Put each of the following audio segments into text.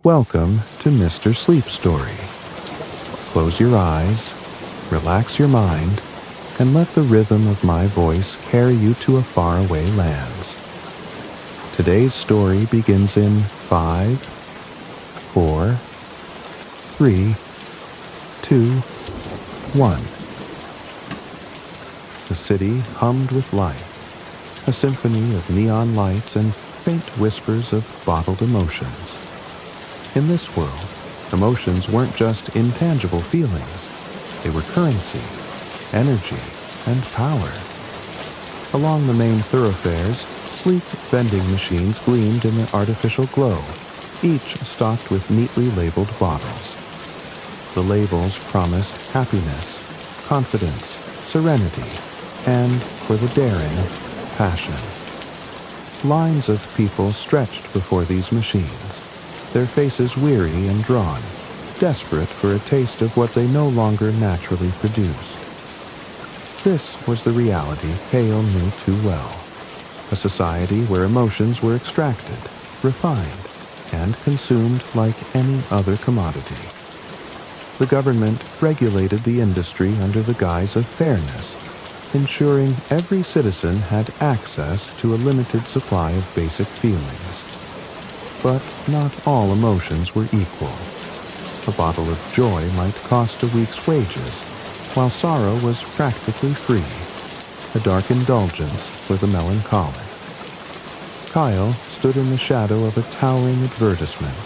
Welcome to Mr. Sleep Story. Close your eyes, relax your mind, and let the rhythm of my voice carry you to a faraway lands. Today's story begins in 5, 4, 3, 2, 1. The city hummed with life, a symphony of neon lights and faint whispers of bottled emotions. In this world, emotions weren't just intangible feelings. They were currency, energy, and power. Along the main thoroughfares, sleek vending machines gleamed in the artificial glow, each stocked with neatly labeled bottles. The labels promised happiness, confidence, serenity, and, for the daring, passion. Lines of people stretched before these machines, their faces weary and drawn, desperate for a taste of what they no longer naturally produced. This was the reality Kael knew too well, a society where emotions were extracted, refined, and consumed like any other commodity. The government regulated the industry under the guise of fairness, ensuring every citizen had access to a limited supply of basic feelings. But not all emotions were equal. A bottle of joy might cost a week's wages, while sorrow was practically free, a dark indulgence for the melancholic. Kael stood in the shadow of a towering advertisement,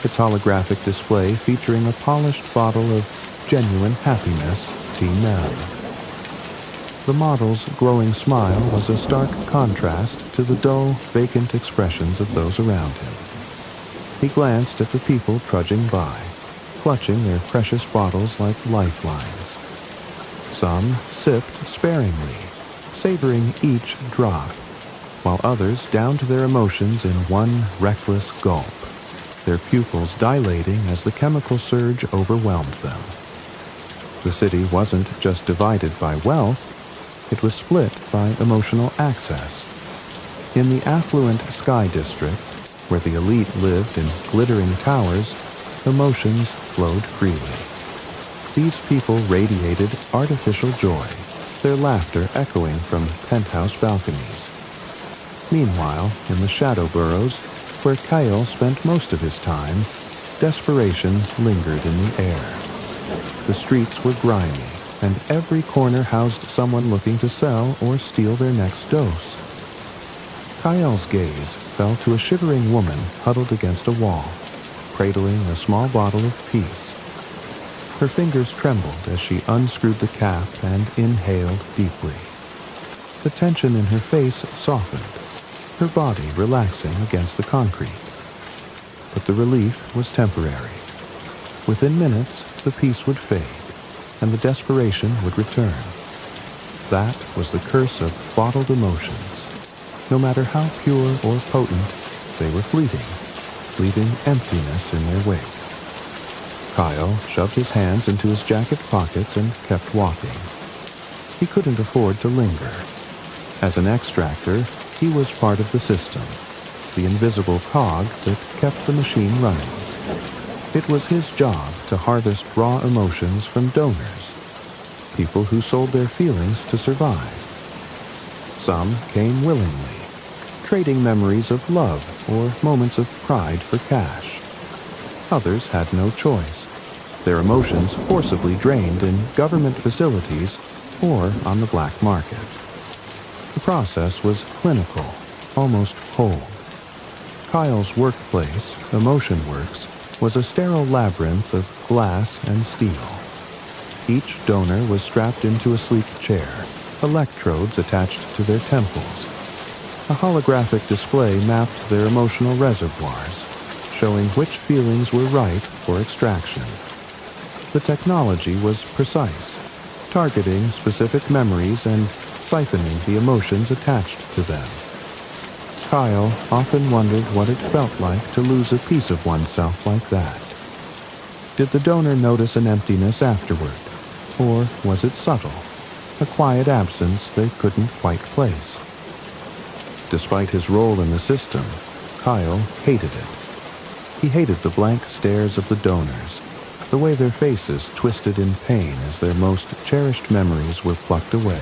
its holographic display featuring a polished bottle of genuine happiness Tea Mel. The model's glowing smile was a stark contrast to the dull, vacant expressions of those around him. He glanced at the people trudging by, clutching their precious bottles like lifelines. Some sipped sparingly, savoring each drop, while others downed their emotions in one reckless gulp, their pupils dilating as the chemical surge overwhelmed them. The city wasn't just divided by wealth, it was split by emotional access. In the affluent Sky District, where the elite lived in glittering towers, emotions flowed freely. These people radiated artificial joy, their laughter echoing from penthouse balconies. Meanwhile, in the shadow boroughs, where Kael spent most of his time, desperation lingered in the air. The streets were grimy, and every corner housed someone looking to sell or steal their next dose. Kael's gaze fell to a shivering woman huddled against a wall, cradling a small bottle of peace. Her fingers trembled as she unscrewed the cap and inhaled deeply. The tension in her face softened, her body relaxing against the concrete. But the relief was temporary. Within minutes, the peace would fade, and the desperation would return. That was the curse of bottled emotions. No matter how pure or potent, they were fleeting, leaving emptiness in their wake. Kael shoved his hands into his jacket pockets and kept walking. He couldn't afford to linger. As an extractor, he was part of the system, the invisible cog that kept the machine running. It was his job to harvest raw emotions from donors, people who sold their feelings to survive. Some came willingly, trading memories of love or moments of pride for cash. Others had no choice, their emotions forcibly drained in government facilities or on the black market. The process was clinical, almost cold. Kael's workplace, Emotion Works, was a sterile labyrinth of glass and steel. Each donor was strapped into a sleek chair, electrodes attached to their temples. A holographic display mapped their emotional reservoirs, showing which feelings were ripe for extraction. The technology was precise, targeting specific memories and siphoning the emotions attached to them. Kael often wondered what it felt like to lose a piece of oneself like that. Did the donor notice an emptiness afterward, or was it subtle, a quiet absence they couldn't quite place? Despite his role in the system, Kael hated it. He hated the blank stares of the donors, the way their faces twisted in pain as their most cherished memories were plucked away.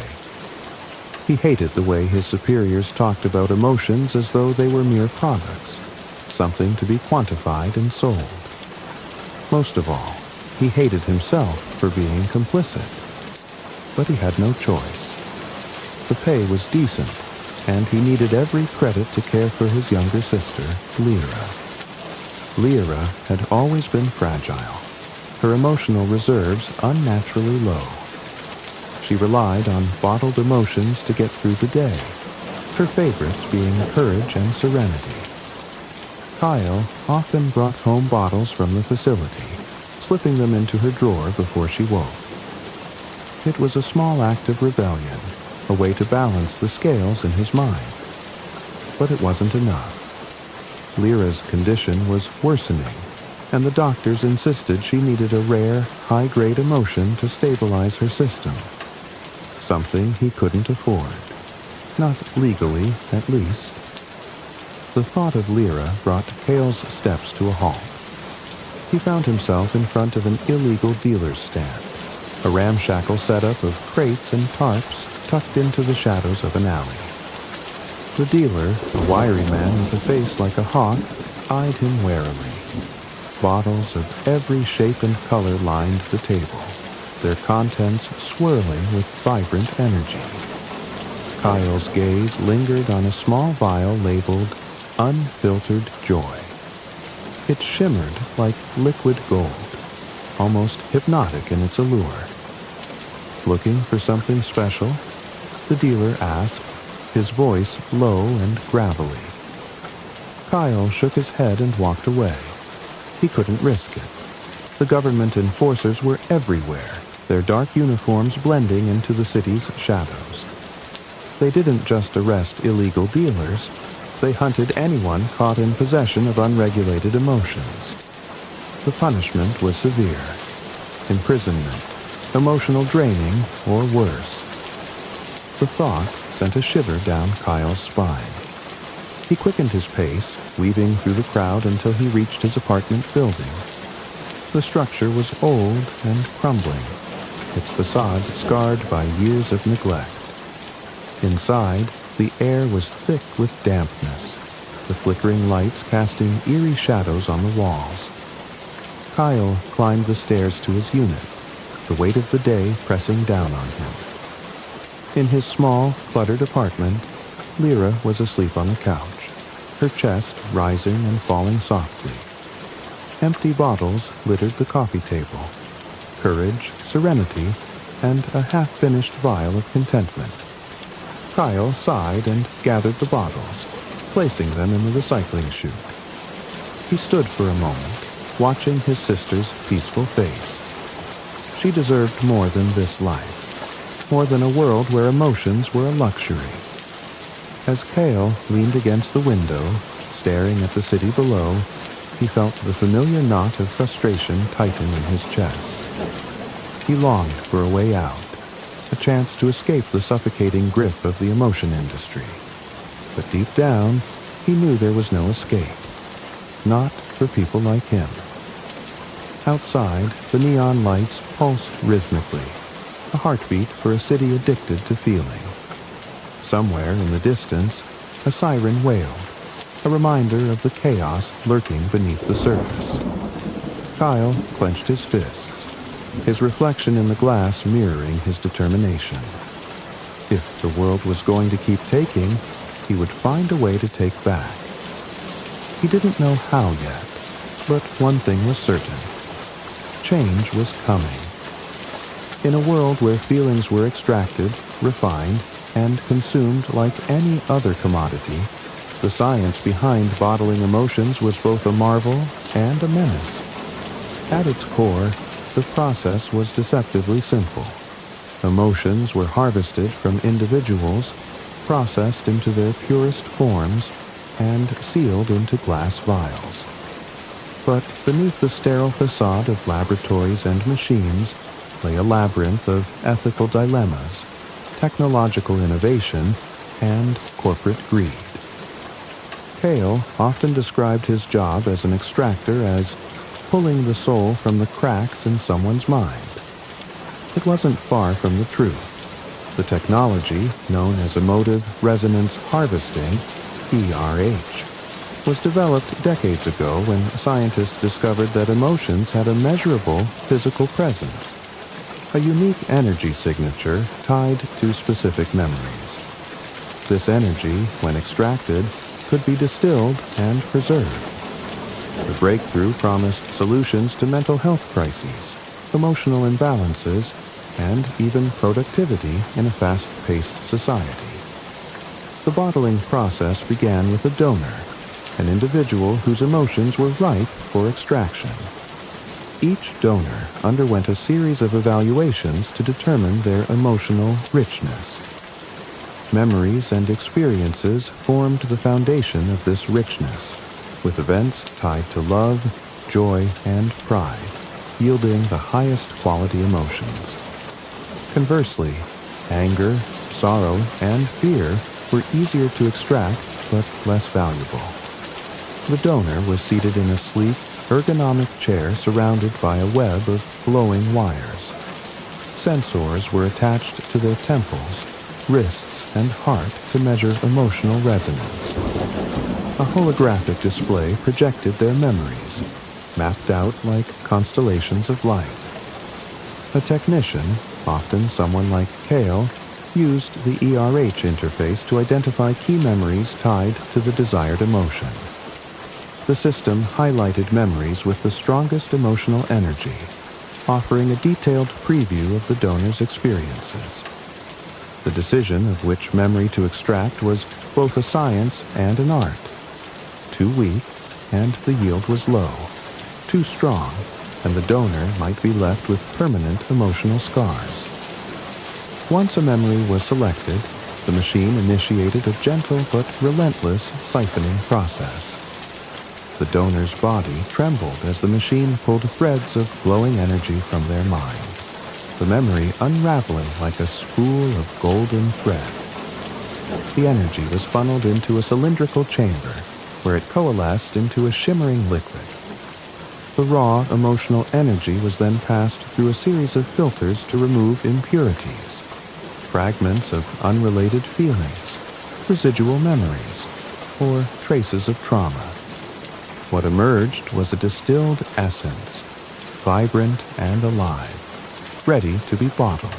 He hated the way his superiors talked about emotions as though they were mere products, something to be quantified and sold. Most of all, he hated himself for being complicit. But he had no choice. The pay was decent, and he needed every credit to care for his younger sister, Lyra. Lyra had always been fragile, her emotional reserves unnaturally low. She relied on bottled emotions to get through the day, her favorites being courage and serenity. Kael often brought home bottles from the facility, slipping them into her drawer before she woke. It was a small act of rebellion, a way to balance the scales in his mind. But it wasn't enough. Lyra's condition was worsening, and the doctors insisted she needed a rare, high-grade emotion to stabilize her system. Something he couldn't afford. Not legally, at least. The thought of Lyra brought Kael's steps to a halt. He found himself in front of an illegal dealer's stand, a ramshackle setup of crates and tarps tucked into the shadows of an alley. The dealer, a wiry man with a face like a hawk, eyed him warily. Bottles of every shape and color lined the table, their contents swirling with vibrant energy. Kael's gaze lingered on a small vial labeled Unfiltered Joy. It shimmered like liquid gold, almost hypnotic in its allure. Looking for something special? The dealer asked, his voice low and gravelly. Kael shook his head and walked away. He couldn't risk it. The government enforcers were everywhere, their dark uniforms blending into the city's shadows. They didn't just arrest illegal dealers, they hunted anyone caught in possession of unregulated emotions. The punishment was severe. Imprisonment, emotional draining, or worse. The thought sent a shiver down Kael's spine. He quickened his pace, weaving through the crowd until he reached his apartment building. The structure was old and crumbling, its facade scarred by years of neglect. Inside, the air was thick with dampness, the flickering lights casting eerie shadows on the walls. Kael climbed the stairs to his unit, the weight of the day pressing down on him. In his small, cluttered apartment, Lyra was asleep on the couch, her chest rising and falling softly. Empty bottles littered the coffee table. Courage, serenity, and a half-finished vial of contentment. Kael sighed and gathered the bottles, placing them in the recycling chute. He stood for a moment, watching his sister's peaceful face. She deserved more than this life, more than a world where emotions were a luxury. As Kael leaned against the window, staring at the city below, he felt the familiar knot of frustration tighten in his chest. He longed for a way out, a chance to escape the suffocating grip of the emotion industry. But deep down, he knew there was no escape. Not for people like him. Outside, the neon lights pulsed rhythmically, a heartbeat for a city addicted to feeling. Somewhere in the distance, a siren wailed, a reminder of the chaos lurking beneath the surface. Kael clenched his fists, his reflection in the glass mirroring his determination. If the world was going to keep taking, he would find a way to take back. He didn't know how yet, but one thing was certain. Change was coming. In a world where feelings were extracted, refined, and consumed like any other commodity, the science behind bottling emotions was both a marvel and a menace. At its core, the process was deceptively simple. Emotions were harvested from individuals, processed into their purest forms, and sealed into glass vials. But beneath the sterile facade of laboratories and machines lay a labyrinth of ethical dilemmas, technological innovation, and corporate greed. Kael often described his job as an extractor as pulling the soul from the cracks in someone's mind. It wasn't far from the truth. The technology, known as emotive resonance harvesting, ERH, was developed decades ago when scientists discovered that emotions had a measurable physical presence, a unique energy signature tied to specific memories. This energy, when extracted, could be distilled and preserved. The breakthrough promised solutions to mental health crises, emotional imbalances, and even productivity in a fast-paced society. The bottling process began with a donor, an individual whose emotions were ripe for extraction. Each donor underwent a series of evaluations to determine their emotional richness. Memories and experiences formed the foundation of this richness, with events tied to love, joy, and pride, yielding the highest quality emotions. Conversely, anger, sorrow, and fear were easier to extract but less valuable. The donor was seated in a sleek, ergonomic chair surrounded by a web of glowing wires. Sensors were attached to their temples, wrists, and heart to measure emotional resonance. A holographic display projected their memories, mapped out like constellations of light. A technician, often someone like Kael, used the ERH interface to identify key memories tied to the desired emotion. The system highlighted memories with the strongest emotional energy, offering a detailed preview of the donor's experiences. The decision of which memory to extract was both a science and an art. Too weak, and the yield was low. Too strong, and the donor might be left with permanent emotional scars. Once a memory was selected, the machine initiated a gentle but relentless siphoning process. The donor's body trembled as the machine pulled threads of glowing energy from their mind, the memory unraveling like a spool of golden thread. The energy was funneled into a cylindrical chamber, where it coalesced into a shimmering liquid. The raw emotional energy was then passed through a series of filters to remove impurities, fragments of unrelated feelings, residual memories, or traces of trauma. What emerged was a distilled essence, vibrant and alive, ready to be bottled.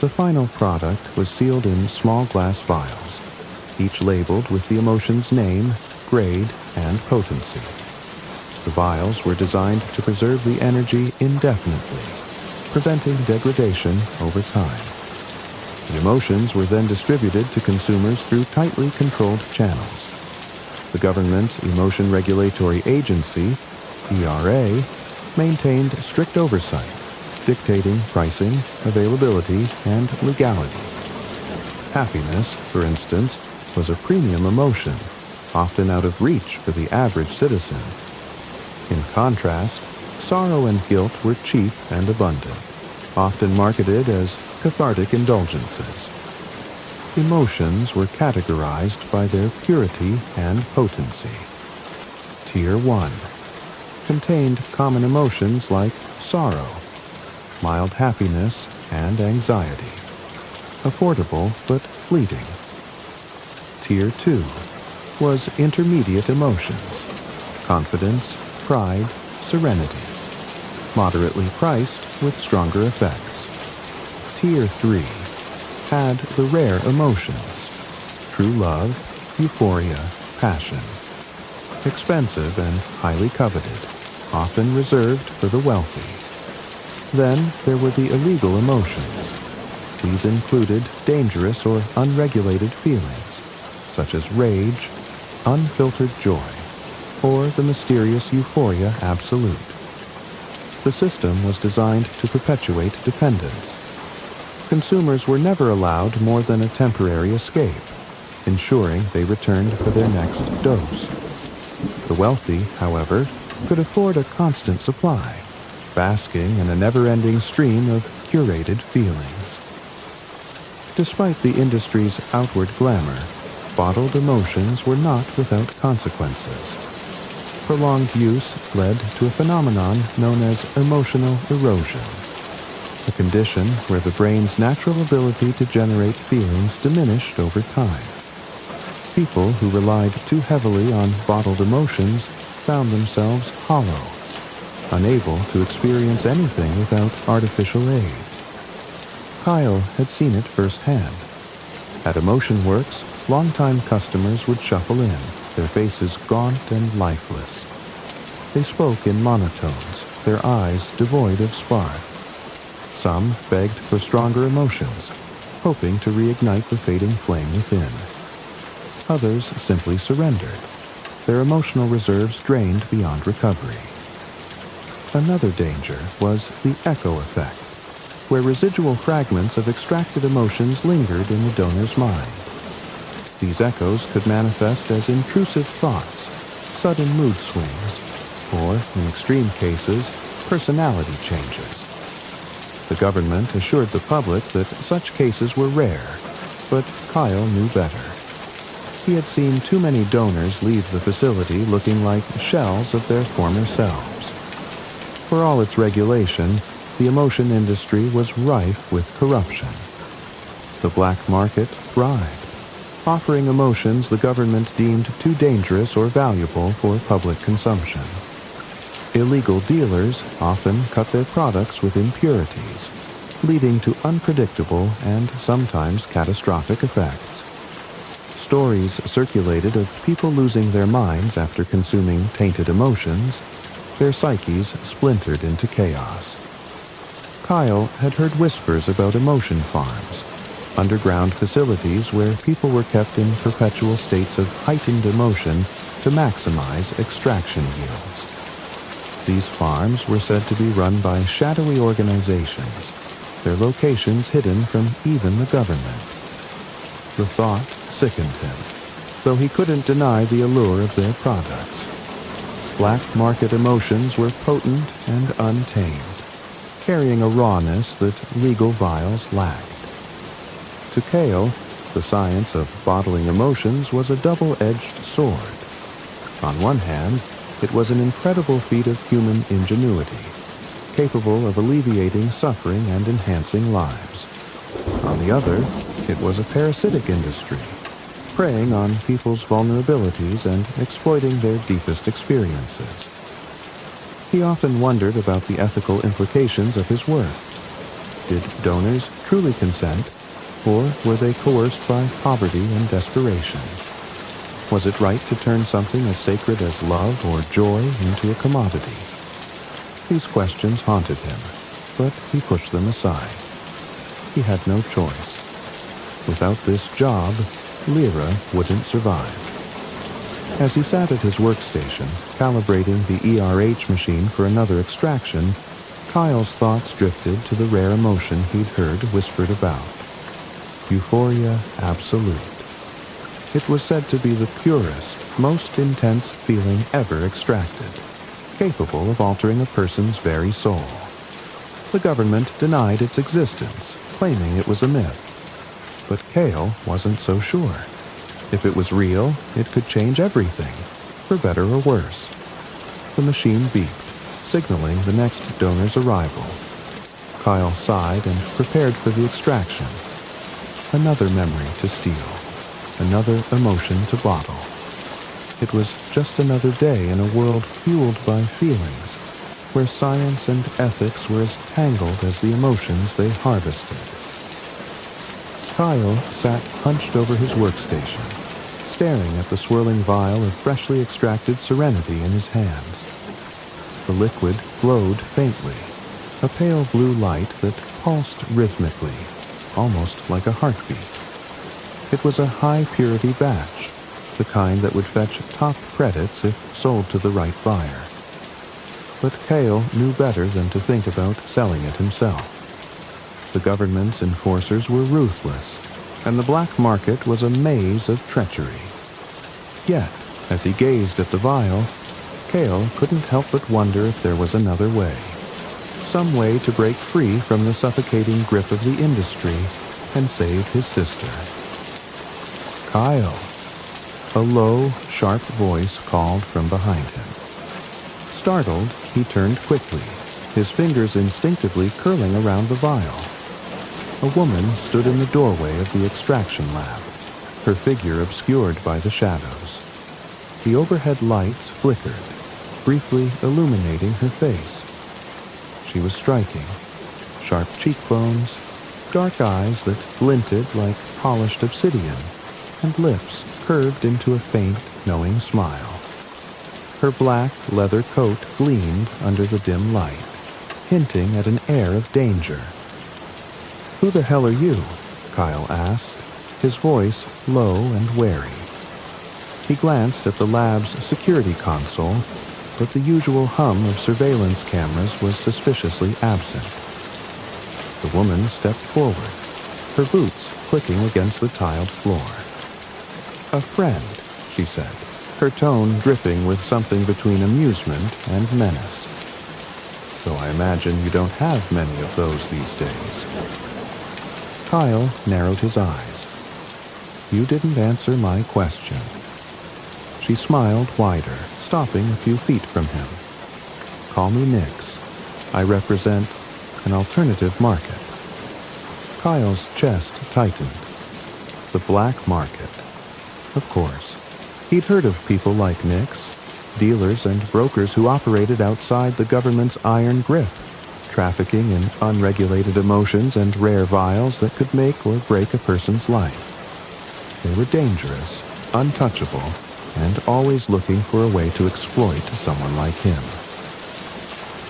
The final product was sealed in small glass vials, each labeled with the emotion's name, grade, and potency. The vials were designed to preserve the energy indefinitely, preventing degradation over time. The emotions were then distributed to consumers through tightly controlled channels. The government's Emotion Regulatory Agency, ERA, maintained strict oversight, dictating pricing, availability, and legality. Happiness, for instance, was a premium emotion, often out of reach for the average citizen. In contrast, sorrow and guilt were cheap and abundant, often marketed as cathartic indulgences. Emotions were categorized by their purity and potency. Tier 1 contained common emotions like sorrow, mild happiness, and anxiety, affordable but fleeting. Tier 2 was intermediate emotions, confidence, pride, serenity, moderately priced with stronger effects. Tier 3 had the rare emotions, true love, euphoria, passion, expensive and highly coveted, often reserved for the wealthy. Then there were the illegal emotions. These included dangerous or unregulated feelings, such as rage, unfiltered joy, or the mysterious Euphoria Absolute. The system was designed to perpetuate dependence. Consumers were never allowed more than a temporary escape, ensuring they returned for their next dose. The wealthy, however, could afford a constant supply, basking in a never-ending stream of curated feelings. Despite the industry's outward glamour, bottled emotions were not without consequences. Prolonged use led to a phenomenon known as emotional erosion, a condition where the brain's natural ability to generate feelings diminished over time. People who relied too heavily on bottled emotions found themselves hollow, unable to experience anything without artificial aid. Kael had seen it firsthand. At Emotion Works, longtime customers would shuffle in, their faces gaunt and lifeless. They spoke in monotones, their eyes devoid of spark. Some begged for stronger emotions, hoping to reignite the fading flame within. Others simply surrendered, their emotional reserves drained beyond recovery. Another danger was the echo effect, where residual fragments of extracted emotions lingered in the donor's mind. These echoes could manifest as intrusive thoughts, sudden mood swings, or, in extreme cases, personality changes. The government assured the public that such cases were rare, but Kael knew better. He had seen too many donors leave the facility looking like shells of their former selves. For all its regulation, the emotion industry was rife with corruption. The black market thrived, offering emotions the government deemed too dangerous or valuable for public consumption. Illegal dealers often cut their products with impurities, leading to unpredictable and sometimes catastrophic effects. Stories circulated of people losing their minds after consuming tainted emotions, their psyches splintered into chaos. Kael had heard whispers about emotion farms, underground facilities where people were kept in perpetual states of heightened emotion to maximize extraction yields. These farms were said to be run by shadowy organizations, their locations hidden from even the government. The thought sickened him, though he couldn't deny the allure of their products. Black market emotions were potent and untamed, carrying a rawness that legal vials lacked. To Kael, the science of bottling emotions was a double-edged sword. On one hand, it was an incredible feat of human ingenuity, capable of alleviating suffering and enhancing lives. On the other, it was a parasitic industry, preying on people's vulnerabilities and exploiting their deepest experiences. He often wondered about the ethical implications of his work. Did donors truly consent, or were they coerced by poverty and desperation? Was it right to turn something as sacred as love or joy into a commodity? These questions haunted him, but he pushed them aside. He had no choice. Without this job, Lyra wouldn't survive. As he sat at his workstation, calibrating the ERH machine for another extraction, Kael's thoughts drifted to the rare emotion he'd heard whispered about. Euphoria Absolute. It was said to be the purest, most intense feeling ever extracted, capable of altering a person's very soul. The government denied its existence, claiming it was a myth. But Kael wasn't so sure. If it was real, it could change everything, for better or worse. The machine beeped, signaling the next donor's arrival. Kael sighed and prepared for the extraction. Another memory to steal. Another emotion to bottle. It was just another day in a world fueled by feelings, where science and ethics were as tangled as the emotions they harvested. Kael sat hunched over his workstation, staring at the swirling vial of freshly extracted serenity in his hands. The liquid glowed faintly, a pale blue light that pulsed rhythmically, almost like a heartbeat. It was a high-purity batch, the kind that would fetch top credits if sold to the right buyer. But Kael knew better than to think about selling it himself. The government's enforcers were ruthless, and the black market was a maze of treachery. Yet, as he gazed at the vial, Kael couldn't help but wonder if there was another way. Some way to break free from the suffocating grip of the industry and save his sister. Kael, A low, sharp voice called from behind him. Startled, he turned quickly, his fingers instinctively curling around the vial. A woman stood in the doorway of the extraction lab, her figure obscured by the shadows. The overhead lights flickered, briefly illuminating her face. She was striking. Sharp cheekbones, dark eyes that glinted like polished obsidian, and lips curved into a faint, knowing smile. Her black leather coat gleamed under the dim light, hinting at an air of danger. "Who the hell are you?" Kael asked, his voice low and wary. He glanced at the lab's security console, but the usual hum of surveillance cameras was suspiciously absent. The woman stepped forward, her boots clicking against the tiled floor. "A friend," she said, her tone dripping with something between amusement and menace. "Though I imagine you don't have many of those these days." Kael narrowed his eyes. "You didn't answer my question." She smiled wider, stopping a few feet from him. "Call me Nyx. I represent an alternative market." Kael's chest tightened. The black market. Of course. He'd heard of people like Nyx, dealers and brokers who operated outside the government's iron grip, trafficking in unregulated emotions and rare vials that could make or break a person's life. They were dangerous, untouchable, and always looking for a way to exploit someone like him.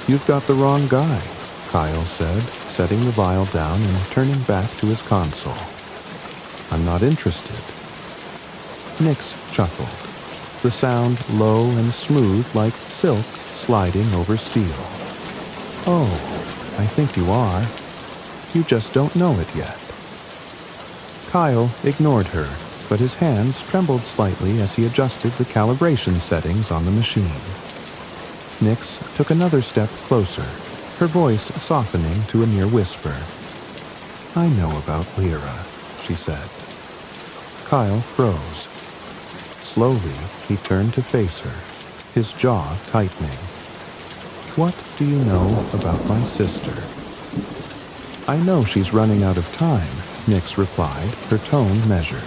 "You've got the wrong guy," Kael said, setting the vial down and turning back to his console. "I'm not interested." Nyx chuckled, the sound low and smooth like silk sliding over steel. "Oh, I think you are. You just don't know it yet." Kael ignored her, but his hands trembled slightly as he adjusted the calibration settings on the machine. Nyx took another step closer, her voice softening to a near whisper. "I know about Lyra," she said. Kael froze. Slowly, he turned to face her, his jaw tightening. "What do you know about my sister?" "I know she's running out of time," Nyx replied, her tone measured.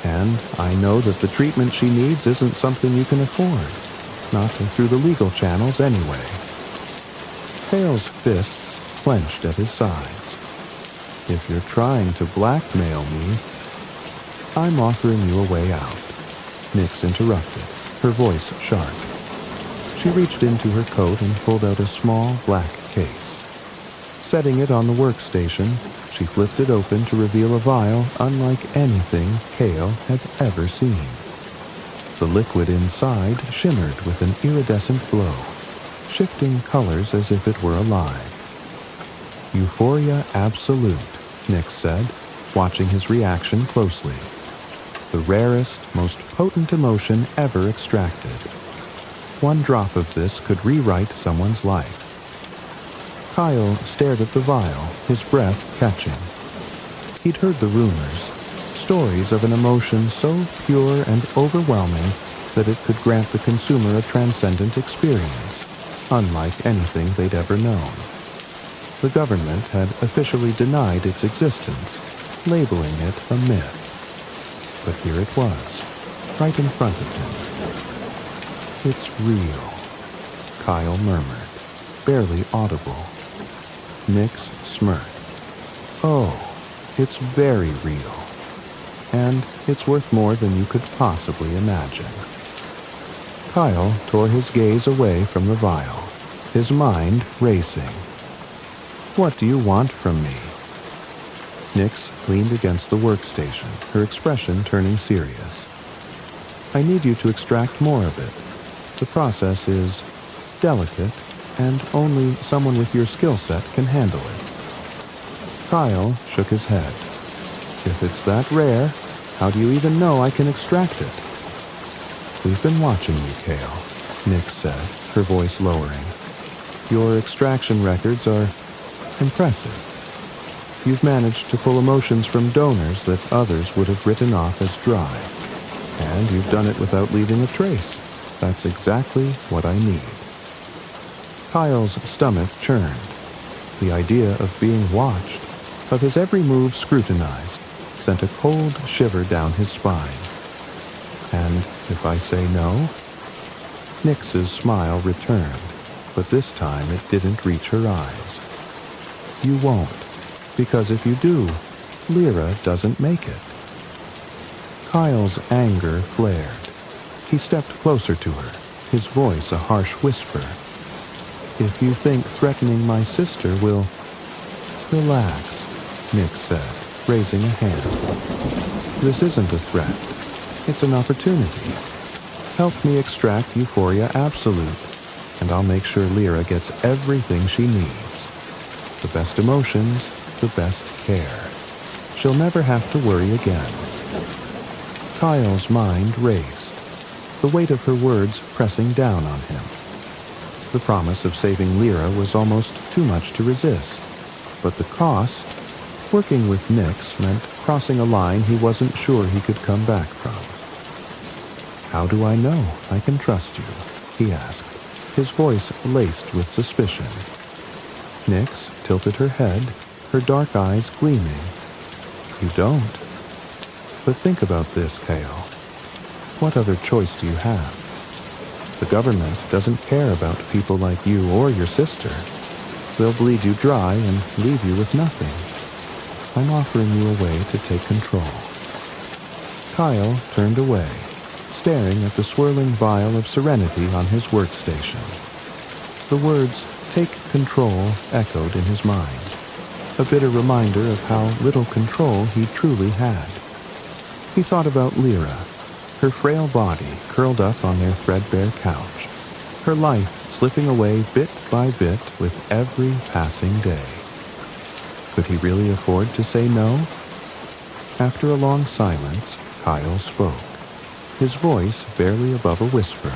"And I know that the treatment she needs isn't something you can afford, not through the legal channels anyway." Kael's fists clenched at his sides. "If you're trying to blackmail me..." "I'm offering you a way out," Nyx interrupted, her voice sharp. She reached into her coat and pulled out a small black case. Setting it on the workstation, she flipped it open to reveal a vial unlike anything Kael had ever seen. The liquid inside shimmered with an iridescent glow, shifting colors as if it were alive. "Euphoria Absolute," Nyx said, watching his reaction closely. "The rarest, most potent emotion ever extracted. One drop of this could rewrite someone's life." Kael stared at the vial, his breath catching. He'd heard the rumors, stories of an emotion so pure and overwhelming that it could grant the consumer a transcendent experience, unlike anything they'd ever known. The government had officially denied its existence, labeling it a myth. But here it was, right in front of him. "It's real," Kael murmured, barely audible. Nyx smirked. "Oh, it's very real. And it's worth more than you could possibly imagine." Kael tore his gaze away from the vial, his mind racing. "What do you want from me?" Nyx leaned against the workstation, her expression turning serious. "I need you to extract more of it. The process is delicate, and only someone with your skill set can handle it." Kael shook his head. "If it's that rare, how do you even know I can extract it?" "We've been watching you, Kael," Nyx said, her voice lowering. "Your extraction records are impressive. You've managed to pull emotions from donors that others would have written off as dry. And you've done it without leaving a trace. That's exactly what I need. Kael's stomach churned. The idea of being watched, of his every move scrutinized, sent a cold shiver down his spine. And if I say no? Nyx's smile returned, but this time it didn't reach her eyes. You won't, because if you do, Lyra doesn't make it. Kael's anger flared. He stepped closer to her, his voice a harsh whisper. If you think threatening my sister will... Relax, Nyx said, raising a hand. This isn't a threat. It's an opportunity. Help me extract Euphoria Absolute, and I'll make sure Lyra gets everything she needs. The best emotions, the best care. She'll never have to worry again. Kael's mind raced, the weight of her words pressing down on him. The promise of saving Lyra was almost too much to resist, but the cost, working with Nyx, meant crossing a line he wasn't sure he could come back from. How do I know I can trust you? He asked, his voice laced with suspicion. Nyx tilted her head, her dark eyes gleaming. You don't. But think about this, Kael. What other choice do you have? The government doesn't care about people like you or your sister. They'll bleed you dry and leave you with nothing. I'm offering you a way to take control. Kael turned away, staring at the swirling vial of serenity on his workstation. The words, "take control," echoed in his mind, a bitter reminder of how little control he truly had. He thought about Lyra, her frail body curled up on their threadbare couch, her life slipping away bit by bit with every passing day. Could he really afford to say no? After a long silence, Kael spoke, his voice barely above a whisper.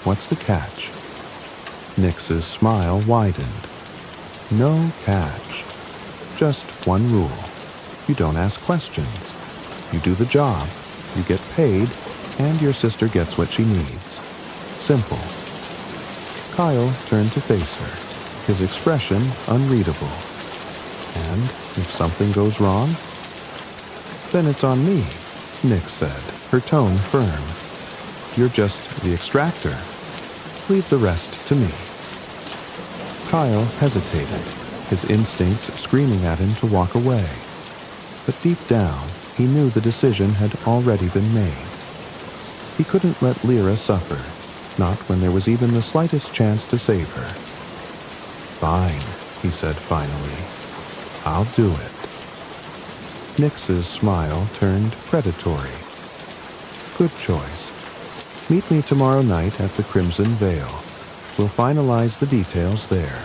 What's the catch? Nyx's smile widened. No catch. Just one rule. You don't ask questions. You do the job, you get paid, and your sister gets what she needs. Simple. Kael turned to face her, his expression unreadable. And if something goes wrong? Then it's on me, Nyx said, her tone firm. You're just the extractor. Leave the rest to me. Kael hesitated, his instincts screaming at him to walk away. But deep down, he knew the decision had already been made. He couldn't let Lyra suffer, not when there was even the slightest chance to save her. Fine, he said finally. I'll do it. Nyx's smile turned predatory. Good choice. Meet me tomorrow night at the Crimson Veil. We'll finalize the details there.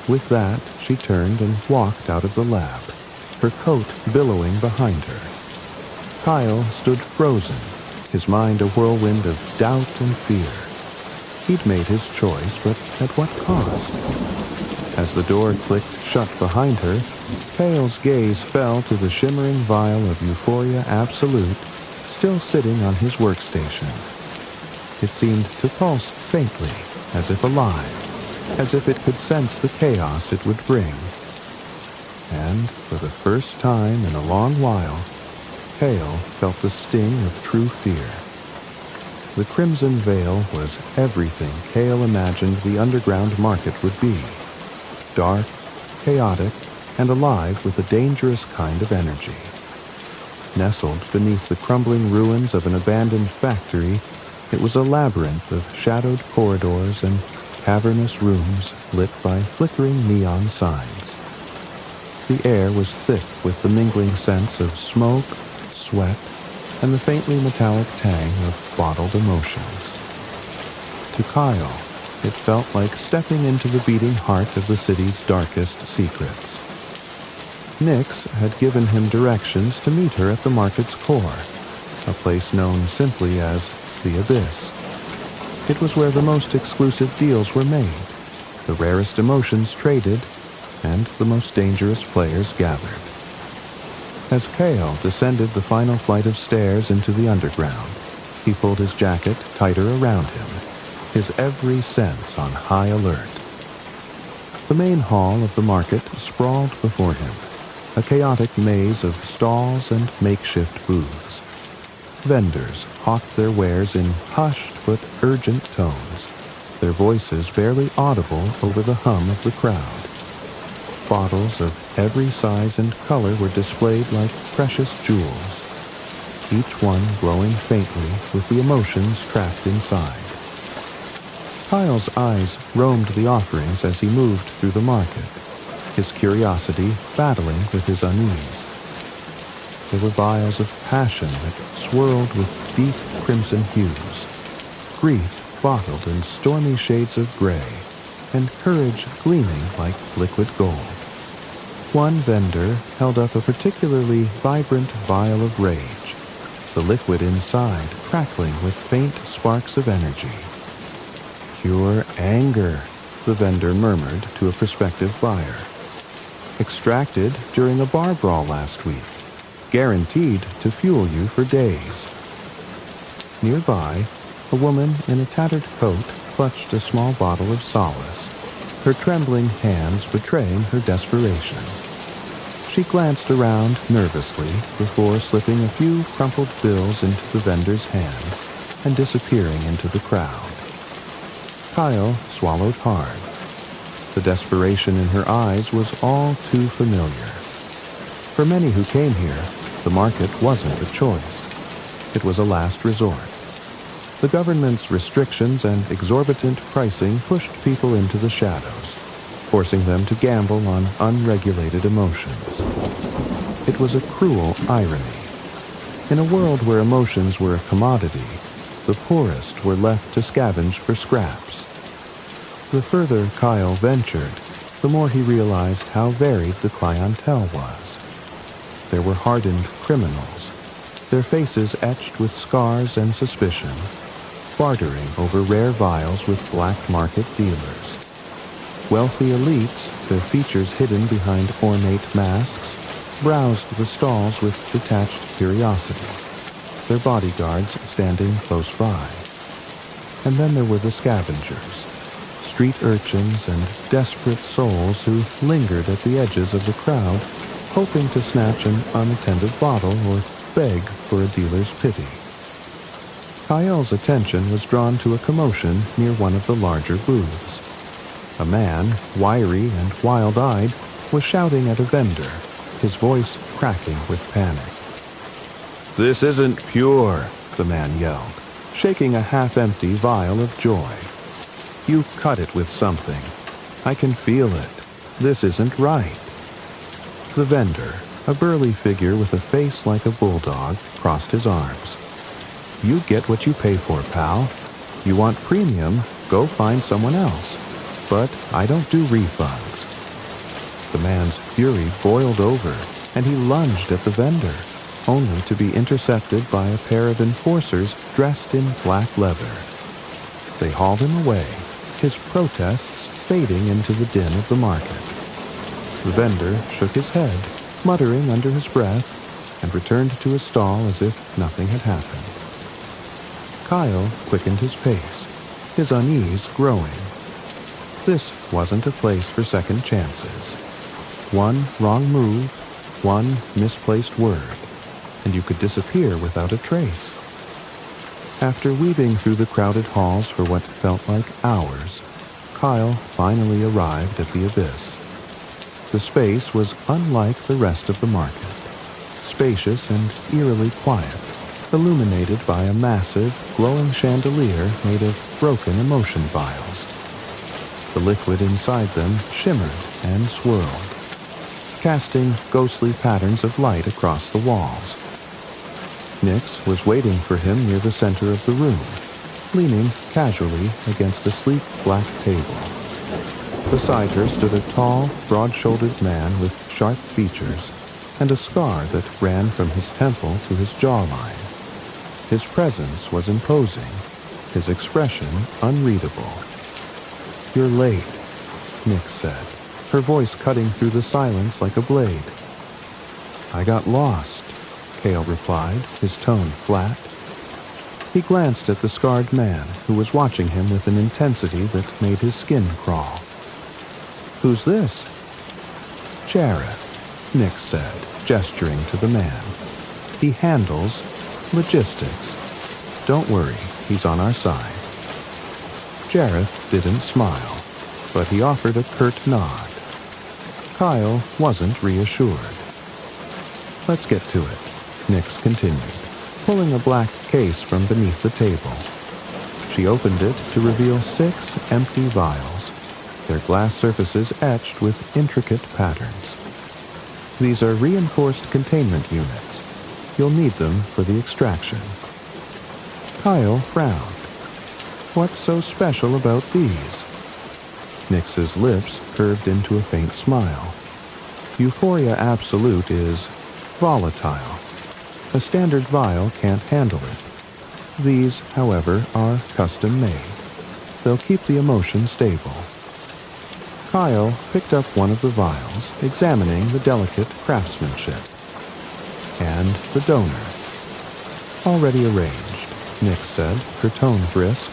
With that, she turned and walked out of the lab, her coat billowing behind her. Kael stood frozen, his mind a whirlwind of doubt and fear. He'd made his choice, but at what cost? As the door clicked shut behind her, Kael's gaze fell to the shimmering vial of Euphoria Absolute, still sitting on his workstation. It seemed to pulse faintly, as if alive, as if it could sense the chaos it would bring. And for the first time in a long while, Kael felt the sting of true fear. The Crimson Veil was everything Kael imagined the underground market would be. Dark, chaotic, and alive with a dangerous kind of energy. Nestled beneath the crumbling ruins of an abandoned factory, it was a labyrinth of shadowed corridors and cavernous rooms lit by flickering neon signs. The air was thick with the mingling scents of smoke, sweat, and the faintly metallic tang of bottled emotions. To Kael, it felt like stepping into the beating heart of the city's darkest secrets. Nyx had given him directions to meet her at the market's core, a place known simply as the Abyss. It was where the most exclusive deals were made, the rarest emotions traded, and the most dangerous players gathered. As Kael descended the final flight of stairs into the underground, he pulled his jacket tighter around him, his every sense on high alert. The main hall of the market sprawled before him, a chaotic maze of stalls and makeshift booths. Vendors hawked their wares in hushed but urgent tones, their voices barely audible over the hum of the crowd. Bottles of every size and color were displayed like precious jewels, each one glowing faintly with the emotions trapped inside. Kael's eyes roamed the offerings as he moved through the market, his curiosity battling with his unease. There were vials of passion that swirled with deep crimson hues, grief bottled in stormy shades of gray, and courage gleaming like liquid gold. One vendor held up a particularly vibrant vial of rage, the liquid inside crackling with faint sparks of energy. Pure anger, the vendor murmured to a prospective buyer. Extracted during a bar brawl last week, guaranteed to fuel you for days. Nearby, a woman in a tattered coat clutched a small bottle of solace, her trembling hands betraying her desperation. She glanced around nervously before slipping a few crumpled bills into the vendor's hand and disappearing into the crowd. Kael swallowed hard. The desperation in her eyes was all too familiar. For many who came here, the market wasn't a choice. It was a last resort. The government's restrictions and exorbitant pricing pushed people into the shadows, forcing them to gamble on unregulated emotions. It was a cruel irony. In a world where emotions were a commodity, the poorest were left to scavenge for scraps. The further Kael ventured, the more he realized how varied the clientele was. There were hardened criminals, their faces etched with scars and suspicion, bartering over rare vials with black market dealers. Wealthy elites, their features hidden behind ornate masks, browsed the stalls with detached curiosity, their bodyguards standing close by. And then there were the scavengers, street urchins and desperate souls who lingered at the edges of the crowd, hoping to snatch an unattended bottle or beg for a dealer's pity. Kael's attention was drawn to a commotion near one of the larger booths. A man, wiry and wild-eyed, was shouting at a vendor, his voice cracking with panic. "This isn't pure," the man yelled, shaking a half-empty vial of joy. "You cut it with something. I can feel it. This isn't right." The vendor, a burly figure with a face like a bulldog, crossed his arms. "You get what you pay for, pal. You want premium, go find someone else. But I don't do refunds." The man's fury boiled over, and he lunged at the vendor, only to be intercepted by a pair of enforcers dressed in black leather. They hauled him away, his protests fading into the din of the market. The vendor shook his head, muttering under his breath, and returned to his stall as if nothing had happened. Kael quickened his pace, his unease growing. This wasn't a place for second chances. One wrong move, one misplaced word, and you could disappear without a trace. After weaving through the crowded halls for what felt like hours, Kael finally arrived at the abyss. The space was unlike the rest of the market, spacious and eerily quiet, illuminated by a massive, glowing chandelier made of broken emotion vials. The liquid inside them shimmered and swirled, casting ghostly patterns of light across the walls. Nyx was waiting for him near the center of the room, leaning casually against a sleek black table. Beside her stood a tall, broad-shouldered man with sharp features and a scar that ran from his temple to his jawline. His presence was imposing, his expression unreadable. "You're late," Nyx said, her voice cutting through the silence like a blade. I got lost, Kael replied, his tone flat. He glanced at the scarred man, who was watching him with an intensity that made his skin crawl. Who's this? Jareth, Nix said, gesturing to the man. He handles logistics. Don't worry, he's on our side. Jareth didn't smile, but he offered a curt nod. Kael wasn't reassured. Let's get to it, Nix continued, pulling a black case from beneath the table. She opened it to reveal 6 empty vials, their glass surfaces etched with intricate patterns. These are reinforced containment units. You'll need them for the extraction. Kael frowned. What's so special about these? Nix's lips curved into a faint smile. Euphoria Absolute is volatile. A standard vial can't handle it. These, however, are custom-made. They'll keep the emotion stable. Kael picked up one of the vials, examining the delicate craftsmanship. And the donor. Already arranged, Nix said, her tone brisk.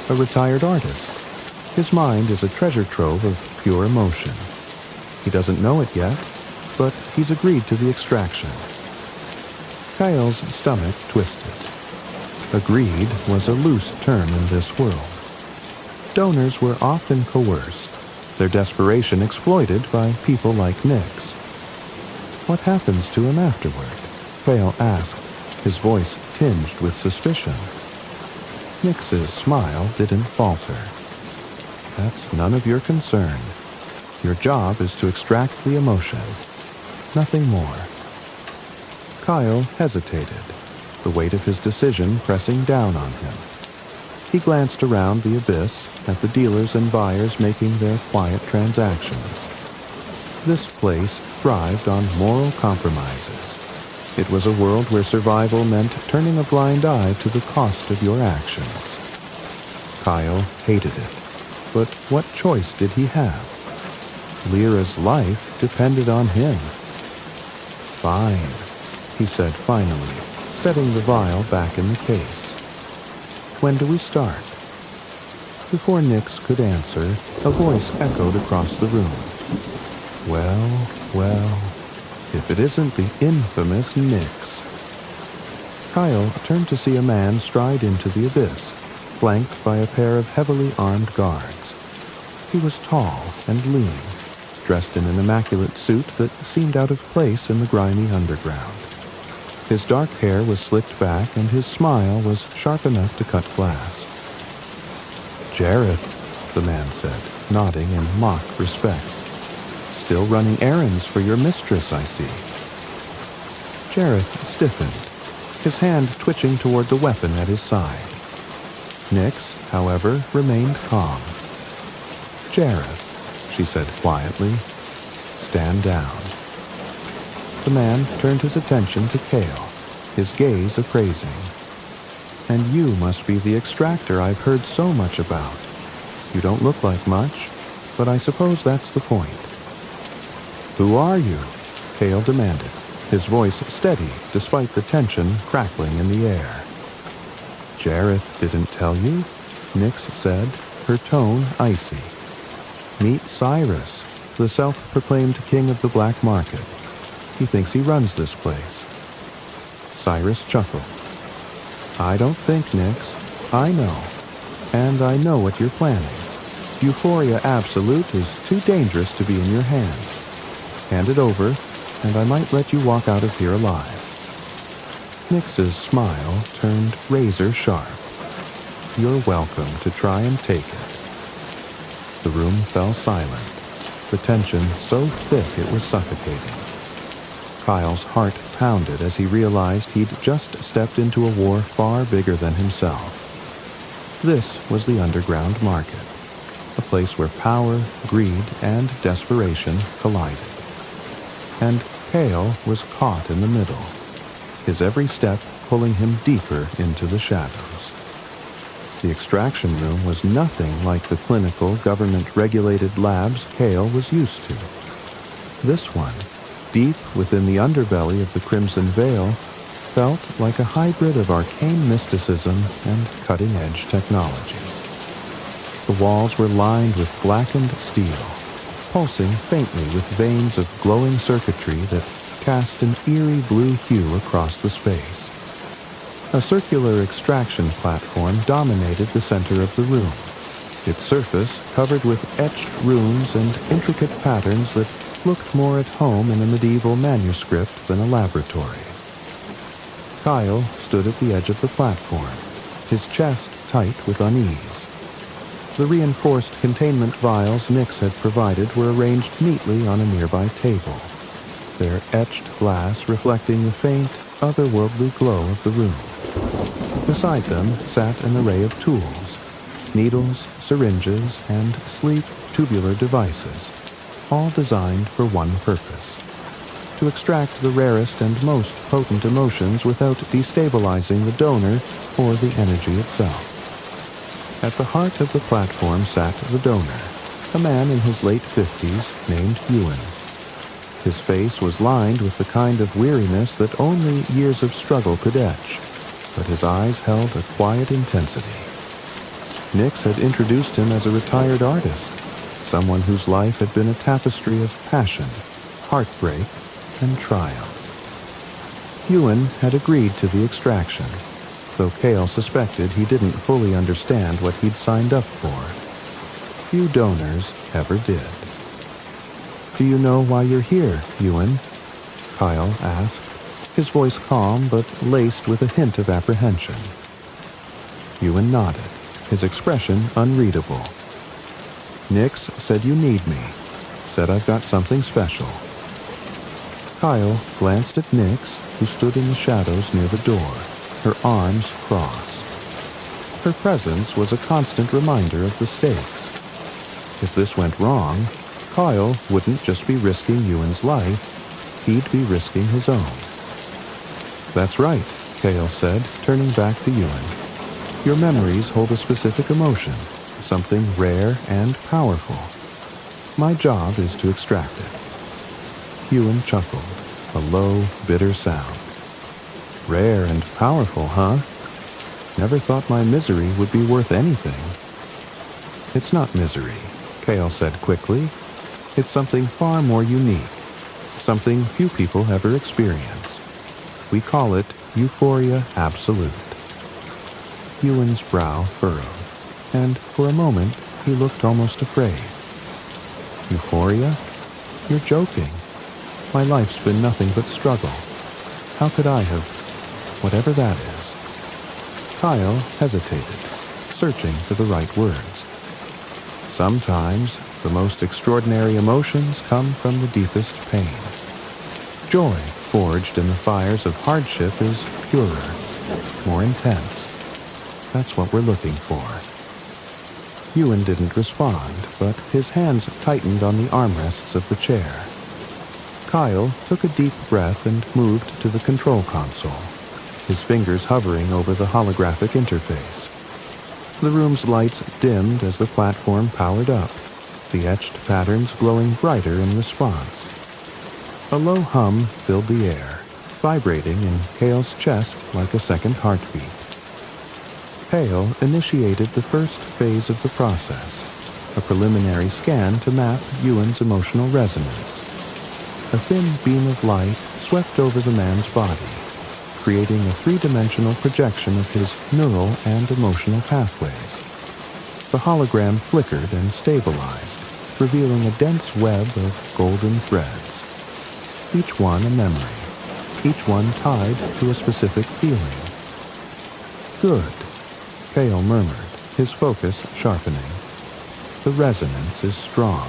A retired artist. His mind is a treasure trove of pure emotion. He doesn't know it yet, but he's agreed to the extraction. Kael's stomach twisted. Agreed was a loose term in this world. Donors were often coerced, their desperation exploited by people like Nix. What happens to him afterward? Kael asked, his voice tinged with suspicion. Nix's smile didn't falter. That's none of your concern. Your job is to extract the emotion. Nothing more. Kael hesitated, the weight of his decision pressing down on him. He glanced around the abyss at the dealers and buyers making their quiet transactions. This place thrived on moral compromises. It was a world where survival meant turning a blind eye to the cost of your actions. Kael hated it, but what choice did he have? Lyra's life depended on him. Fine, he said finally, setting the vial back in the case. When do we start? Before Nix could answer, a voice echoed across the room. Well, if it isn't the infamous Nix. Kael turned to see a man stride into the abyss, flanked by a pair of heavily armed guards. He was tall and lean, dressed in an immaculate suit that seemed out of place in the grimy underground. His dark hair was slicked back and his smile was sharp enough to cut glass. Jareth, the man said, nodding in mock respect. Still running errands for your mistress, I see. Jareth stiffened, his hand twitching toward the weapon at his side. Nix, however, remained calm. Jareth, she said quietly, stand down. The man turned his attention to Kael, his gaze appraising. And you must be the extractor I've heard so much about. You don't look like much, but I suppose that's the point. Who are you? Kael demanded, his voice steady despite the tension crackling in the air. Jareth didn't tell you? Nix said, her tone icy. Meet Cyrus, the self-proclaimed king of the black market. He thinks he runs this place. Cyrus chuckled. I don't think, Nix. I know. And I know what you're planning. Euphoria Absolute is too dangerous to be in your hands. Hand it over, and I might let you walk out of here alive. Nix's smile turned razor sharp. You're welcome to try and take it. The room fell silent, the tension so thick it was suffocating. Kael's heart pounded as he realized he'd just stepped into a war far bigger than himself. This was the underground market, a place where power, greed, and desperation collided. And Kael was caught in the middle, his every step pulling him deeper into the shadows. The extraction room was nothing like the clinical, government-regulated labs Kael was used to. This one, deep within the underbelly of the crimson veil, felt like a hybrid of arcane mysticism and cutting-edge technology. The walls were lined with blackened steel, pulsing faintly with veins of glowing circuitry that cast an eerie blue hue across the space. A circular extraction platform dominated the center of the room, its surface covered with etched runes and intricate patterns that looked more at home in a medieval manuscript than a laboratory. Kael stood at the edge of the platform, his chest tight with unease. The reinforced containment vials Nyx had provided were arranged neatly on a nearby table, their etched glass reflecting the faint, otherworldly glow of the room. Beside them sat an array of tools, needles, syringes, and sleek, tubular devices, all designed for one purpose: to extract the rarest and most potent emotions without destabilizing the donor or the energy itself. At the heart of the platform sat the donor, a man in his late 50s named Ewan. His face was lined with the kind of weariness that only years of struggle could etch, but his eyes held a quiet intensity. Nyx had introduced him as a retired artist, someone whose life had been a tapestry of passion, heartbreak, and triumph. Ewan had agreed to the extraction, though Kael suspected he didn't fully understand what he'd signed up for. Few donors ever did. "Do you know why you're here, Ewan?" Kael asked, his voice calm but laced with a hint of apprehension. Ewan nodded, his expression unreadable. "Nyx said you need me, said I've got something special." Kael glanced at Nyx, who stood in the shadows near the door, her arms crossed. Her presence was a constant reminder of the stakes. If this went wrong, Kael wouldn't just be risking Ewan's life, he'd be risking his own. "That's right," Kael said, turning back to Ewan. "Your memories hold a specific emotion, something rare and powerful. My job is to extract it." Ewan chuckled, a low, bitter sound. "Rare and powerful, huh? Never thought my misery would be worth anything." "It's not misery," Kael said quickly. "It's something far more unique, something few people ever experience. We call it Euphoria Absolute." Ewan's brow furrowed, and for a moment he looked almost afraid. "Euphoria? You're joking. My life's been nothing but struggle. How could I have... whatever that is?" Kael hesitated, searching for the right words. Sometimes the most extraordinary emotions come from the deepest pain. Joy, forged in the fires of hardship, is purer, more intense. That's what we're looking for. Ewan didn't respond, but his hands tightened on the armrests of the chair. Kael took a deep breath and moved to the control console, his fingers hovering over the holographic interface. The room's lights dimmed as the platform powered up, the etched patterns glowing brighter in response. A low hum filled the air, vibrating in Kael's chest like a second heartbeat. Kael initiated the first phase of the process, a preliminary scan to map Ewan's emotional resonance. A thin beam of light swept over the man's body, creating a three-dimensional projection of his neural and emotional pathways. The hologram flickered and stabilized, revealing a dense web of golden threads. Each one a memory, each one tied to a specific feeling. "Good," Kael murmured, his focus sharpening. "The resonance is strong."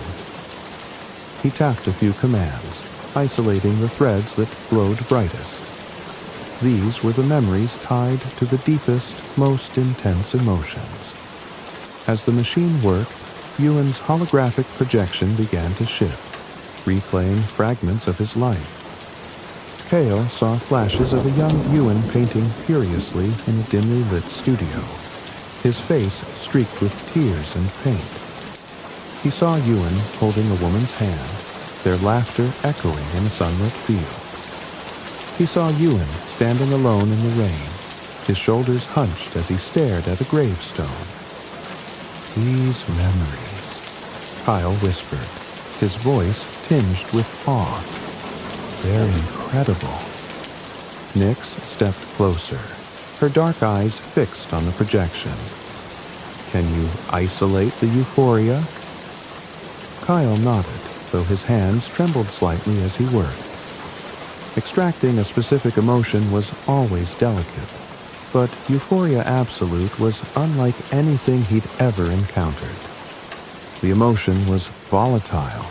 He tapped a few commands, isolating the threads that glowed brightest. These were the memories tied to the deepest, most intense emotions. As the machine worked, Ewan's holographic projection began to shift, replaying fragments of his life. Kael saw flashes of a young Ewan painting furiously in a dimly lit studio, his face streaked with tears and paint. He saw Ewan holding a woman's hand, their laughter echoing in a sunlit field. He saw Ewan standing alone in the rain, his shoulders hunched as he stared at a gravestone. "These memories," Kael whispered, his voice tinged with awe. "They're incredible." Nyx stepped closer, her dark eyes fixed on the projection. "Can you isolate the Euphoria?" Kael nodded, though his hands trembled slightly as he worked. Extracting a specific emotion was always delicate, but Euphoria Absolute was unlike anything he'd ever encountered. The emotion was volatile,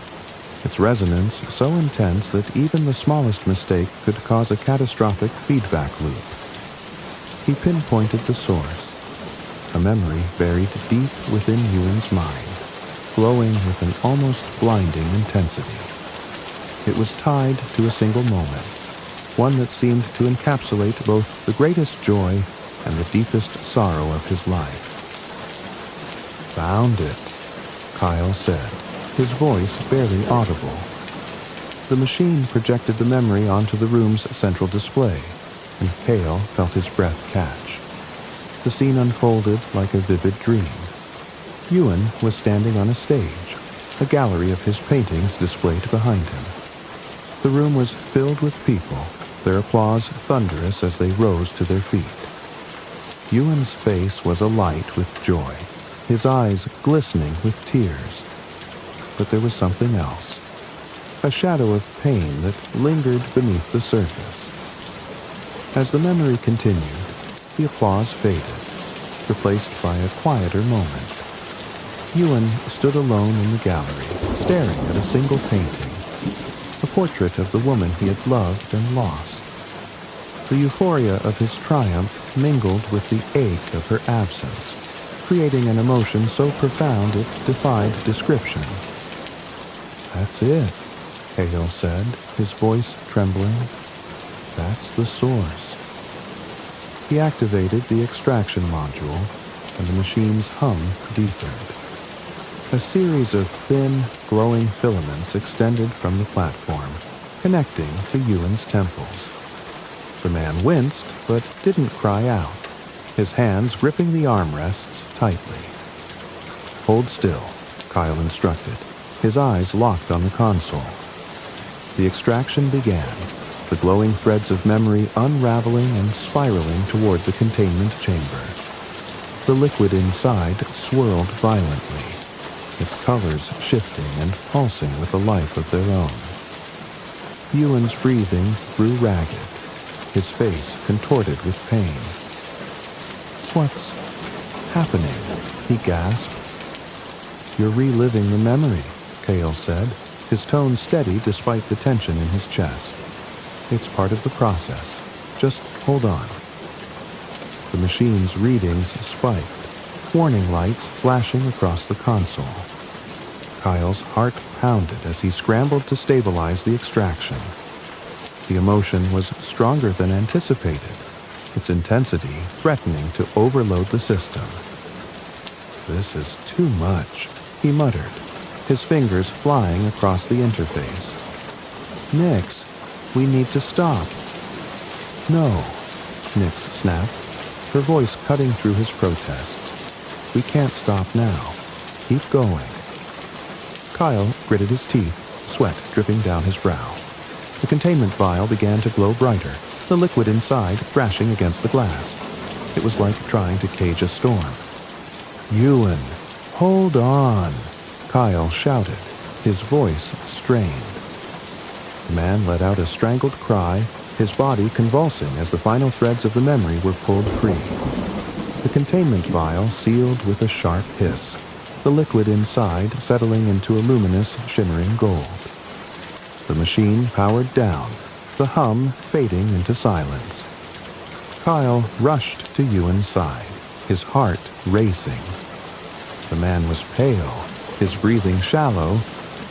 its resonance so intense that even the smallest mistake could cause a catastrophic feedback loop. He pinpointed the source, a memory buried deep within Ewan's mind, glowing with an almost blinding intensity. It was tied to a single moment, one that seemed to encapsulate both the greatest joy and the deepest sorrow of his life. "Found it," Kael said, his voice barely audible. The machine projected the memory onto the room's central display, and Kael felt his breath catch. The scene unfolded like a vivid dream. Ewan was standing on a stage, a gallery of his paintings displayed behind him. The room was filled with people, their applause thunderous as they rose to their feet. Ewan's face was alight with joy, his eyes glistening with tears. But there was something else, a shadow of pain that lingered beneath the surface. As the memory continued, the applause faded, replaced by a quieter moment. Ewan stood alone in the gallery, staring at a single painting, a portrait of the woman he had loved and lost. The euphoria of his triumph mingled with the ache of her absence, creating an emotion so profound it defied description. "That's it," Kael said, his voice trembling. "That's the source." He activated the extraction module, and the machine's hum deepened. A series of thin, glowing filaments extended from the platform, connecting to Ewan's temples. The man winced, but didn't cry out, his hands gripping the armrests tightly. "Hold still," Kael instructed, his eyes locked on the console. The extraction began, the glowing threads of memory unraveling and spiraling toward the containment chamber. The liquid inside swirled violently, its colors shifting and pulsing with a life of their own. Ewan's breathing grew ragged, his face contorted with pain. "What's happening?" he gasped. "You're reliving the memory," Kael said, his tone steady despite the tension in his chest. "It's part of the process. Just hold on." The machine's readings spiked, warning lights flashing across the console. Kyle's heart pounded as he scrambled to stabilize the extraction. The emotion was stronger than anticipated, its intensity threatening to overload the system. "This is too much," he muttered, his fingers flying across the interface. "Nyx, we need to stop." "No," Nyx snapped, her voice cutting through his protests. "We can't stop now. Keep going." Kael gritted his teeth, sweat dripping down his brow. The containment vial began to glow brighter, the liquid inside thrashing against the glass. It was like trying to cage a storm. "Ewan, hold on," Kael shouted, his voice strained. The man let out a strangled cry, his body convulsing as the final threads of the memory were pulled free. The containment vial sealed with a sharp hiss, the liquid inside settling into a luminous, shimmering gold. The machine powered down, the hum fading into silence. Kael rushed to Ewan's side, his heart racing. The man was pale, his breathing shallow,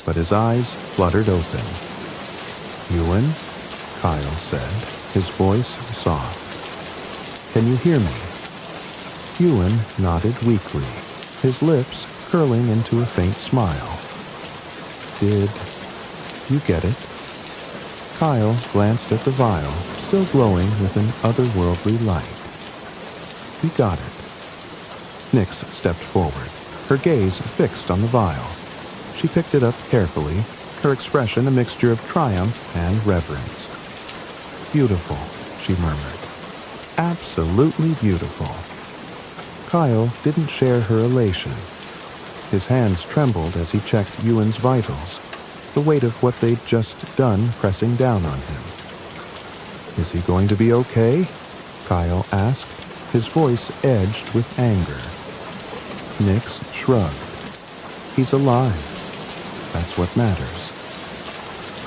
but his eyes fluttered open. "Ewan?" Kael said, his voice soft. "Can you hear me?" Ewan nodded weakly, his lips curling into a faint smile. You get it?" Kael glanced at the vial, still glowing with an otherworldly light. "He got it." Nyx stepped forward, her gaze fixed on the vial. She picked it up carefully, her expression a mixture of triumph and reverence. "Beautiful," she murmured. "Absolutely beautiful." Kael didn't share her elation. His hands trembled as he checked Ewan's vitals, the weight of what they'd just done pressing down on him. "Is he going to be okay?" Kael asked, his voice edged with anger. Nyx shrugged. "He's alive. That's what matters."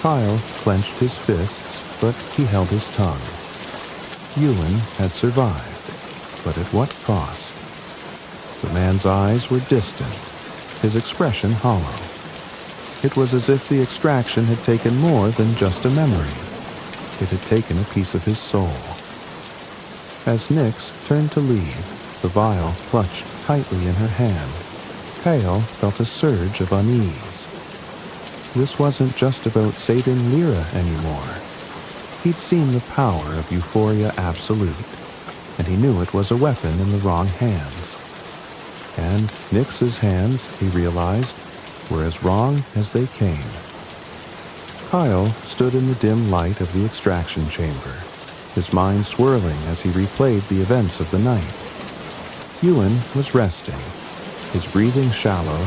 Kael clenched his fists, but he held his tongue. Ewan had survived, but at what cost? The man's eyes were distant, his expression hollow. It was as if the extraction had taken more than just a memory. It had taken a piece of his soul. As Nyx turned to leave, the vial clutched tightly in her hand. Kael felt a surge of unease. This wasn't just about saving Lyra anymore. He'd seen the power of Euphoria Absolute, and he knew it was a weapon in the wrong hands. And Nyx's hands, he realized, were as wrong as they came. Kael stood in the dim light of the extraction chamber, his mind swirling as he replayed the events of the night. Ewan was resting, his breathing shallow,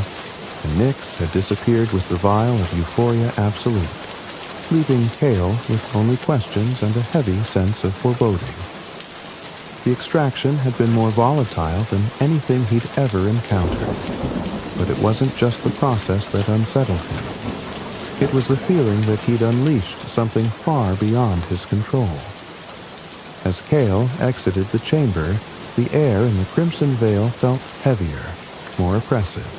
and Nyx had disappeared with the vial of Euphoria Absolute, leaving Kael with only questions and a heavy sense of foreboding. The extraction had been more volatile than anything he'd ever encountered, but it wasn't just the process that unsettled him. It was the feeling that he'd unleashed something far beyond his control. As Kael exited the chamber, the air in the Crimson Veil felt heavier, more oppressive.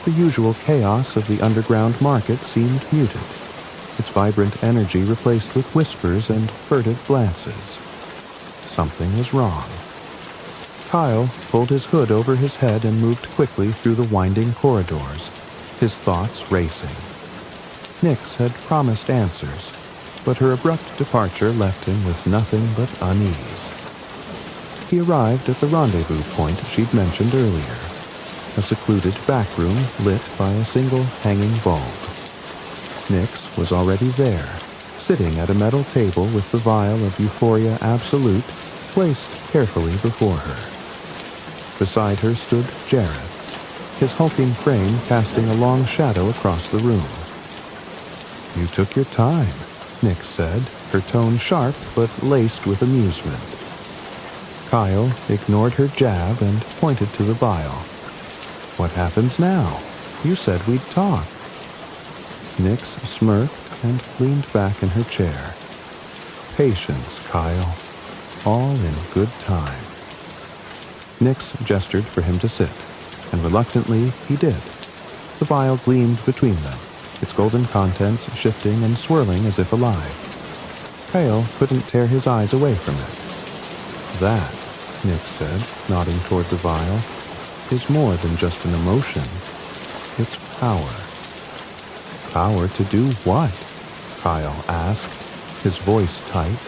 The usual chaos of the underground market seemed muted, its vibrant energy replaced with whispers and furtive glances. Something was wrong. Kael pulled his hood over his head and moved quickly through the winding corridors, his thoughts racing. Nyx had promised answers, but her abrupt departure left him with nothing but unease. He arrived at the rendezvous point she'd mentioned earlier, a secluded back room lit by a single hanging bulb. Nyx was already there, sitting at a metal table with the vial of Euphoria Absolute placed carefully before her. Beside her stood Jareth, his hulking frame casting a long shadow across the room. "You took your time," Nyx said, her tone sharp but laced with amusement. Kael ignored her jab and pointed to the vial. "What happens now? You said we'd talk." Nyx smirked and leaned back in her chair. "Patience, Kael. All in good time." Nyx gestured for him to sit, and reluctantly he did. The vial gleamed between them, its golden contents shifting and swirling as if alive. Kael couldn't tear his eyes away from it. "That," Nyx said, nodding toward the vial, "is more than just an emotion. It's power." "Power to do what?" Kael asked, his voice tight.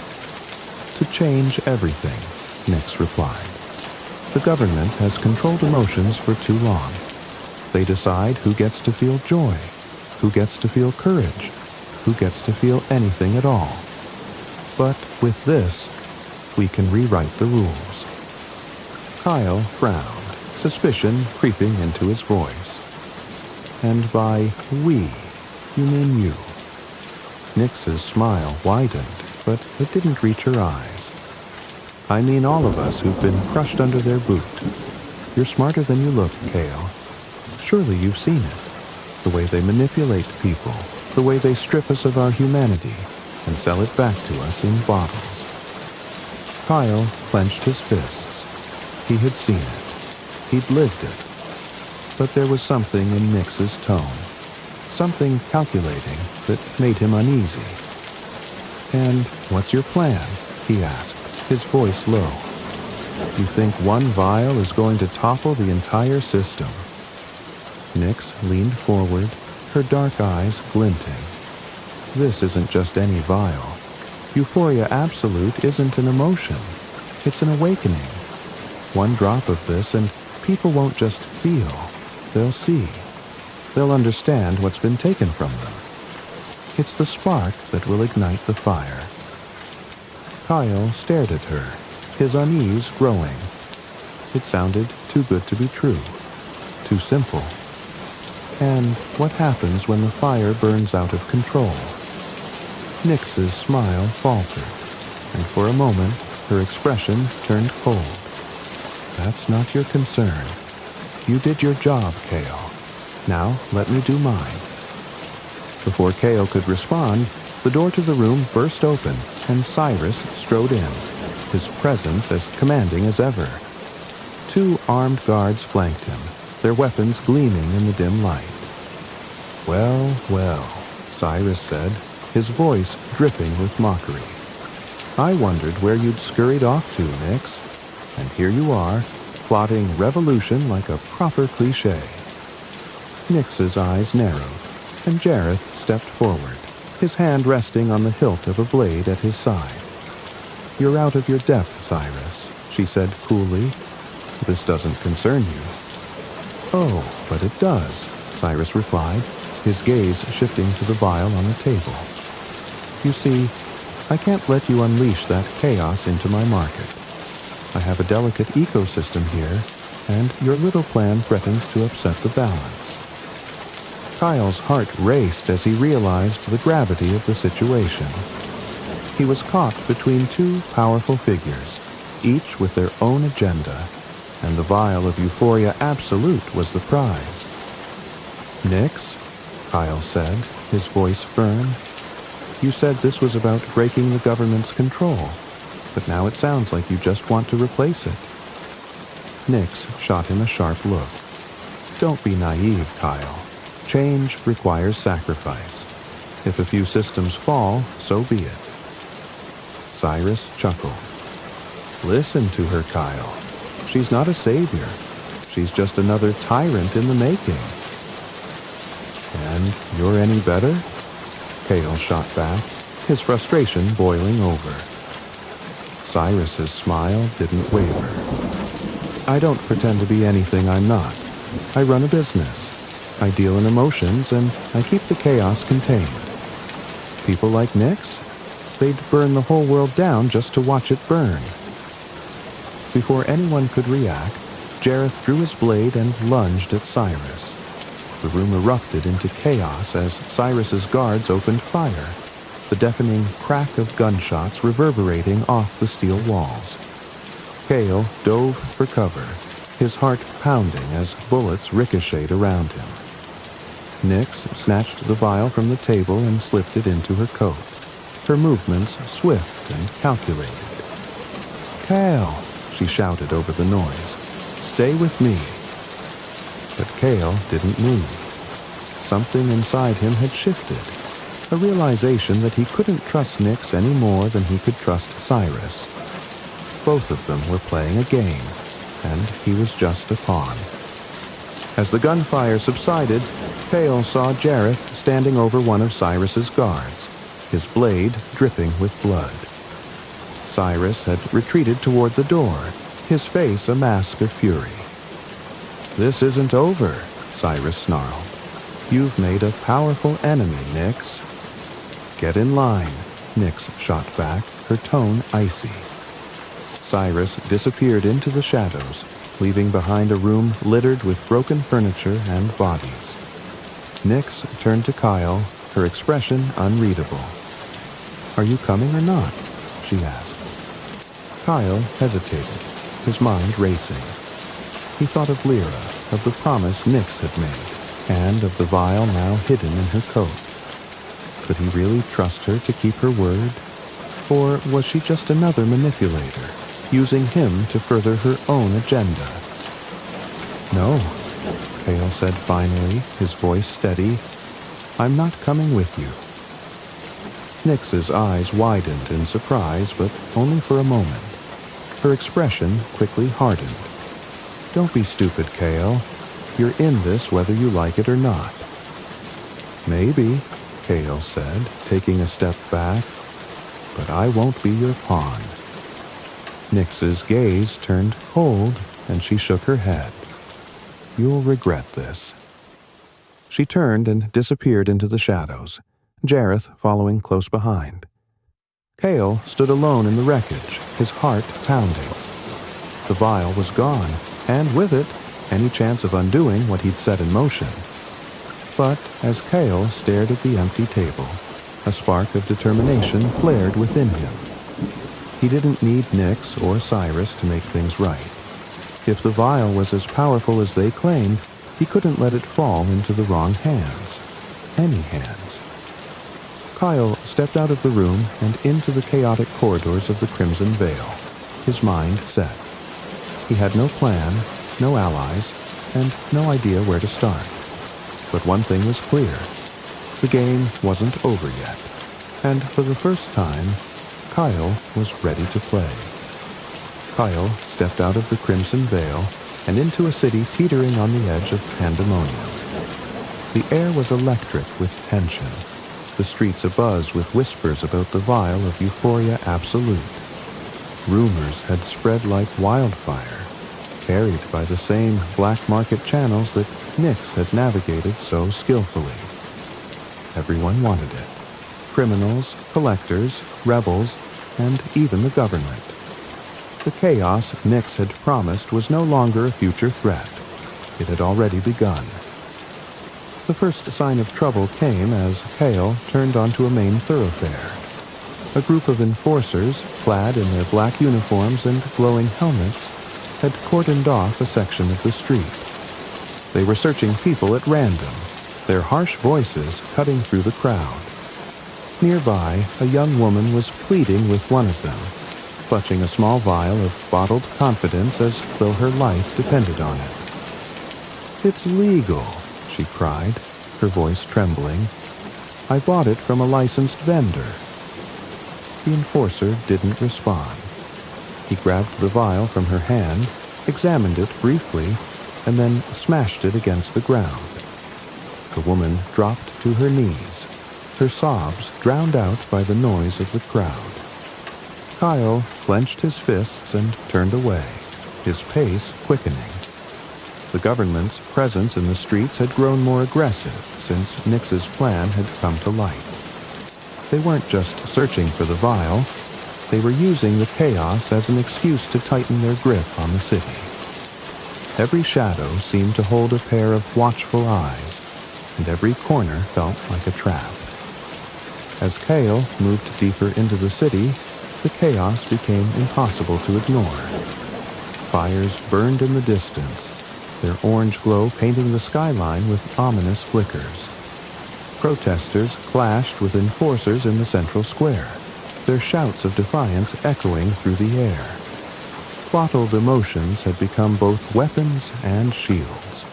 "To change everything," Nyx replied. "The government has controlled emotions for too long. They decide who gets to feel joy, who gets to feel courage, who gets to feel anything at all. But with this, we can rewrite the rules." Kael frowned, suspicion creeping into his voice. "And by we, you mean you?" Nyx's smile widened, but it didn't reach her eyes. "I mean all of us who've been crushed under their boot. You're smarter than you look, Kael. Surely you've seen it. The way they manipulate people, the way they strip us of our humanity and sell it back to us in bottles." Kael clenched his fists. He had seen it. He'd lived it. But there was something in Nyx's tone, something calculating that made him uneasy. "And what's your plan?" he asked, his voice low. "You think one vial is going to topple the entire system?" Nyx leaned forward, her dark eyes glinting. This isn't just any vial. Euphoria Absolute isn't an emotion. It's an awakening. One drop of this and people won't just feel. They'll see. They'll understand what's been taken from them. It's the spark that will ignite the fire. Kael stared at her, his unease growing. It sounded too good to be true, too simple. And what happens when the fire burns out of control? Nyx's smile faltered, and for a moment her expression turned cold. That's not your concern. You did your job, Kael. Now let me do mine. Before Kael could respond, the door to the room burst open, and Cyrus strode in, his presence as commanding as ever. 2 armed guards flanked him, their weapons gleaming in the dim light. "Well, well," Cyrus said, his voice dripping with mockery. "I wondered where you'd scurried off to, Nyx, and here you are, plotting revolution like a proper cliché." Nyx's eyes narrowed, and Jareth stepped forward, his hand resting on the hilt of a blade at his side. "You're out of your depth, Cyrus," she said coolly. "This doesn't concern you." "Oh, but it does," Cyrus replied, his gaze shifting to the vial on the table. "You see, I can't let you unleash that chaos into my market. I have a delicate ecosystem here, and your little plan threatens to upset the balance." Kyle's heart raced as he realized the gravity of the situation. He was caught between 2 powerful figures, each with their own agenda, and the vial of Euphoria Absolute was the prize. "Nyx," Kael said, his voice firm, "you said this was about breaking the government's control, but now it sounds like you just want to replace it." Nyx shot him a sharp look. "Don't be naive, Kael. Change requires sacrifice. If a few systems fall, so be it." Cyrus chuckled. "Listen to her, Kael. She's not a savior. She's just another tyrant in the making." "And you're any better?" Kael shot back, his frustration boiling over. Cyrus's smile didn't waver. "I don't pretend to be anything I'm not. I run a business. I deal in emotions, and I keep the chaos contained. People like Nyx? They'd burn the whole world down just to watch it burn." Before anyone could react, Jareth drew his blade and lunged at Cyrus. The room erupted into chaos as Cyrus's guards opened fire, the deafening crack of gunshots reverberating off the steel walls. Kael dove for cover, his heart pounding as bullets ricocheted around him. Nyx snatched the vial from the table and slipped it into her coat, her movements swift and calculated. "Kael!" she shouted over the noise. "Stay with me." But Kael didn't move. Something inside him had shifted, a realization that he couldn't trust Nyx any more than he could trust Cyrus. Both of them were playing a game, and he was just a pawn. As the gunfire subsided, Kael saw Jareth standing over one of Cyrus's guards, his blade dripping with blood. Cyrus had retreated toward the door, his face a mask of fury. "This isn't over," Cyrus snarled. "You've made a powerful enemy, Nyx." "Get in line," Nyx shot back, her tone icy. Cyrus disappeared into the shadows, leaving behind a room littered with broken furniture and bodies. Nyx turned to Kael, her expression unreadable. "Are you coming or not?" she asked. Kael hesitated, his mind racing. He thought of Lyra, of the promise Nyx had made, and of the vial now hidden in her coat. Could he really trust her to keep her word? Or was she just another manipulator, using him to further her own agenda? "No," Kael said finally, his voice steady. "I'm not coming with you." Nyx's eyes widened in surprise, but only for a moment. Her expression quickly hardened. "Don't be stupid, Kael. You're in this whether you like it or not." "Maybe," Kael said, taking a step back, "but I won't be your pawn." Nyx's gaze turned cold, and she shook her head. "You'll regret this." She turned and disappeared into the shadows, Jareth following close behind. Kael stood alone in the wreckage, his heart pounding. The vial was gone, and with it, any chance of undoing what he'd set in motion. But as Kael stared at the empty table, a spark of determination flared within him. He didn't need Nyx or Cyrus to make things right. If the vial was as powerful as they claimed, he couldn't let it fall into the wrong hands. Any hands. Kael stepped out of the room and into the chaotic corridors of the Crimson Veil, his mind set. He had no plan, no allies, and no idea where to start. But one thing was clear. The game wasn't over yet, and for the first time, Kael was ready to play. Kael stepped out of the Crimson Veil and into a city teetering on the edge of pandemonium. The air was electric with tension, the streets abuzz with whispers about the vial of Euphoria Absolute. Rumors had spread like wildfire, carried by the same black market channels that Nyx had navigated so skillfully. Everyone wanted it. Criminals, collectors, rebels, and even the government. The chaos Nyx had promised was no longer a future threat. It had already begun. The first sign of trouble came as Kael turned onto a main thoroughfare. A group of enforcers, clad in their black uniforms and glowing helmets, had cordoned off a section of the street. They were searching people at random, their harsh voices cutting through the crowd. Nearby, a young woman was pleading with one of them, clutching a small vial of bottled confidence as though her life depended on it. "It's legal," she cried, her voice trembling. "I bought it from a licensed vendor." The enforcer didn't respond. He grabbed the vial from her hand, examined it briefly, and then smashed it against the ground. The woman dropped to her knees, her sobs drowned out by the noise of the crowd. Kael clenched his fists and turned away, his pace quickening. The government's presence in the streets had grown more aggressive since Nyx's plan had come to light. They weren't just searching for the vial, they were using the chaos as an excuse to tighten their grip on the city. Every shadow seemed to hold a pair of watchful eyes, and every corner felt like a trap. As Kael moved deeper into the city, the chaos became impossible to ignore. Fires burned in the distance, their orange glow painting the skyline with ominous flickers. Protesters clashed with enforcers in the central square, their shouts of defiance echoing through the air. Bottled emotions had become both weapons and shields.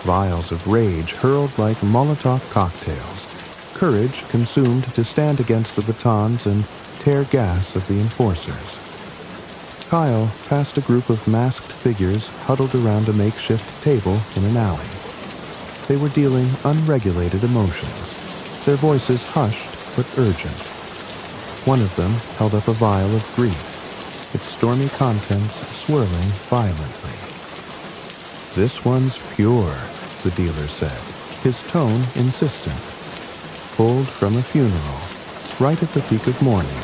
Vials of rage hurled like Molotov cocktails, courage consumed to stand against the batons and tear gas of the enforcers. Kael passed a group of masked figures huddled around a makeshift table in an alley. They were dealing unregulated emotions, their voices hushed but urgent. One of them held up a vial of grief, its stormy contents swirling violently. "This one's pure," the dealer said, his tone insistent. "Pulled from a funeral, right at the peak of mourning,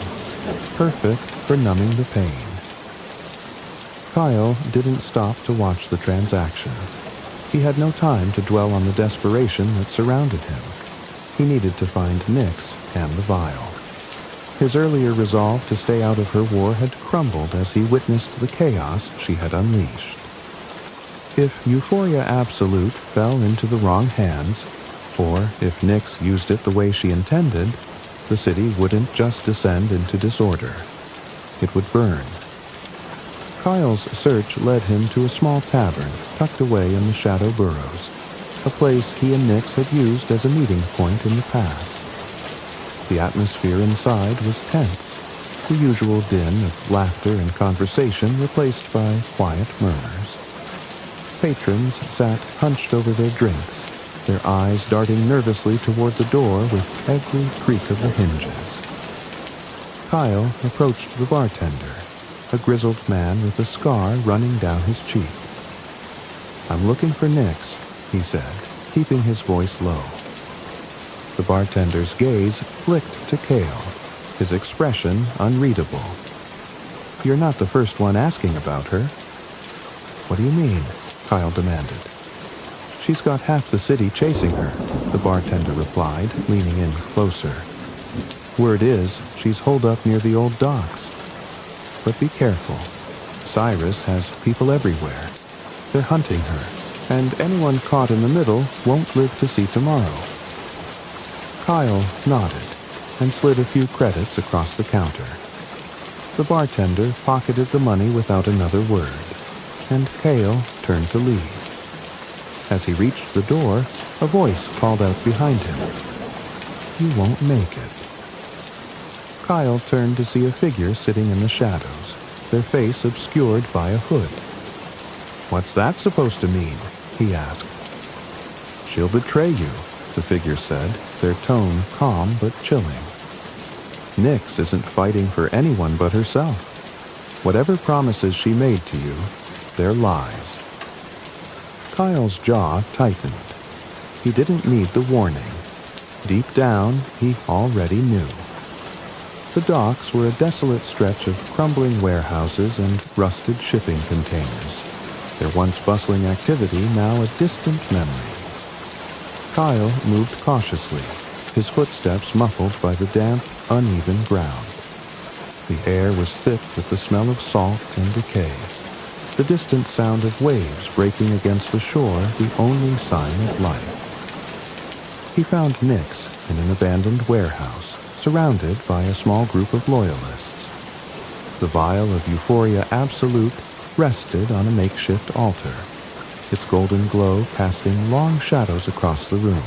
perfect for numbing the pain." Kael didn't stop to watch the transaction. He had no time to dwell on the desperation that surrounded him. He needed to find Nyx and the vial. His earlier resolve to stay out of her war had crumbled as he witnessed the chaos she had unleashed. If Euphoria Absolute fell into the wrong hands, or if Nyx used it the way she intended, the city wouldn't just descend into disorder. It would burn. Kael's search led him to a small tavern tucked away in the Shadow Burrows, a place he and Nyx had used as a meeting point in the past. The atmosphere inside was tense, the usual din of laughter and conversation replaced by quiet murmurs. Patrons sat hunched over their drinks, their eyes darting nervously toward the door with every creak of the hinges. Kael approached the bartender, a grizzled man with a scar running down his cheek. "I'm looking for Nix," he said, keeping his voice low. The bartender's gaze flicked to Kael, his expression unreadable. "You're not the first one asking about her." "What do you mean?" Kael demanded. "She's got half the city chasing her," the bartender replied, leaning in closer. "Word is, she's holed up near the old docks. But be careful. Cyrus has people everywhere. They're hunting her, and anyone caught in the middle won't live to see tomorrow." Kael nodded and slid a few credits across the counter. The bartender pocketed the money without another word, and Kael turned to leave. As he reached the door, a voice called out behind him, "You won't make it." Kael turned to see a figure sitting in the shadows, their face obscured by a hood. "What's that supposed to mean?" he asked. "She'll betray you," the figure said, their tone calm but chilling. "Nix isn't fighting for anyone but herself. Whatever promises she made to you, they're lies." Kael's jaw tightened. He didn't need the warning. Deep down, he already knew. The docks were a desolate stretch of crumbling warehouses and rusted shipping containers, their once bustling activity now a distant memory. Kael moved cautiously, his footsteps muffled by the damp, uneven ground. The air was thick with the smell of salt and decay, the distant sound of waves breaking against the shore the only sign of life. He found Nix in an abandoned warehouse, surrounded by a small group of loyalists. The vial of Euphoria Absolute rested on a makeshift altar, its golden glow casting long shadows across the room.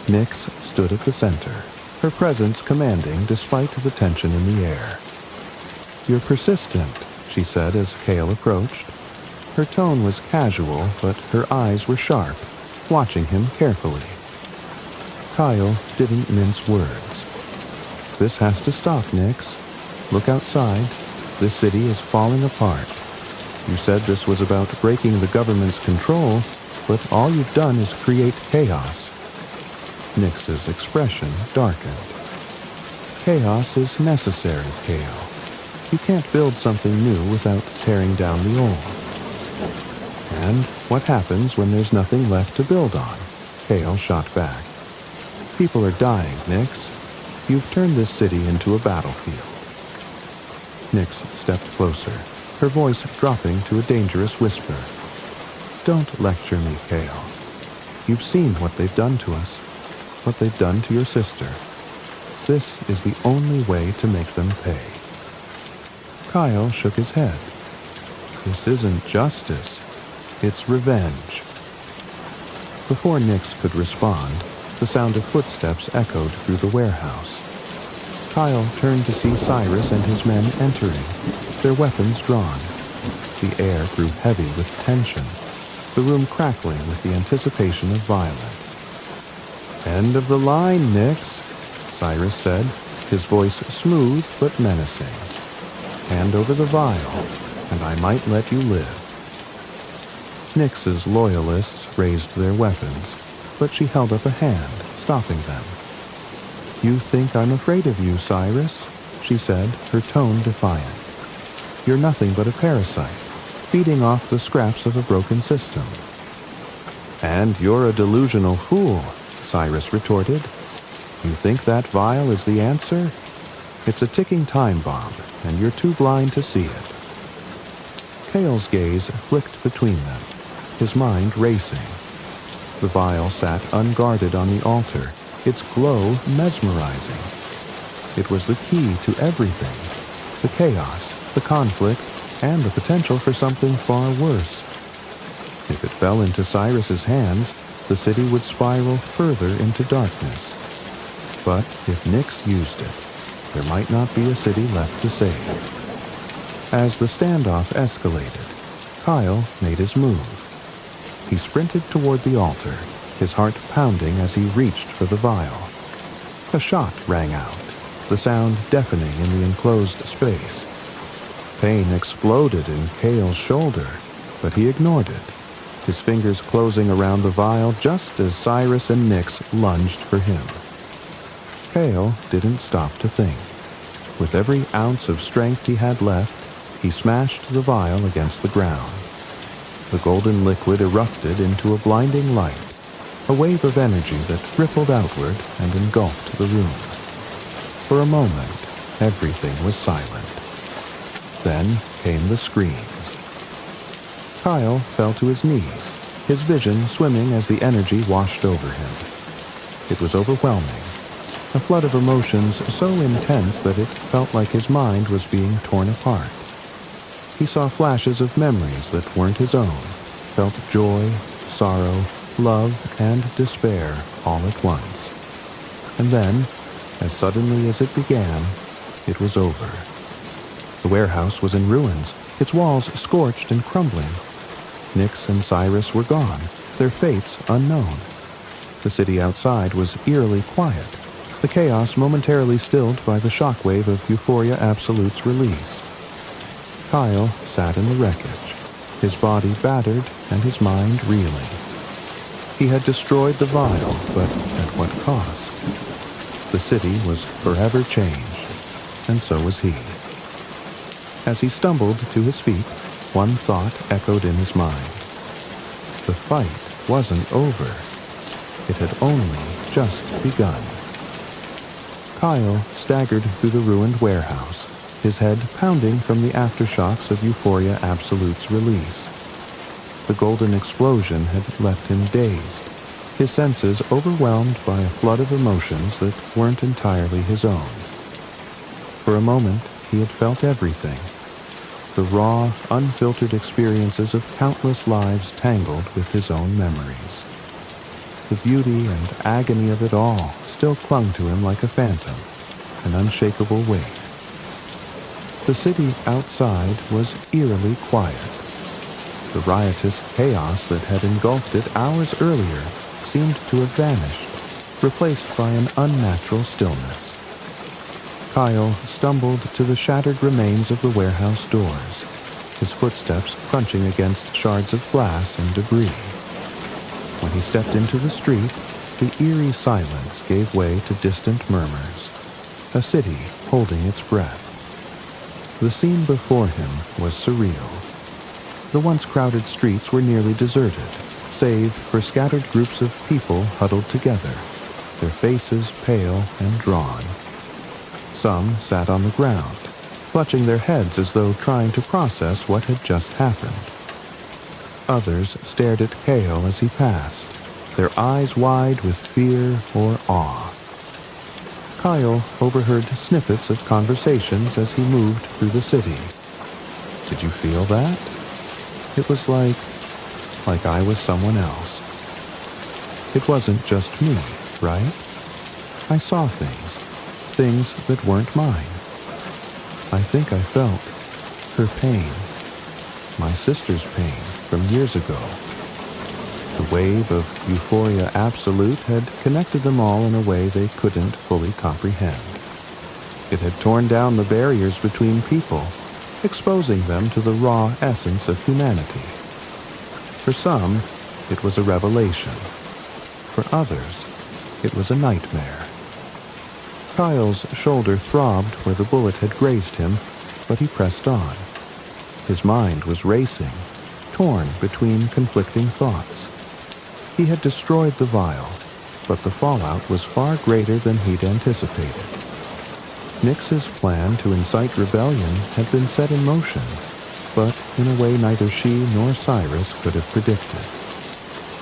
Nix stood at the center, her presence commanding despite the tension in the air. "You're persistent," she said as Kael approached. Her tone was casual, but her eyes were sharp, watching him carefully. Kael didn't mince words. "This has to stop, Nix. Look outside. This city is falling apart. You said this was about breaking the government's control, but all you've done is create chaos." Nix's expression darkened. "Chaos is necessary, Kael. You can't build something new without tearing down the old." "And what happens when there's nothing left to build on?" Kael shot back. "People are dying, Nix. You've turned this city into a battlefield." Nix stepped closer, her voice dropping to a dangerous whisper. "Don't lecture me, Kael. You've seen what they've done to us, what they've done to your sister. This is the only way to make them pay." Kael shook his head. "This isn't justice. It's revenge." Before Nix could respond, the sound of footsteps echoed through the warehouse. Kael turned to see Cyrus and his men entering, their weapons drawn. The air grew heavy with tension, the room crackling with the anticipation of violence. "End of the line, Nix," Cyrus said, his voice smooth but menacing. "Hand over the vial, and I might let you live." Nix's loyalists raised their weapons, but she held up a hand, stopping them. "You think I'm afraid of you, Cyrus?" she said, her tone defiant. "You're nothing but a parasite, feeding off the scraps of a broken system." "And you're a delusional fool," Cyrus retorted. "You think that vial is the answer? It's a ticking time bomb, and you're too blind to see it." Kael's gaze flicked between them, his mind racing. The vial sat unguarded on the altar, its glow mesmerizing. It was the key to everything, the chaos, the conflict, and the potential for something far worse. If it fell into Cyrus's hands, the city would spiral further into darkness. But if Nix used it, there might not be a city left to save. As the standoff escalated, Kael made his move. He sprinted toward the altar, his heart pounding as he reached for the vial. A shot rang out, the sound deafening in the enclosed space. Pain exploded in Kael's shoulder, but he ignored it, his fingers closing around the vial just as Cyrus and Nyx lunged for him. Kael didn't stop to think. With every ounce of strength he had left, he smashed the vial against the ground. The golden liquid erupted into a blinding light, a wave of energy that rippled outward and engulfed the room. For a moment, everything was silent. Then came the screams. Kael fell to his knees, his vision swimming as the energy washed over him. It was overwhelming, a flood of emotions so intense that it felt like his mind was being torn apart. He saw flashes of memories that weren't his own, felt joy, sorrow, love, and despair all at once. And then, as suddenly as it began, it was over. The warehouse was in ruins, its walls scorched and crumbling. Nyx and Cyrus were gone, their fates unknown. The city outside was eerily quiet, the chaos momentarily stilled by the shockwave of Euphoria Absolute's release. Kael sat in the wreckage, his body battered and his mind reeling. He had destroyed the vial, but at what cost? The city was forever changed, and so was he. As he stumbled to his feet, one thought echoed in his mind. The fight wasn't over. It had only just begun. Kael staggered through the ruined warehouse, his head pounding from the aftershocks of Euphoria Absolute's release. The golden explosion had left him dazed, his senses overwhelmed by a flood of emotions that weren't entirely his own. For a moment, he had felt everything. The raw, unfiltered experiences of countless lives tangled with his own memories. The beauty and agony of it all still clung to him like a phantom, an unshakable weight. The city outside was eerily quiet. The riotous chaos that had engulfed it hours earlier seemed to have vanished, replaced by an unnatural stillness. Kael stumbled to the shattered remains of the warehouse doors, his footsteps crunching against shards of glass and debris. When he stepped into the street, the eerie silence gave way to distant murmurs, a city holding its breath. The scene before him was surreal. The once crowded streets were nearly deserted, save for scattered groups of people huddled together, their faces pale and drawn. Some sat on the ground, clutching their heads as though trying to process what had just happened. Others stared at Kael as he passed, their eyes wide with fear or awe. Kael overheard snippets of conversations as he moved through the city. Did you feel that? It was like I was someone else. It wasn't just me, right? I saw things that weren't mine. I think I felt her pain, my sister's pain from years ago. The wave of Euphoria Absolute had connected them all in a way they couldn't fully comprehend. It had torn down the barriers between people, exposing them to the raw essence of humanity. For some, it was a revelation. For others, it was a nightmare. Kael's shoulder throbbed where the bullet had grazed him, but he pressed on. His mind was racing, torn between conflicting thoughts. He had destroyed the vial, but the fallout was far greater than he'd anticipated. Nyx's plan to incite rebellion had been set in motion, but in a way neither she nor Cyrus could have predicted.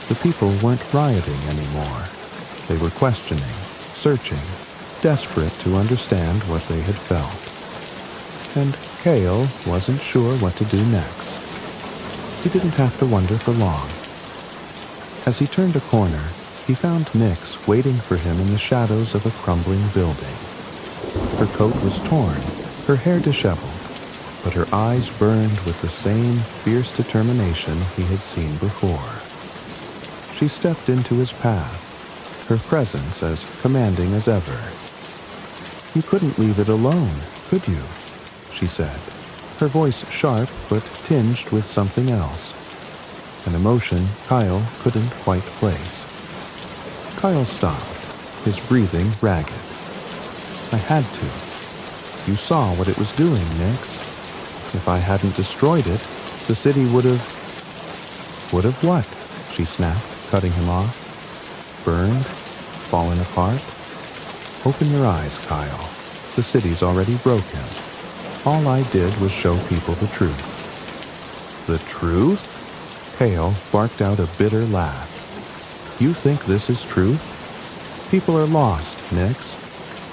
The people weren't rioting anymore. They were questioning, searching, desperate to understand what they had felt. And Kael wasn't sure what to do next. He didn't have to wonder for long. As he turned a corner, he found Nyx waiting for him in the shadows of a crumbling building. Her coat was torn, her hair disheveled, but her eyes burned with the same fierce determination he had seen before. She stepped into his path, her presence as commanding as ever. "You couldn't leave it alone, could you?" she said, her voice sharp but tinged with something else, an emotion Kael couldn't quite place. Kael stopped, his breathing ragged. "I had to. You saw what it was doing, Nyx. If I hadn't destroyed it, the city would have..." "Would have what?" she snapped, cutting him off. "Burned? Fallen apart? Open your eyes, Kael. The city's already broken. All I did was show people the truth." "The truth?" Kael barked out a bitter laugh. "You think this is truth? People are lost, Nyx.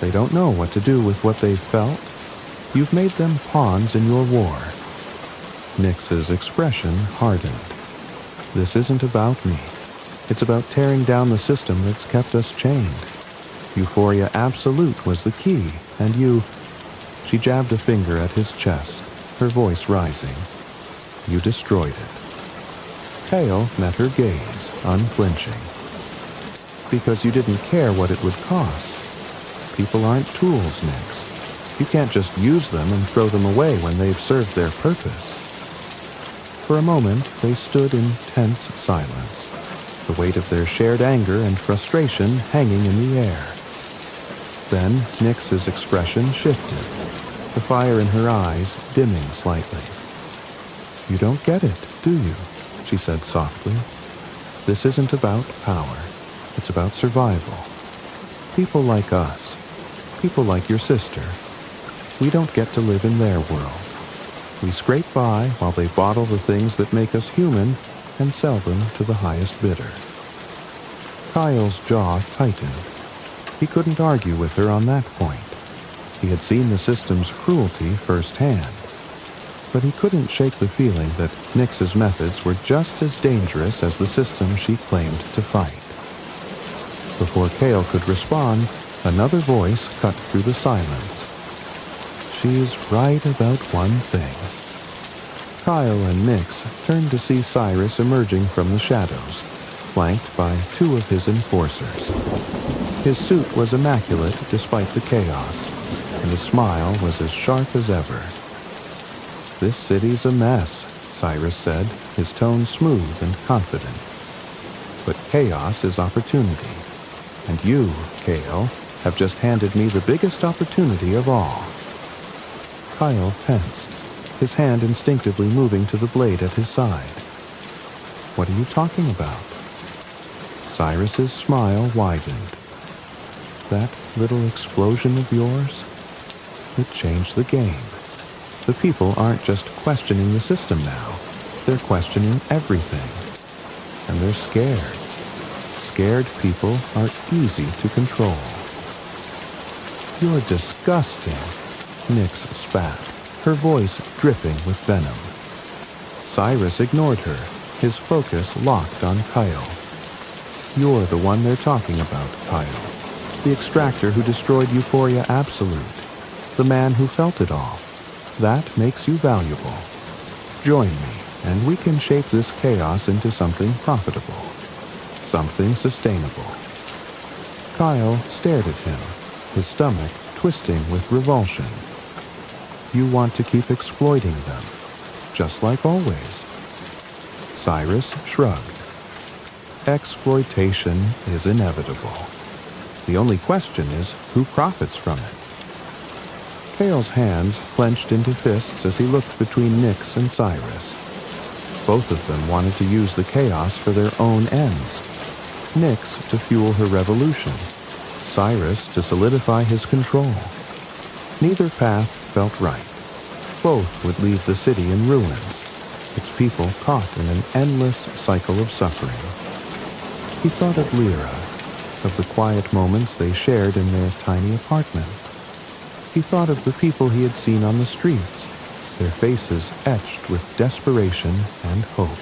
They don't know what to do with what they've felt. You've made them pawns in your war." Nyx's expression hardened. "This isn't about me. It's about tearing down the system that's kept us chained. Euphoria Absolute was the key, and you..." She jabbed a finger at his chest, her voice rising. "You destroyed it." Kael met her gaze, unflinching. "Because you didn't care what it would cost. People aren't tools, Nyx. You can't just use them and throw them away when they've served their purpose." For a moment, they stood in tense silence, the weight of their shared anger and frustration hanging in the air. Then Nyx's expression shifted, the fire in her eyes dimming slightly. "You don't get it, do you?" she said softly. "This isn't about power. It's about survival. People like us, people like your sister, we don't get to live in their world. We scrape by while they bottle the things that make us human and sell them to the highest bidder." Kael's jaw tightened. He couldn't argue with her on that point. He had seen the system's cruelty firsthand. But he couldn't shake the feeling that Nyx's methods were just as dangerous as the system she claimed to fight. Before Kael could respond, another voice cut through the silence. "She's right about one thing." Kael and Nyx turned to see Cyrus emerging from the shadows, flanked by two of his enforcers. His suit was immaculate despite the chaos, and his smile was as sharp as ever. "This city's a mess," Cyrus said, his tone smooth and confident. "But chaos is opportunity. And you, Kael, have just handed me the biggest opportunity of all." Kael tensed, his hand instinctively moving to the blade at his side. "What are you talking about?" Cyrus's smile widened. "That little explosion of yours? It changed the game. The people aren't just questioning the system now. They're questioning everything. And they're scared. Scared people are easy to control." "You're disgusting," Nyx spat, her voice dripping with venom. Cyrus ignored her, his focus locked on Kael. "You're the one they're talking about, Kael. The extractor who destroyed Euphoria Absolute. The man who felt it all. That makes you valuable. Join me, and we can shape this chaos into something profitable. Something sustainable." Kael stared at him, his stomach twisting with revulsion. "You want to keep exploiting them, just like always." Cyrus shrugged. "Exploitation is inevitable. The only question is who profits from it." Kael's hands clenched into fists as he looked between Nyx and Cyrus. Both of them wanted to use the chaos for their own ends. Nyx to fuel her revolution, Cyrus to solidify his control. Neither path felt right. Both would leave the city in ruins, its people caught in an endless cycle of suffering. He thought of Lyra, of the quiet moments they shared in their tiny apartment. He thought of the people he had seen on the streets, their faces etched with desperation and hope.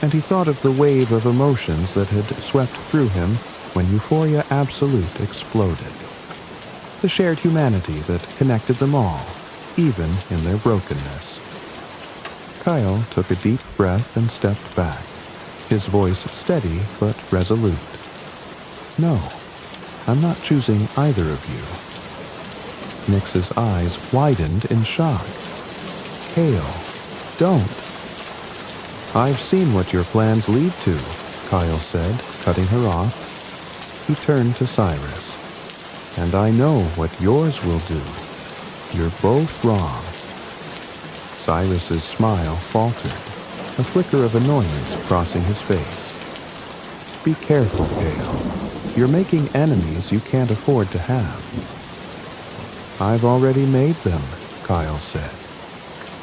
And he thought of the wave of emotions that had swept through him when Euphoria Absolute exploded. The shared humanity that connected them all, even in their brokenness. Kael took a deep breath and stepped back, his voice steady but resolute. "No, I'm not choosing either of you." Nyx's eyes widened in shock. "Kael, don't." "I've seen what your plans lead to," Kael said, cutting her off. He turned to Cyrus. "And I know what yours will do. You're both wrong." Cyrus's smile faltered, a flicker of annoyance crossing his face. "Be careful, Kael. You're making enemies you can't afford to have." "I've already made them," Kael said.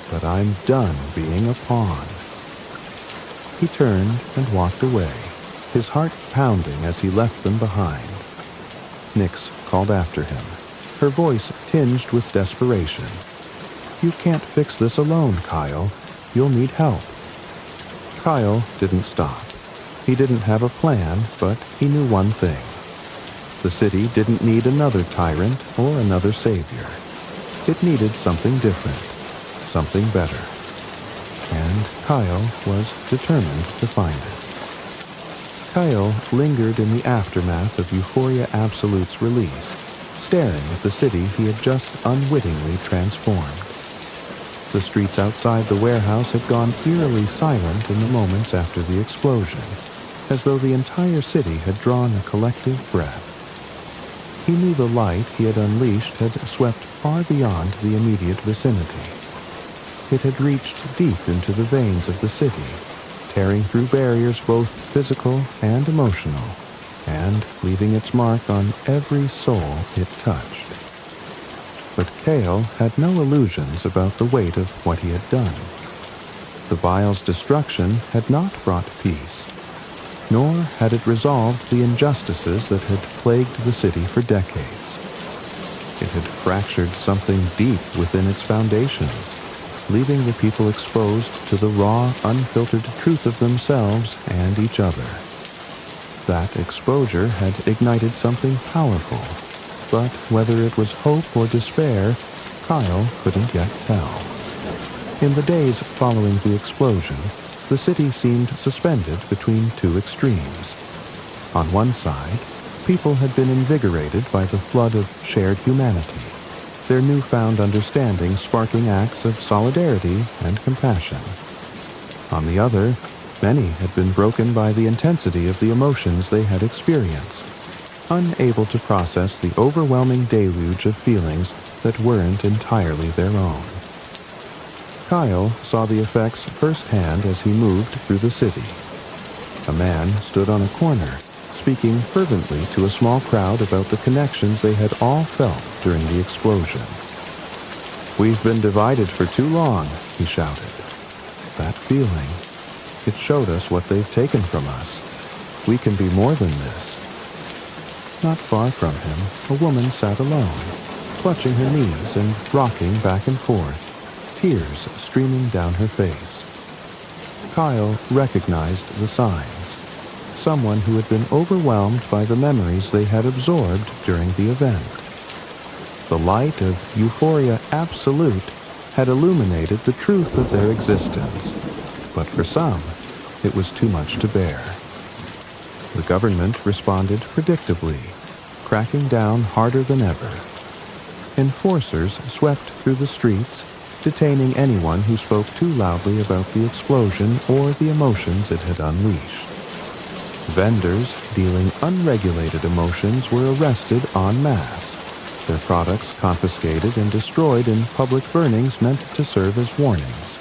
"But I'm done being a pawn." He turned and walked away, his heart pounding as he left them behind. Nyx called after him, her voice tinged with desperation. "You can't fix this alone, Kael. You'll need help." Kael didn't stop. He didn't have a plan, but he knew one thing. The city didn't need another tyrant or another savior. It needed something different, something better. And Kael was determined to find it. Kael lingered in the aftermath of Euphoria Absolute's release, staring at the city he had just unwittingly transformed. The streets outside the warehouse had gone eerily silent in the moments after the explosion, as though the entire city had drawn a collective breath. He knew the light he had unleashed had swept far beyond the immediate vicinity. It had reached deep into the veins of the city, tearing through barriers both physical and emotional, and leaving its mark on every soul it touched. But Kael had no illusions about the weight of what he had done. The vial's destruction had not brought peace, nor had it resolved the injustices that had plagued the city for decades. It had fractured something deep within its foundations, leaving the people exposed to the raw, unfiltered truth of themselves and each other. That exposure had ignited something powerful, but whether it was hope or despair, Kael couldn't yet tell. In the days following the explosion, the city seemed suspended between two extremes. On one side, people had been invigorated by the flood of shared humanity, their newfound understanding sparking acts of solidarity and compassion. On the other, many had been broken by the intensity of the emotions they had experienced, unable to process the overwhelming deluge of feelings that weren't entirely their own. Kael saw the effects firsthand as he moved through the city. A man stood on a corner, speaking fervently to a small crowd about the connections they had all felt during the explosion. "We've been divided for too long," he shouted. "That feeling, it showed us what they've taken from us. We can be more than this." Not far from him, a woman sat alone, clutching her knees and rocking back and forth, tears streaming down her face. Kael recognized the signs. Someone who had been overwhelmed by the memories they had absorbed during the event. The light of Euphoria Absolute had illuminated the truth of their existence, but for some, it was too much to bear. The government responded predictably, cracking down harder than ever. Enforcers swept through the streets, detaining anyone who spoke too loudly about the explosion or the emotions it had unleashed. Vendors dealing unregulated emotions were arrested en masse, their products confiscated and destroyed in public burnings meant to serve as warnings.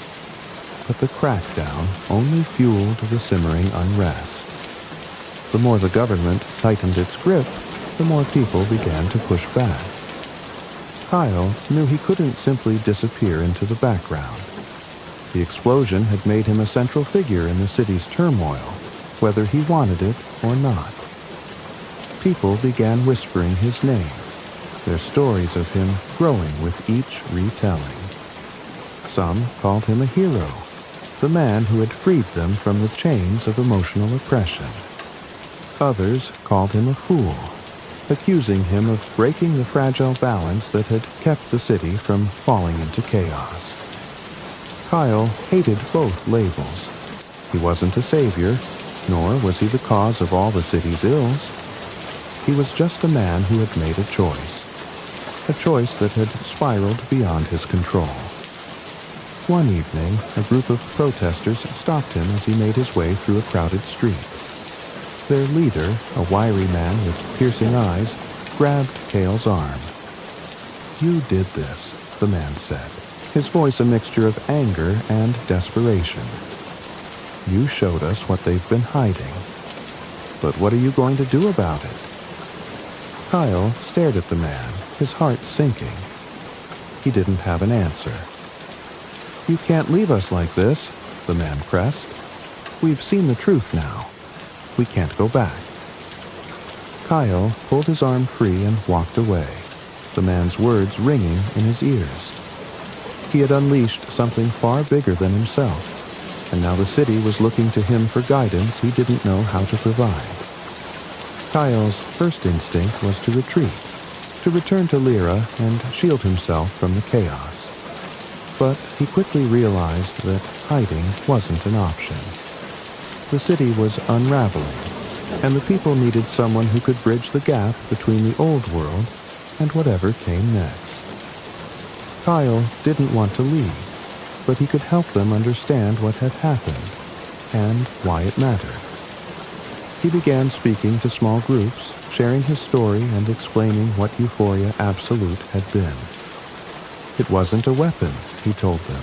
But the crackdown only fueled the simmering unrest. The more the government tightened its grip, the more people began to push back. Kael knew he couldn't simply disappear into the background. The explosion had made him a central figure in the city's turmoil, whether he wanted it or not. People began whispering his name, their stories of him growing with each retelling. Some called him a hero, the man who had freed them from the chains of emotional oppression. Others called him a fool, accusing him of breaking the fragile balance that had kept the city from falling into chaos. Kael hated both labels. He wasn't a savior, nor was he the cause of all the city's ills. He was just a man who had made a choice that had spiraled beyond his control. One evening, a group of protesters stopped him as he made his way through a crowded street. Their leader, a wiry man with piercing eyes, grabbed Kael's arm. "You did this," the man said, his voice a mixture of anger and desperation. "You showed us what they've been hiding. But what are you going to do about it?" Kael stared at the man, his heart sinking. He didn't have an answer. "You can't leave us like this," the man pressed. "We've seen the truth now. We can't go back." Kael pulled his arm free and walked away, the man's words ringing in his ears. He had unleashed something far bigger than himself, and now the city was looking to him for guidance he didn't know how to provide. Kael's first instinct was to retreat, to return to Lyra and shield himself from the chaos. But he quickly realized that hiding wasn't an option. The city was unraveling, and the people needed someone who could bridge the gap between the old world and whatever came next. Kael didn't want to leave, but he could help them understand what had happened and why it mattered. He began speaking to small groups, sharing his story and explaining what Euphoria Absolute had been. It wasn't a weapon, he told them.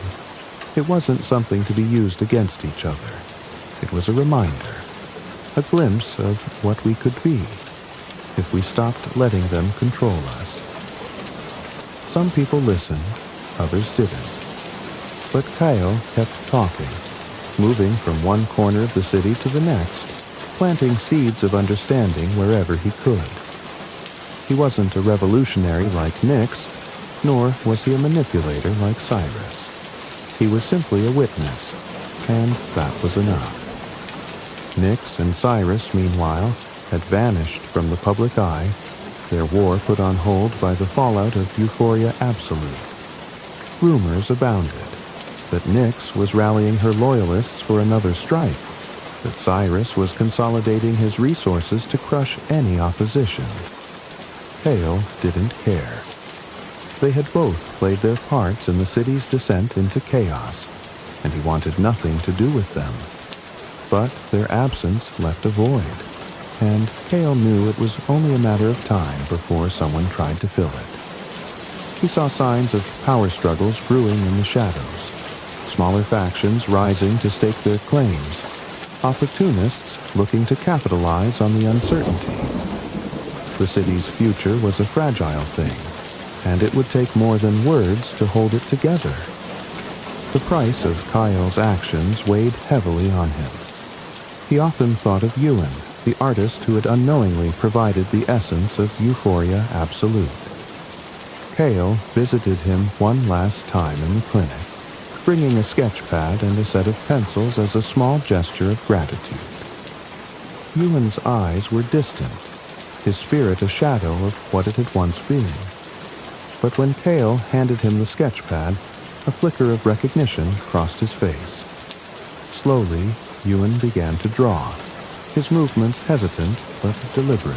It wasn't something to be used against each other. It was a reminder, a glimpse of what we could be if we stopped letting them control us. Some people listened, others didn't. But Kael kept talking, moving from one corner of the city to the next, planting seeds of understanding wherever he could. He wasn't a revolutionary like Nyx, nor was he a manipulator like Cyrus. He was simply a witness, and that was enough. Nyx and Cyrus, meanwhile, had vanished from the public eye, their war put on hold by the fallout of Euphoria Absolute. Rumors abounded that Nyx was rallying her loyalists for another strike, that Cyrus was consolidating his resources to crush any opposition. Kael didn't care. They had both played their parts in the city's descent into chaos, and he wanted nothing to do with them. But their absence left a void, and Kael knew it was only a matter of time before someone tried to fill it. He saw signs of power struggles brewing in the shadows, smaller factions rising to stake their claims, opportunists looking to capitalize on the uncertainty. The city's future was a fragile thing, and it would take more than words to hold it together. The price of Kael's actions weighed heavily on him. He often thought of Ewan, the artist who had unknowingly provided the essence of Euphoria Absolute. Kael visited him one last time in the clinic, bringing a sketch pad and a set of pencils as a small gesture of gratitude. Ewan's eyes were distant, his spirit a shadow of what it had once been. But when Kael handed him the sketch pad, a flicker of recognition crossed his face. Slowly, Ewan began to draw, his movements hesitant but deliberate.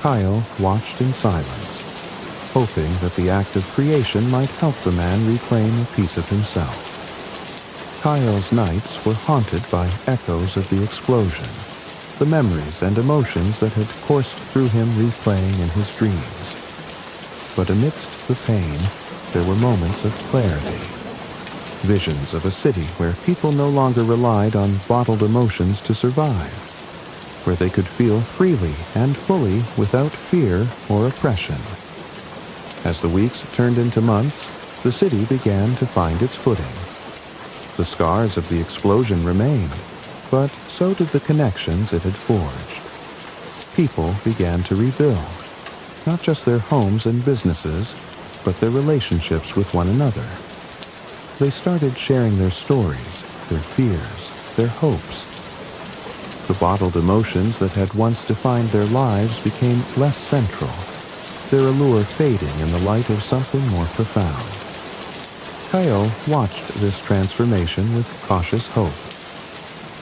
Kael watched in silence, hoping that the act of creation might help the man reclaim a piece of himself. Kael's nights were haunted by echoes of the explosion, the memories and emotions that had coursed through him replaying in his dreams. But amidst the pain, there were moments of clarity. Visions of a city where people no longer relied on bottled emotions to survive, where they could feel freely and fully without fear or oppression. As the weeks turned into months, the city began to find its footing. The scars of the explosion remained, but so did the connections it had forged. People began to rebuild, not just their homes and businesses, but their relationships with one another. They started sharing their stories, their fears, their hopes. The bottled emotions that had once defined their lives became less central, their allure fading in the light of something more profound. Kael watched this transformation with cautious hope.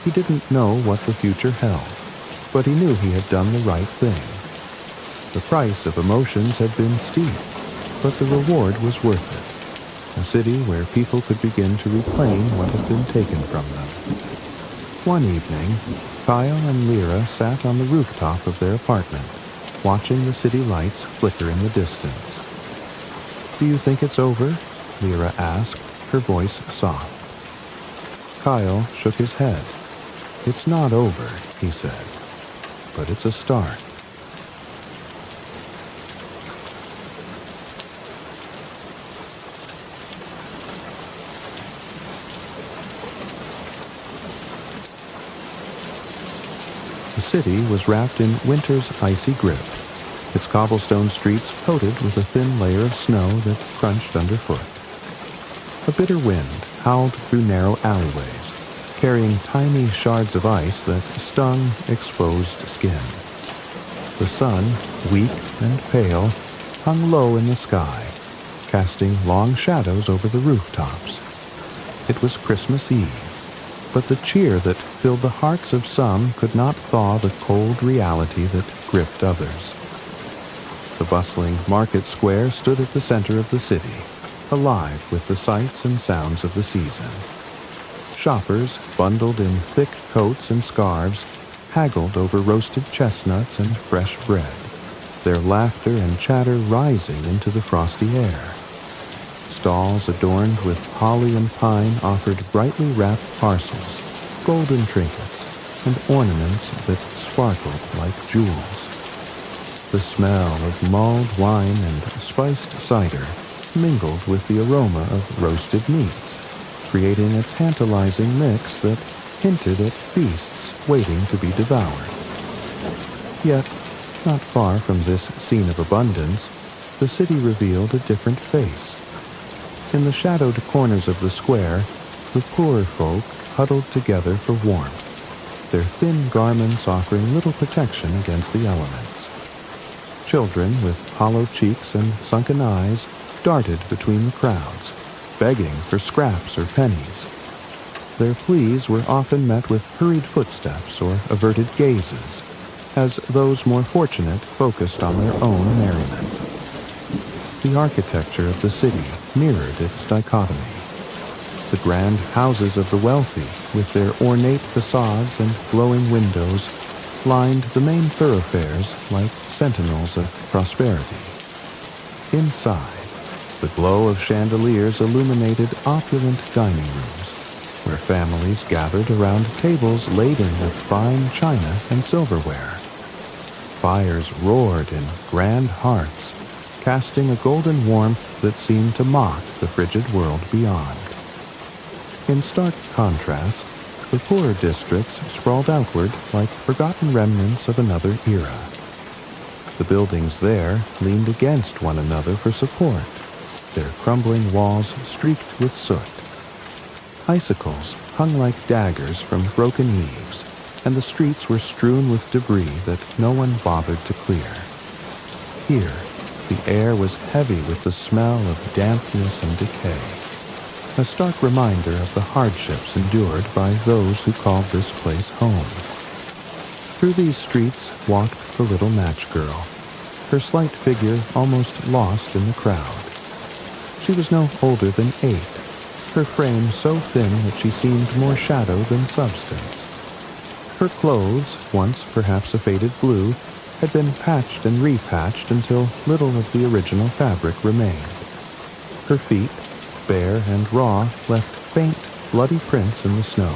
He didn't know what the future held, but he knew he had done the right thing. The price of emotions had been steep, but the reward was worth it. A city where people could begin to reclaim what had been taken from them. One evening, Kael and Lyra sat on the rooftop of their apartment, watching the city lights flicker in the distance. "Do you think it's over?" Lyra asked, her voice soft. Kael shook his head. "It's not over," he said, "but it's a start." The city was wrapped in winter's icy grip, its cobblestone streets coated with a thin layer of snow that crunched underfoot. A bitter wind howled through narrow alleyways, carrying tiny shards of ice that stung exposed skin. The sun, weak and pale, hung low in the sky, casting long shadows over the rooftops. It was Christmas Eve, but the cheer that filled the hearts of some could not thaw the cold reality that gripped others. The bustling market square stood at the center of the city, alive with the sights and sounds of the season. Shoppers, bundled in thick coats and scarves, haggled over roasted chestnuts and fresh bread, their laughter and chatter rising into the frosty air. Stalls adorned with holly and pine offered brightly wrapped parcels, golden trinkets, and ornaments that sparkled like jewels. The smell of mulled wine and spiced cider mingled with the aroma of roasted meats, creating a tantalizing mix that hinted at feasts waiting to be devoured. Yet, not far from this scene of abundance, the city revealed a different face. In the shadowed corners of the square, the poorer folk huddled together for warmth, their thin garments offering little protection against the elements. Children with hollow cheeks and sunken eyes darted between the crowds, begging for scraps or pennies. Their pleas were often met with hurried footsteps or averted gazes, as those more fortunate focused on their own merriment. The architecture of the city mirrored its dichotomy. The grand houses of the wealthy, with their ornate facades and glowing windows, lined the main thoroughfares like sentinels of prosperity. Inside, the glow of chandeliers illuminated opulent dining rooms, where families gathered around tables laden with fine china and silverware. Fires roared in grand hearths, casting a golden warmth that seemed to mock the frigid world beyond. In stark contrast, the poorer districts sprawled outward like forgotten remnants of another era. The buildings there leaned against one another for support, their crumbling walls streaked with soot. Icicles hung like daggers from broken eaves, and the streets were strewn with debris that no one bothered to clear. Here, the air was heavy with the smell of dampness and decay, a stark reminder of the hardships endured by those who called this place home. Through these streets walked the little match girl, her slight figure almost lost in the crowd. She was no older than 8, her frame so thin that she seemed more shadow than substance. Her clothes, once perhaps a faded blue, had been patched and repatched until little of the original fabric remained. Her feet, bare and raw, left faint, bloody prints in the snow.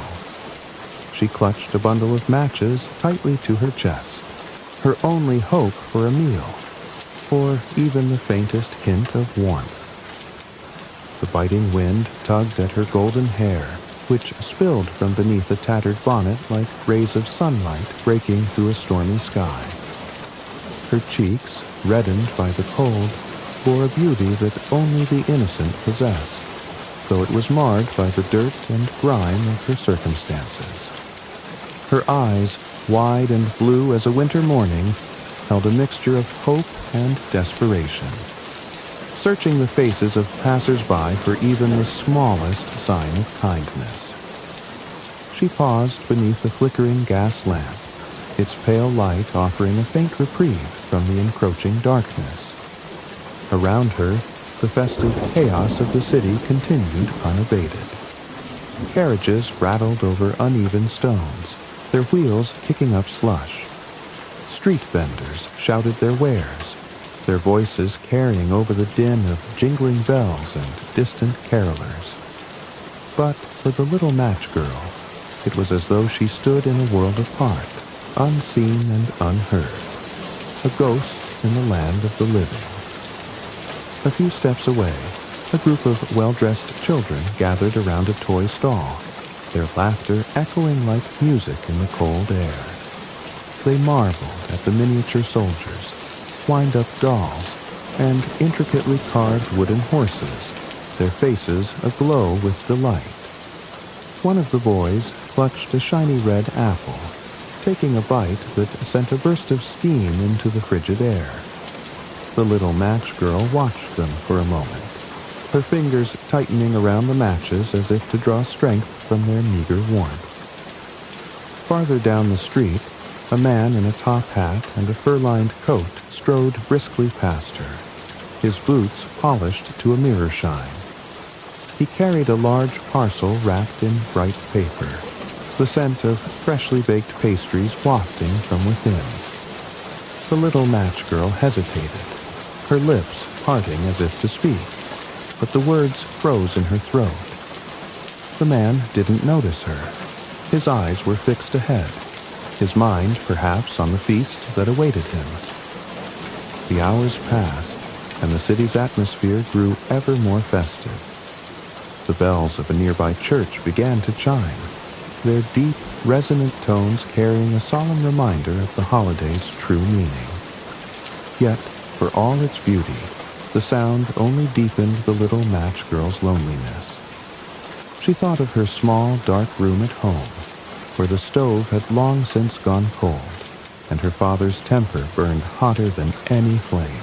She clutched a bundle of matches tightly to her chest, her only hope for a meal, or even the faintest hint of warmth. The biting wind tugged at her golden hair, which spilled from beneath a tattered bonnet like rays of sunlight breaking through a stormy sky. Her cheeks, reddened by the cold, bore a beauty that only the innocent possess, though it was marred by the dirt and grime of her circumstances. Her eyes, wide and blue as a winter morning, held a mixture of hope and desperation, searching the faces of passers-by for even the smallest sign of kindness. She paused beneath a flickering gas lamp, its pale light offering a faint reprieve from the encroaching darkness. Around her, the festive chaos of the city continued unabated. Carriages rattled over uneven stones, their wheels kicking up slush. Street vendors shouted their wares, their voices carrying over the din of jingling bells and distant carolers. But for the little match girl, it was as though she stood in a world apart, unseen and unheard, a ghost in the land of the living. A few steps away, a group of well-dressed children gathered around a toy stall, their laughter echoing like music in the cold air. They marveled at the miniature soldiers, wind-up dolls, and intricately carved wooden horses, their faces aglow with delight. One of the boys clutched a shiny red apple, taking a bite that sent a burst of steam into the frigid air. The little match girl watched them for a moment, her fingers tightening around the matches as if to draw strength from their meager warmth. Farther down the street, a man in a top hat and a fur-lined coat strode briskly past her, his boots polished to a mirror shine. He carried a large parcel wrapped in bright paper, the scent of freshly baked pastries wafting from within. The little match girl hesitated, her lips parting as if to speak, but the words froze in her throat. The man didn't notice her. His eyes were fixed ahead, his mind perhaps on the feast that awaited him. The hours passed, and the city's atmosphere grew ever more festive. The bells of a nearby church began to chime, their deep, resonant tones carrying a solemn reminder of the holiday's true meaning. Yet, for all its beauty, the sound only deepened the little match girl's loneliness. She thought of her small, dark room at home, where the stove had long since gone cold, and her father's temper burned hotter than any flame.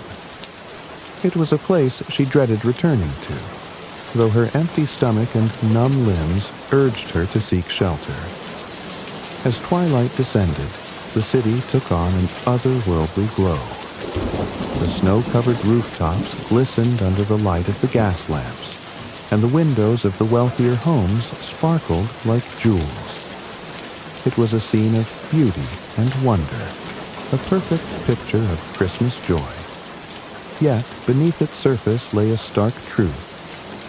It was a place she dreaded returning to, though her empty stomach and numb limbs urged her to seek shelter. As twilight descended, the city took on an otherworldly glow. The snow-covered rooftops glistened under the light of the gas lamps, and the windows of the wealthier homes sparkled like jewels. It was a scene of beauty and wonder, a perfect picture of Christmas joy. Yet, beneath its surface lay a stark truth.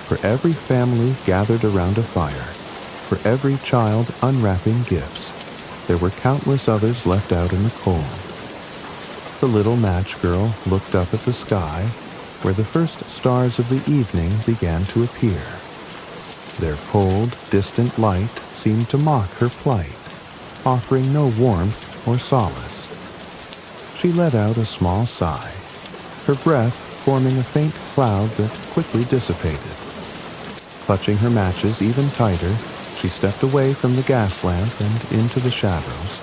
For every family gathered around a fire, for every child unwrapping gifts, there were countless others left out in the cold. The little match girl looked up at the sky, where the first stars of the evening began to appear. Their cold, distant light seemed to mock her plight, offering no warmth or solace. She let out a small sigh, her breath forming a faint cloud that quickly dissipated. Clutching her matches even tighter, she stepped away from the gas lamp and into the shadows,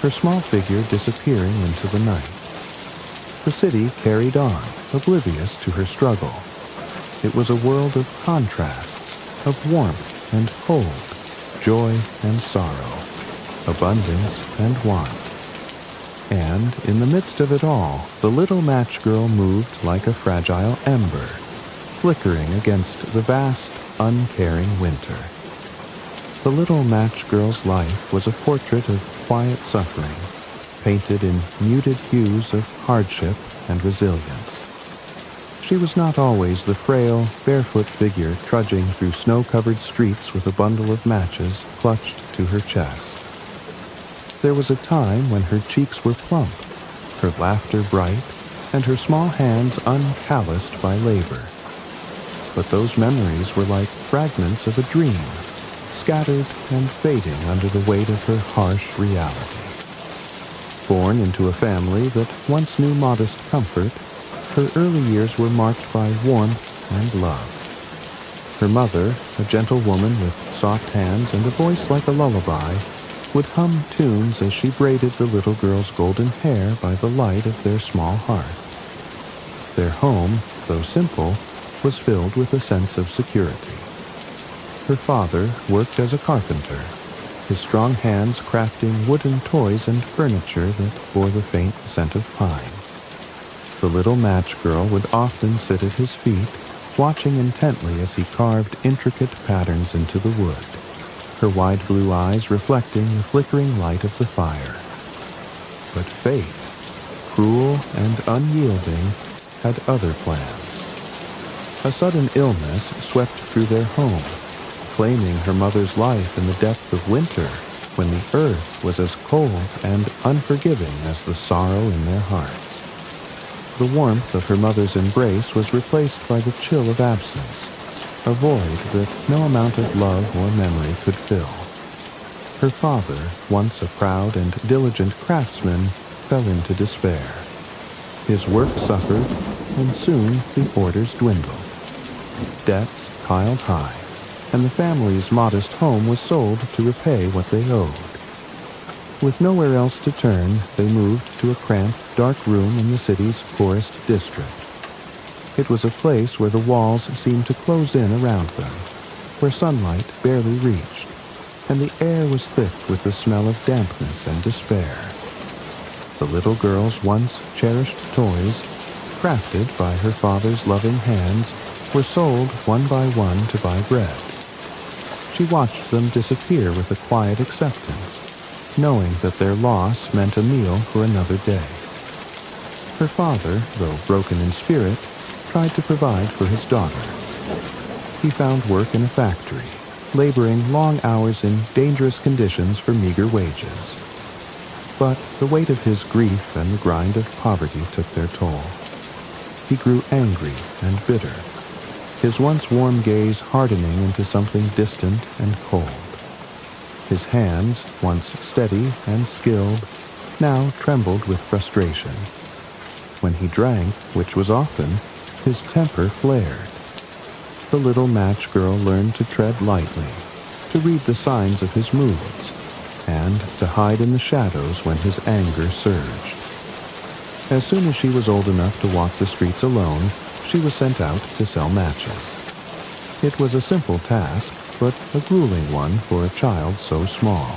her small figure disappearing into the night. The city carried on, oblivious to her struggle. It was a world of contrasts, of warmth and cold, joy and sorrow, abundance and want. And, in the midst of it all, the little match girl moved like a fragile ember, flickering against the vast, uncaring winter. The little match girl's life was a portrait of quiet suffering, painted in muted hues of hardship and resilience. She was not always the frail, barefoot figure trudging through snow-covered streets with a bundle of matches clutched to her chest. There was a time when her cheeks were plump, her laughter bright, and her small hands uncalloused by labor. But those memories were like fragments of a dream, scattered and fading under the weight of her harsh reality. Born into a family that once knew modest comfort, her early years were marked by warmth and love. Her mother, a gentle woman with soft hands and a voice like a lullaby, would hum tunes as she braided the little girl's golden hair by the light of their small hearth. Their home, though simple, was filled with a sense of security. Her father worked as a carpenter, his strong hands crafting wooden toys and furniture that bore the faint scent of pine. The little match girl would often sit at his feet, watching intently as he carved intricate patterns into the wood, her wide blue eyes reflecting the flickering light of the fire. But fate, cruel and unyielding, had other plans. A sudden illness swept through their home, claiming her mother's life in the depth of winter, when the earth was as cold and unforgiving as the sorrow in their hearts. The warmth of her mother's embrace was replaced by the chill of absence, a void that no amount of love or memory could fill. Her father, once a proud and diligent craftsman, fell into despair. His work suffered, and soon the orders dwindled. Debts piled high, and the family's modest home was sold to repay what they owed. With nowhere else to turn, they moved to a cramped, dark room in the city's poorest district. It was a place where the walls seemed to close in around them, where sunlight barely reached, and the air was thick with the smell of dampness and despair. The little girl's once cherished toys, crafted by her father's loving hands, were sold one by one to buy bread. She watched them disappear with a quiet acceptance, knowing that their loss meant a meal for another day. Her father, though broken in spirit, tried to provide for his daughter. He found work in a factory, laboring long hours in dangerous conditions for meager wages. But the weight of his grief and the grind of poverty took their toll. He grew angry and bitter, his once warm gaze hardening into something distant and cold. His hands, once steady and skilled, now trembled with frustration. When he drank, which was often, his temper flared. The little match girl learned to tread lightly, to read the signs of his moods, and to hide in the shadows when his anger surged. As soon as she was old enough to walk the streets alone, she was sent out to sell matches. It was a simple task, but a grueling one for a child so small.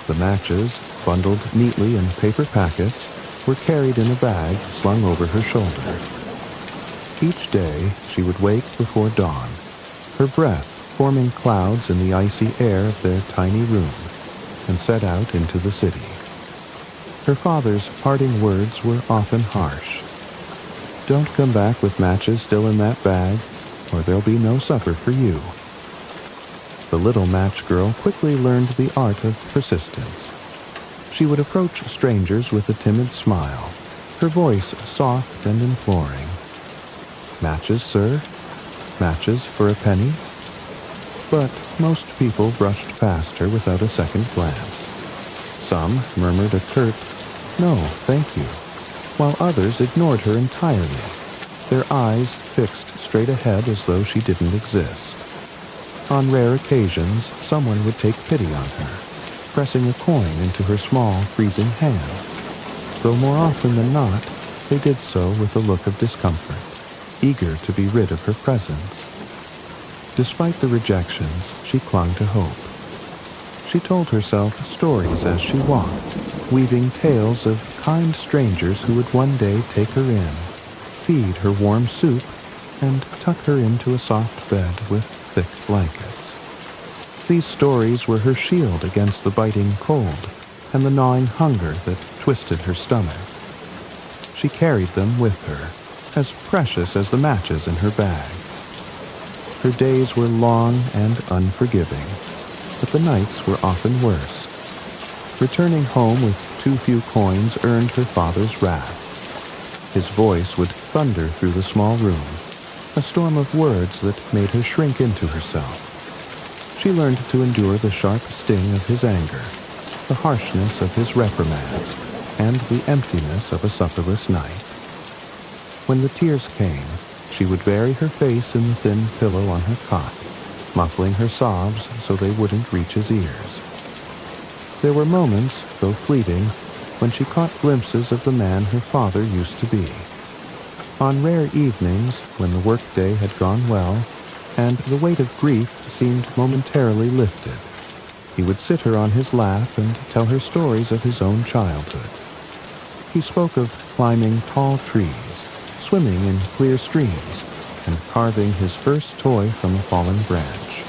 The matches, bundled neatly in paper packets, were carried in a bag slung over her shoulder. Each day she would wake before dawn, her breath forming clouds in the icy air of their tiny room, and set out into the city. Her father's parting words were often harsh. "Don't come back with matches still in that bag, or there'll be no supper for you." The little match girl quickly learned the art of persistence. She would approach strangers with a timid smile, her voice soft and imploring. "Matches, sir? Matches for a penny?" But most people brushed past her without a second glance. Some murmured a curt, "No, thank you," while others ignored her entirely, their eyes fixed straight ahead as though she didn't exist. On rare occasions, someone would take pity on her, pressing a coin into her small, freezing hand, though more often than not, they did so with a look of discomfort, eager to be rid of her presence. Despite the rejections, she clung to hope. She told herself stories as she walked, weaving tales of kind strangers who would one day take her in, feed her warm soup, and tuck her into a soft bed with thick blankets. These stories were her shield against the biting cold and the gnawing hunger that twisted her stomach. She carried them with her, as precious as the matches in her bag. Her days were long and unforgiving, but the nights were often worse. Returning home with too few coins earned her father's wrath. His voice would thunder through the small room, a storm of words that made her shrink into herself. She learned to endure the sharp sting of his anger, the harshness of his reprimands, and the emptiness of a supperless night. When the tears came, she would bury her face in the thin pillow on her cot, muffling her sobs so they wouldn't reach his ears. There were moments, though fleeting, when she caught glimpses of the man her father used to be. On rare evenings, when the workday had gone well, and the weight of grief seemed momentarily lifted, He would sit her on his lap and tell her stories of his own childhood. He spoke of climbing tall trees, swimming in clear streams, and carving his first toy from a fallen branch.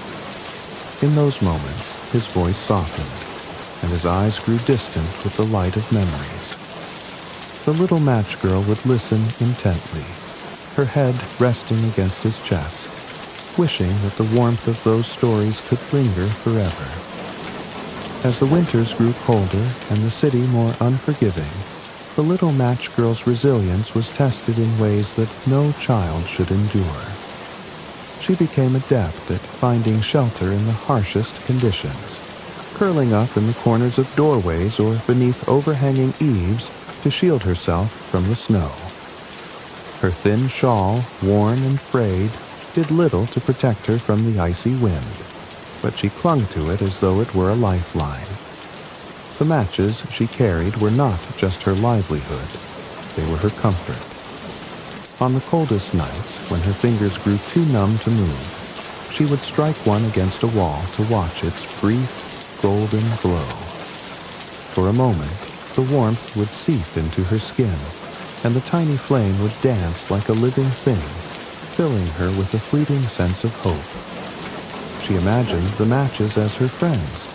In those moments, his voice softened, and his eyes grew distant with the light of memories. The little match girl would listen intently, her head resting against his chest, wishing that the warmth of those stories could linger forever. As the winters grew colder and the city more unforgiving, the little match girl's resilience was tested in ways that no child should endure. She became adept at finding shelter in the harshest conditions, curling up in the corners of doorways or beneath overhanging eaves to shield herself from the snow. Her thin shawl, worn and frayed, did little to protect her from the icy wind, but she clung to it as though it were a lifeline. The matches she carried were not just her livelihood, they were her comfort. On the coldest nights, when her fingers grew too numb to move, she would strike one against a wall to watch its brief, golden glow. For a moment, the warmth would seep into her skin, and the tiny flame would dance like a living thing, filling her with a fleeting sense of hope. She imagined the matches as her friends,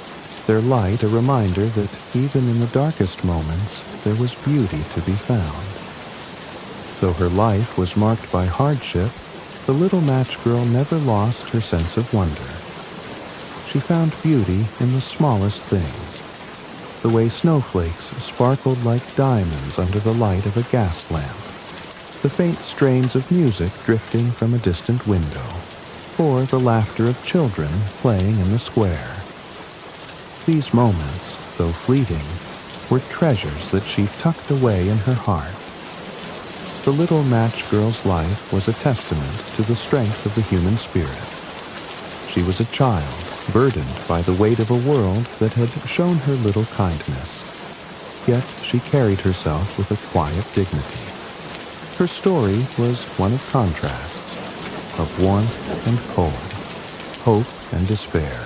their light a reminder that even in the darkest moments there was beauty to be found. Though her life was marked by hardship, the little match girl never lost her sense of wonder. She found beauty in the smallest things, the way snowflakes sparkled like diamonds under the light of a gas lamp, the faint strains of music drifting from a distant window, or the laughter of children playing in the square. These moments, though fleeting, were treasures that she tucked away in her heart. The little match girl's life was a testament to the strength of the human spirit. She was a child, burdened by the weight of a world that had shown her little kindness. Yet she carried herself with a quiet dignity. Her story was one of contrasts, of warmth and cold, hope and despair,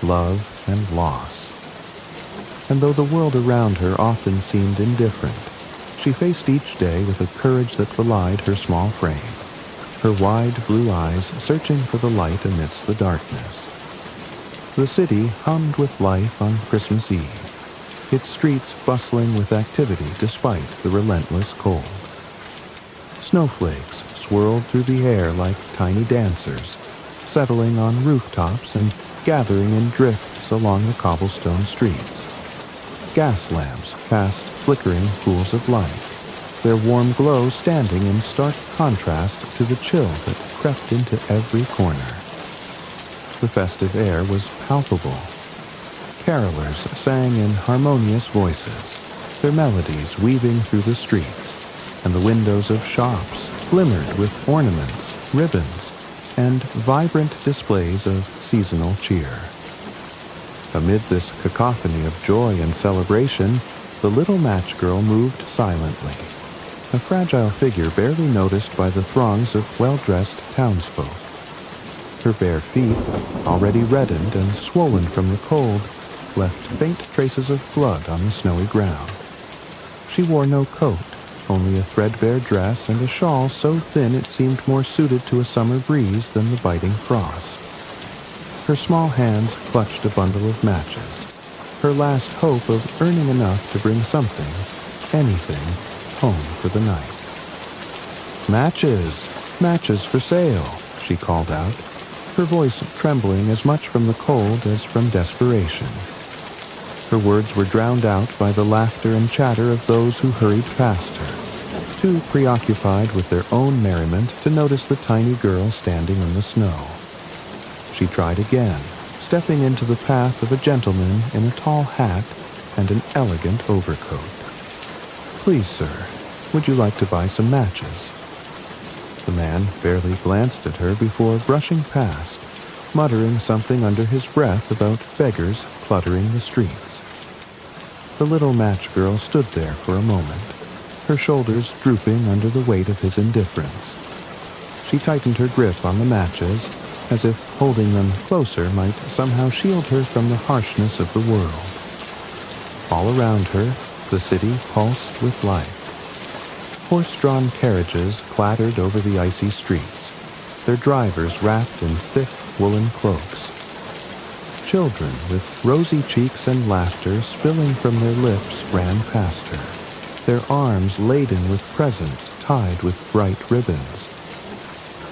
love and loss. And though the world around her often seemed indifferent, she faced each day with a courage that belied her small frame, her wide blue eyes searching for the light amidst the darkness. The city hummed with life on Christmas Eve, its streets bustling with activity despite the relentless cold. Snowflakes swirled through the air like tiny dancers, settling on rooftops and gathering in drifts along the cobblestone streets. Gas lamps cast flickering pools of light, their warm glow standing in stark contrast to the chill that crept into every corner. The festive air was palpable. Carolers sang in harmonious voices, their melodies weaving through the streets, and the windows of shops glimmered with ornaments, ribbons, and vibrant displays of seasonal cheer. Amid this cacophony of joy and celebration, the little match girl moved silently, a fragile figure barely noticed by the throngs of well-dressed townsfolk. Her bare feet, already reddened and swollen from the cold, left faint traces of blood on the snowy ground. She wore no coat, only a threadbare dress and a shawl so thin it seemed more suited to a summer breeze than the biting frost. Her small hands clutched a bundle of matches, her last hope of earning enough to bring something, anything, home for the night. "Matches! Matches for sale!" she called out, her voice trembling as much from the cold as from desperation. Her words were drowned out by the laughter and chatter of those who hurried past her, too preoccupied with their own merriment to notice the tiny girl standing in the snow. She tried again, stepping into the path of a gentleman in a tall hat and an elegant overcoat. "Please, sir, would you like to buy some matches?" The man barely glanced at her before brushing past, muttering something under his breath about beggars cluttering the streets. The little match girl stood there for a moment, her shoulders drooping under the weight of his indifference. She tightened her grip on the matches, as if holding them closer might somehow shield her from the harshness of the world. All around her, the city pulsed with life. Horse-drawn carriages clattered over the icy streets, their drivers wrapped in thick woolen cloaks. Children with rosy cheeks and laughter spilling from their lips ran past her, their arms laden with presents tied with bright ribbons.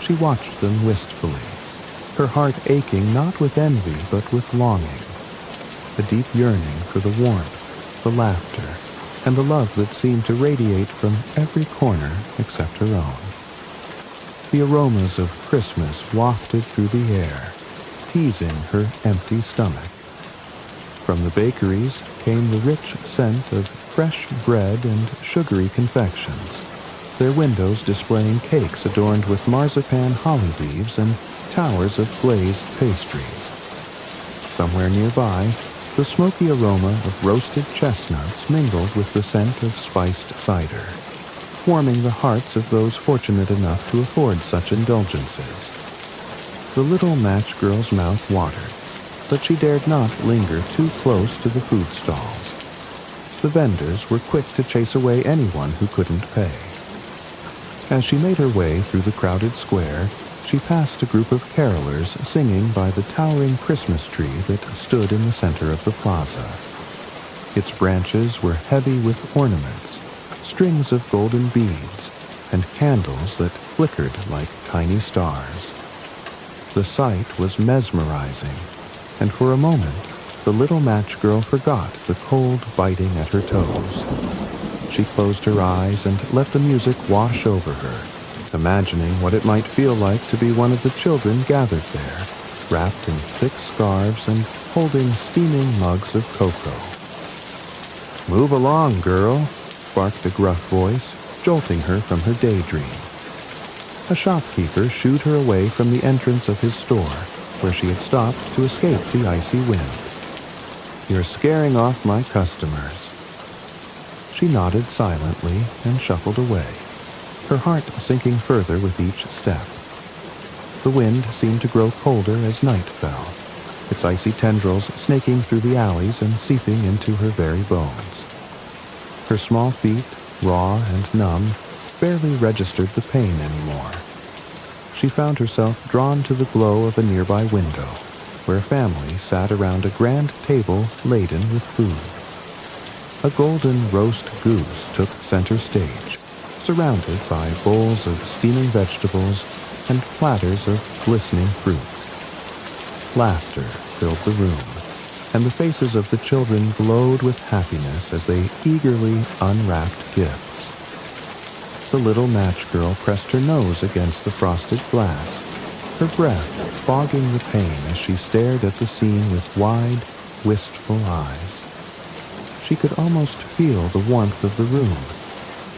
She watched them wistfully, her heart aching not with envy but with longing, a deep yearning for the warmth, the laughter, and the love that seemed to radiate from every corner except her own. The aromas of Christmas wafted through the air, teasing her empty stomach. From the bakeries came the rich scent of fresh bread and sugary confections, their windows displaying cakes adorned with marzipan holly leaves and towers of glazed pastries. Somewhere nearby, the smoky aroma of roasted chestnuts mingled with the scent of spiced cider, warming the hearts of those fortunate enough to afford such indulgences. The little match girl's mouth watered, but she dared not linger too close to the food stalls. The vendors were quick to chase away anyone who couldn't pay. As she made her way through the crowded square, she passed a group of carolers singing by the towering Christmas tree that stood in the center of the plaza. Its branches were heavy with ornaments, strings of golden beads, and candles that flickered like tiny stars. The sight was mesmerizing, and for a moment, the little match girl forgot the cold biting at her toes. She closed her eyes and let the music wash over her, imagining what it might feel like to be one of the children gathered there, wrapped in thick scarves and holding steaming mugs of cocoa. "Move along, girl," barked a gruff voice, jolting her from her daydream. A shopkeeper shooed her away from the entrance of his store, where she had stopped to escape the icy wind. "You're scaring off my customers." She nodded silently and shuffled away, her heart sinking further with each step. The wind seemed to grow colder as night fell, its icy tendrils snaking through the alleys and seeping into her very bones. Her small feet, raw and numb, barely registered the pain anymore. She found herself drawn to the glow of a nearby window, where a family sat around a grand table laden with food. A golden roast goose took center stage, surrounded by bowls of steaming vegetables and platters of glistening fruit. Laughter filled the room, and the faces of the children glowed with happiness as they eagerly unwrapped gifts. The little match girl pressed her nose against the frosted glass, her breath fogging the pain as she stared at the scene with wide, wistful eyes. She could almost feel the warmth of the room,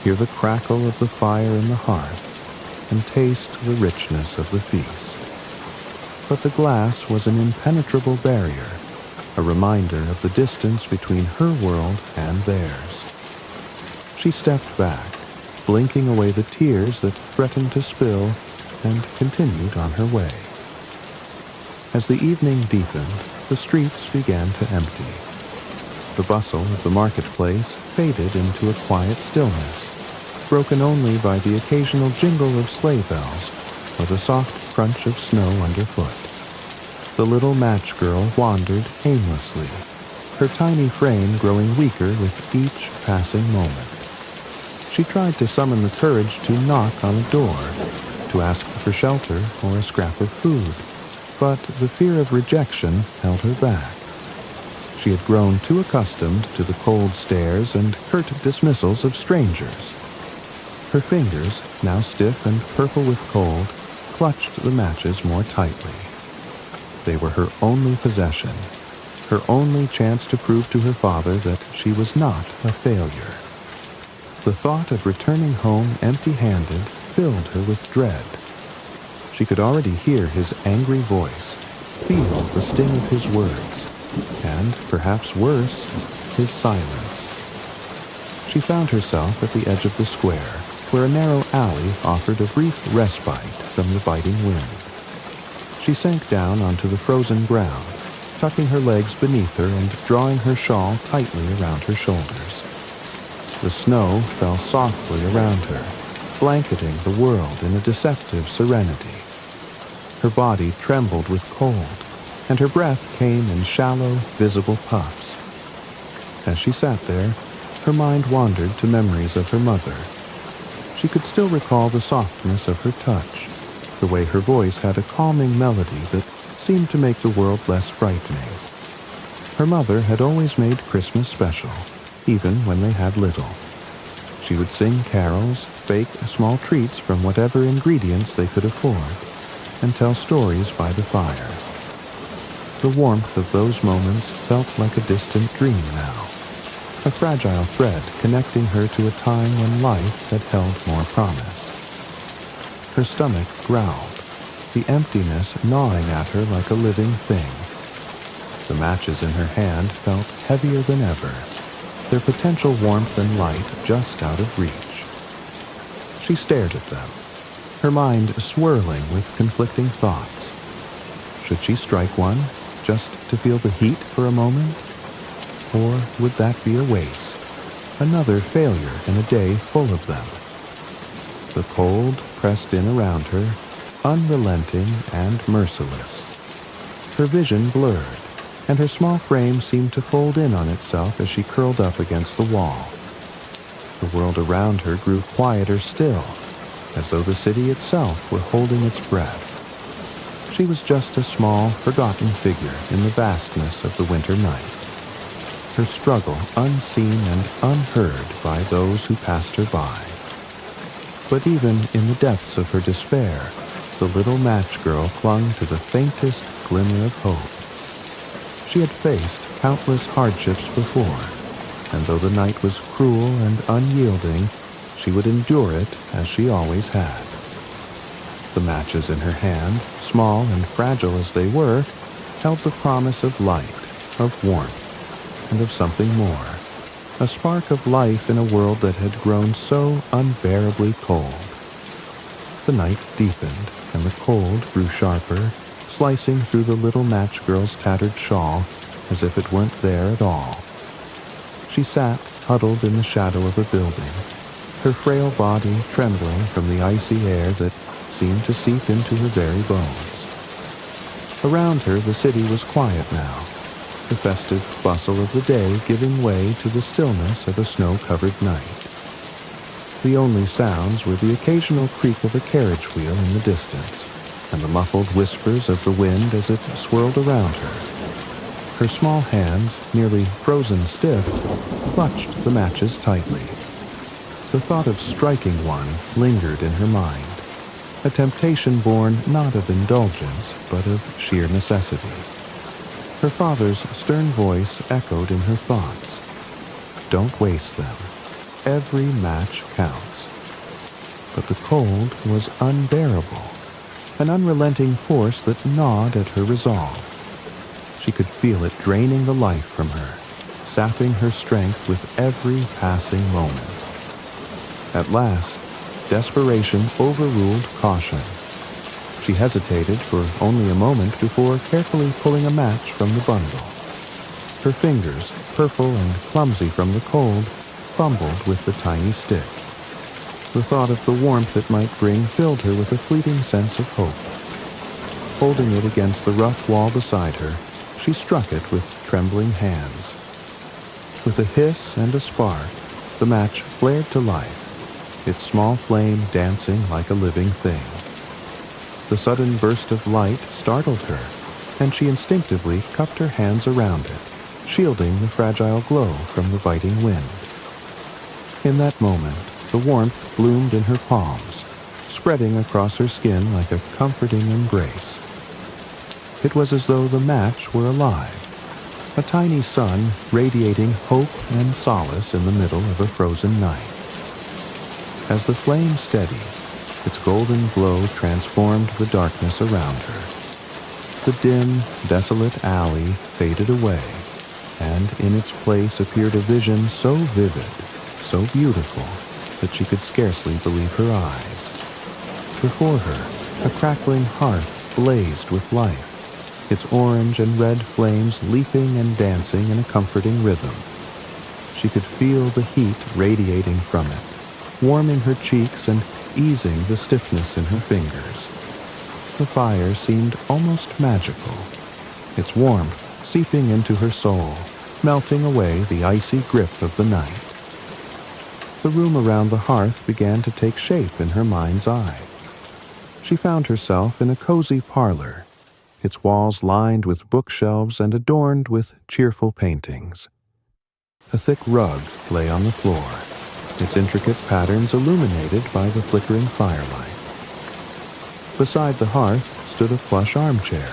hear the crackle of the fire in the hearth, and taste the richness of the feast. But the glass was an impenetrable barrier, a reminder of the distance between her world and theirs. She stepped back, blinking away the tears that threatened to spill, and continued on her way. As the evening deepened, the streets began to empty. The bustle of the marketplace faded into a quiet stillness, broken only by the occasional jingle of sleigh bells or the soft crunch of snow underfoot. The little match girl wandered aimlessly, her tiny frame growing weaker with each passing moment. She tried to summon the courage to knock on a door, to ask for shelter or a scrap of food, but the fear of rejection held her back. She had grown too accustomed to the cold stares and curt dismissals of strangers. Her fingers, now stiff and purple with cold, clutched the matches more tightly. They were her only possession, her only chance to prove to her father that she was not a failure. The thought of returning home empty-handed filled her with dread. She could already hear his angry voice, feel the sting of his words, and, perhaps worse, his silence. She found herself at the edge of the square, where a narrow alley offered a brief respite from the biting wind. She sank down onto the frozen ground, tucking her legs beneath her and drawing her shawl tightly around her shoulders. The snow fell softly around her, blanketing the world in a deceptive serenity. Her body trembled with cold, and her breath came in shallow, visible puffs. As she sat there, her mind wandered to memories of her mother. She could still recall the softness of her touch, the way her voice had a calming melody that seemed to make the world less frightening. Her mother had always made Christmas special, even when they had little. She would sing carols, bake small treats from whatever ingredients they could afford, and tell stories by the fire. The warmth of those moments felt like a distant dream now, a fragile thread connecting her to a time when life had held more promise. Her stomach growled, the emptiness gnawing at her like a living thing. The matches in her hand felt heavier than ever, their potential warmth and light just out of reach. She stared at them, her mind swirling with conflicting thoughts. Should she strike one, just to feel the heat for a moment? Or would that be a waste, another failure in a day full of them? The cold pressed in around her, unrelenting and merciless. Her vision blurred, and her small frame seemed to fold in on itself as she curled up against the wall. The world around her grew quieter still, as though the city itself were holding its breath. She was just a small, forgotten figure in the vastness of the winter night. Her struggle unseen and unheard by those who passed her by. But even in the depths of her despair, the little match girl clung to the faintest glimmer of hope. She had faced countless hardships before, and though the night was cruel and unyielding, she would endure it as she always had. The matches in her hand, small and fragile as they were, held the promise of light, of warmth, and of something more, a spark of life in a world that had grown so unbearably cold. The night deepened, and the cold grew sharper, slicing through the little match girl's tattered shawl as if it weren't there at all. She sat, huddled in the shadow of a building, her frail body trembling from the icy air that seemed to seep into her very bones. Around her, the city was quiet now, the festive bustle of the day giving way to the stillness of a snow-covered night. The only sounds were the occasional creak of a carriage wheel in the distance, and the muffled whispers of the wind as it swirled around her. Her small hands, nearly frozen stiff, clutched the matches tightly. The thought of striking one lingered in her mind, a temptation born not of indulgence, but of sheer necessity. Her father's stern voice echoed in her thoughts. Don't waste them. Every match counts. But the cold was unbearable, an unrelenting force that gnawed at her resolve. She could feel it draining the life from her, sapping her strength with every passing moment. At last, desperation overruled caution. She hesitated for only a moment before carefully pulling a match from the bundle. Her fingers, purple and clumsy from the cold, fumbled with the tiny stick. The thought of the warmth it might bring filled her with a fleeting sense of hope. Holding it against the rough wall beside her, she struck it with trembling hands. With a hiss and a spark, the match flared to life, its small flame dancing like a living thing. The sudden burst of light startled her, and she instinctively cupped her hands around it, shielding the fragile glow from the biting wind. In that moment, the warmth bloomed in her palms, spreading across her skin like a comforting embrace. It was as though the match were alive, a tiny sun radiating hope and solace in the middle of a frozen night. As the flame steadied, its golden glow transformed the darkness around her. The dim, desolate alley faded away, and in its place appeared a vision so vivid, so beautiful, that she could scarcely believe her eyes. Before her, a crackling hearth blazed with life, its orange and red flames leaping and dancing in a comforting rhythm. She could feel the heat radiating from it, warming her cheeks and easing the stiffness in her fingers. The fire seemed almost magical, its warmth seeping into her soul, melting away the icy grip of the night. The room around the hearth began to take shape in her mind's eye. She found herself in a cozy parlor, its walls lined with bookshelves and adorned with cheerful paintings. A thick rug lay on the floor, its intricate patterns illuminated by the flickering firelight. Beside the hearth stood a plush armchair,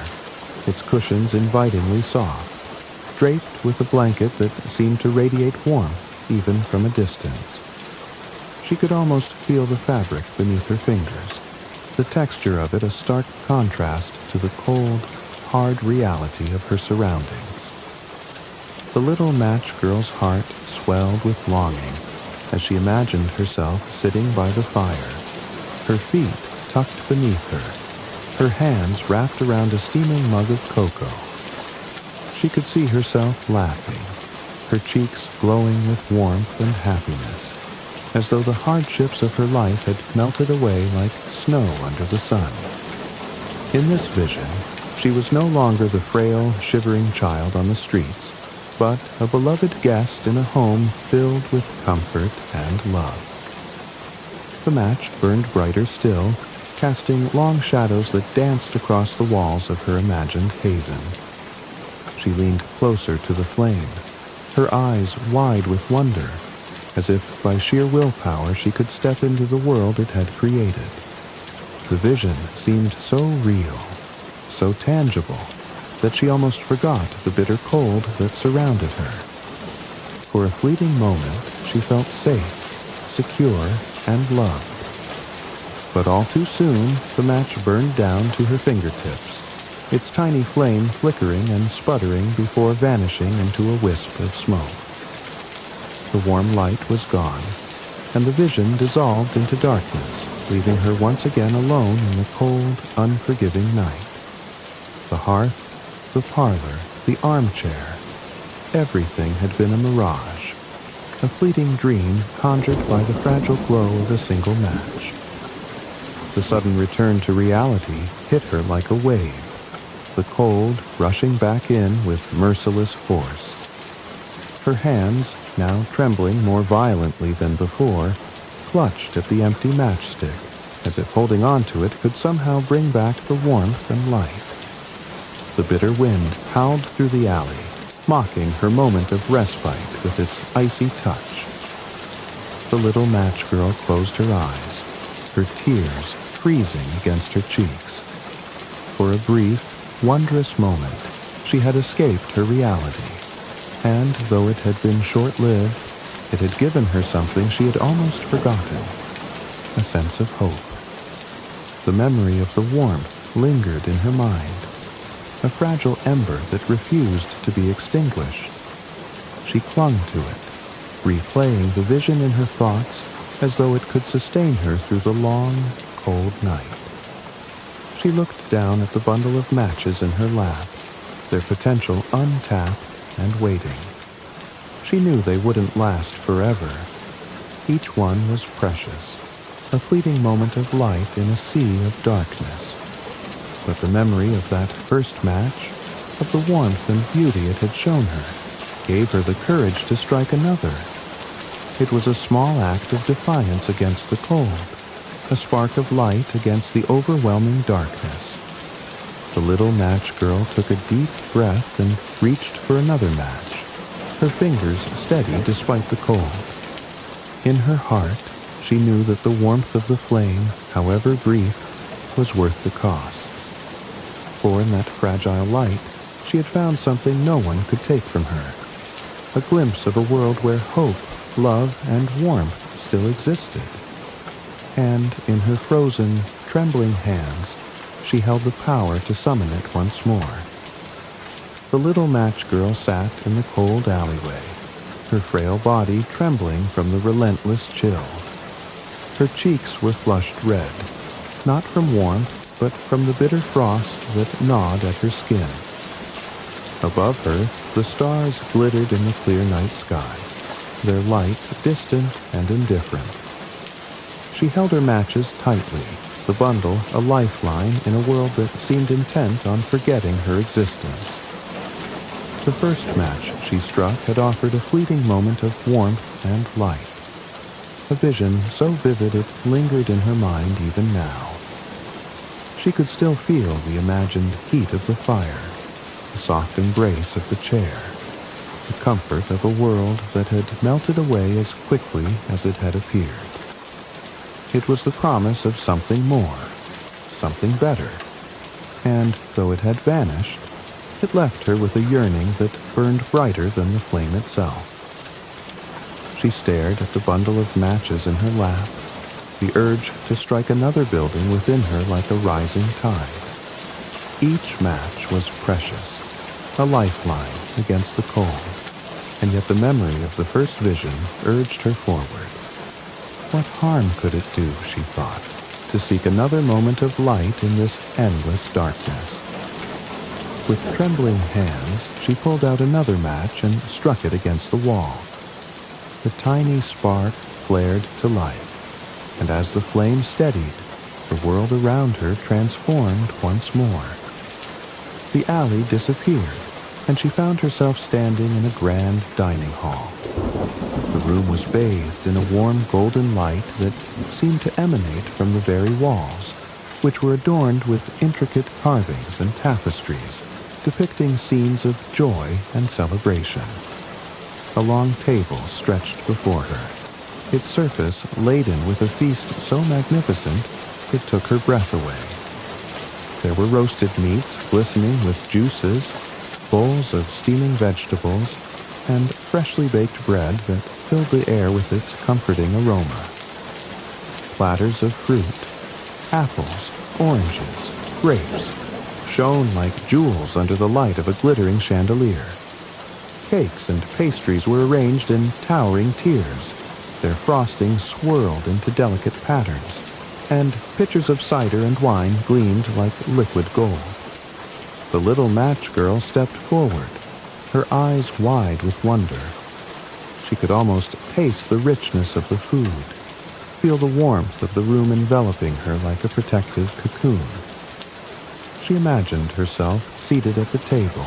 its cushions invitingly soft, draped with a blanket that seemed to radiate warmth even from a distance. She could almost feel the fabric beneath her fingers, the texture of it a stark contrast to the cold, hard reality of her surroundings. The little match girl's heart swelled with longing as she imagined herself sitting by the fire, her feet tucked beneath her hands wrapped around a steaming mug of cocoa. She could see herself laughing, her cheeks glowing with warmth and happiness, as though the hardships of her life had melted away like snow under the sun. In this vision, she was no longer the frail, shivering child on the streets, but a beloved guest in a home filled with comfort and love. The match burned brighter still, casting long shadows that danced across the walls of her imagined haven. She leaned closer to the flame, her eyes wide with wonder, as if by sheer willpower she could step into the world it had created. The vision seemed so real, so tangible, that she almost forgot the bitter cold that surrounded her. For a fleeting moment, she felt safe, secure, and loved. But all too soon, the match burned down to her fingertips, its tiny flame flickering and sputtering before vanishing into a wisp of smoke. The warm light was gone, and the vision dissolved into darkness, leaving her once again alone in the cold, unforgiving night. The hearth, the parlor, the armchair, everything had been a mirage, a fleeting dream conjured by the fragile glow of a single match. The sudden return to reality hit her like a wave, the cold rushing back in with merciless force. Her hands, now trembling more violently than before, clutched at the empty matchstick, as if holding on to it could somehow bring back the warmth and light. The bitter wind howled through the alley, mocking her moment of respite with its icy touch. The little match girl closed her eyes, her tears freezing against her cheeks. For a brief, wondrous moment, she had escaped her reality, and though it had been short-lived, it had given her something she had almost forgotten, a sense of hope. The memory of the warmth lingered in her mind, a fragile ember that refused to be extinguished. She clung to it, replaying the vision in her thoughts as though it could sustain her through the long, cold night. She looked down at the bundle of matches in her lap, their potential untapped and waiting. She knew they wouldn't last forever. Each one was precious, a fleeting moment of light in a sea of darkness. But the memory of that first match, of the warmth and beauty it had shown her, gave her the courage to strike another. It was a small act of defiance against the cold, a spark of light against the overwhelming darkness. The little match girl took a deep breath and reached for another match, her fingers steady despite the cold. In her heart, she knew that the warmth of the flame, however brief, was worth the cost. For in that fragile light, she had found something no one could take from her, a glimpse of a world where hope, love, and warmth still existed. And in her frozen, trembling hands, she held the power to summon it once more. The little match girl sat in the cold alleyway, her frail body trembling from the relentless chill. Her cheeks were flushed red, not from warmth, but from the bitter frost that gnawed at her skin. Above her, the stars glittered in the clear night sky, their light distant and indifferent. She held her matches tightly, the bundle a lifeline in a world that seemed intent on forgetting her existence. The first match she struck had offered a fleeting moment of warmth and light, a vision so vivid it lingered in her mind even now. She could still feel the imagined heat of the fire, the soft embrace of the chair, the comfort of a world that had melted away as quickly as it had appeared. It was the promise of something more, something better, and though it had vanished, it left her with a yearning that burned brighter than the flame itself. She stared at the bundle of matches in her lap, the urge to strike another building within her like a rising tide. Each match was precious, a lifeline against the cold, and yet the memory of the first vision urged her forward. What harm could it do, she thought, to seek another moment of light in this endless darkness? With trembling hands, she pulled out another match and struck it against the wall. The tiny spark flared to life, and as the flame steadied, the world around her transformed once more. The alley disappeared, and she found herself standing in a grand dining hall. The room was bathed in a warm golden light that seemed to emanate from the very walls, which were adorned with intricate carvings and tapestries depicting scenes of joy and celebration. A long table stretched before her, its surface laden with a feast so magnificent it took her breath away. There were roasted meats glistening with juices, bowls of steaming vegetables, and freshly baked bread that filled the air with its comforting aroma. Platters of fruit, apples, oranges, grapes, shone like jewels under the light of a glittering chandelier. Cakes and pastries were arranged in towering tiers, their frosting swirled into delicate patterns, and pitchers of cider and wine gleamed like liquid gold. The little match girl stepped forward, her eyes wide with wonder. She could almost taste the richness of the food, feel the warmth of the room enveloping her like a protective cocoon. She imagined herself seated at the table,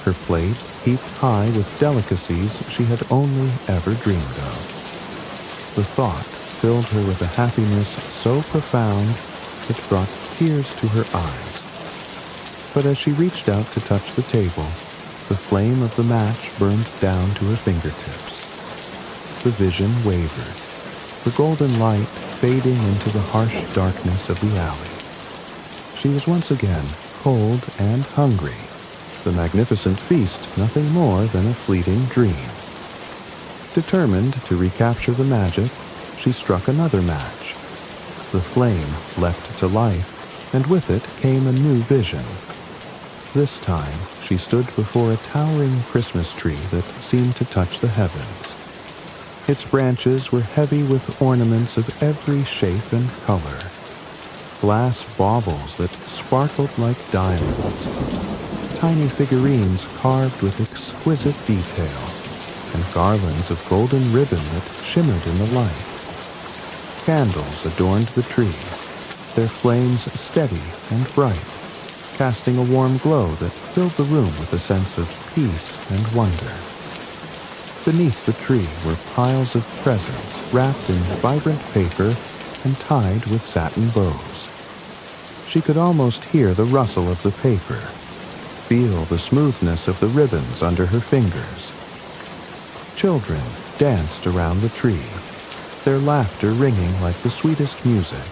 her plate heaped high with delicacies she had only ever dreamed of. The thought filled her with a happiness so profound it brought tears to her eyes. But as she reached out to touch the table, the flame of the match burned down to her fingertips. The vision wavered, the golden light fading into the harsh darkness of the alley. She was once again cold and hungry, the magnificent feast nothing more than a fleeting dream. Determined to recapture the magic, she struck another match. The flame leapt to life, and with it came a new vision. This time, she stood before a towering Christmas tree that seemed to touch the heavens. Its branches were heavy with ornaments of every shape and color. Glass baubles that sparkled like diamonds, tiny figurines carved with exquisite detail, and garlands of golden ribbon that shimmered in the light. Candles adorned the tree, their flames steady and bright, casting a warm glow that filled the room with a sense of peace and wonder. Beneath the tree were piles of presents wrapped in vibrant paper and tied with satin bows. She could almost hear the rustle of the paper, feel the smoothness of the ribbons under her fingers. Children danced around the tree, their laughter ringing like the sweetest music.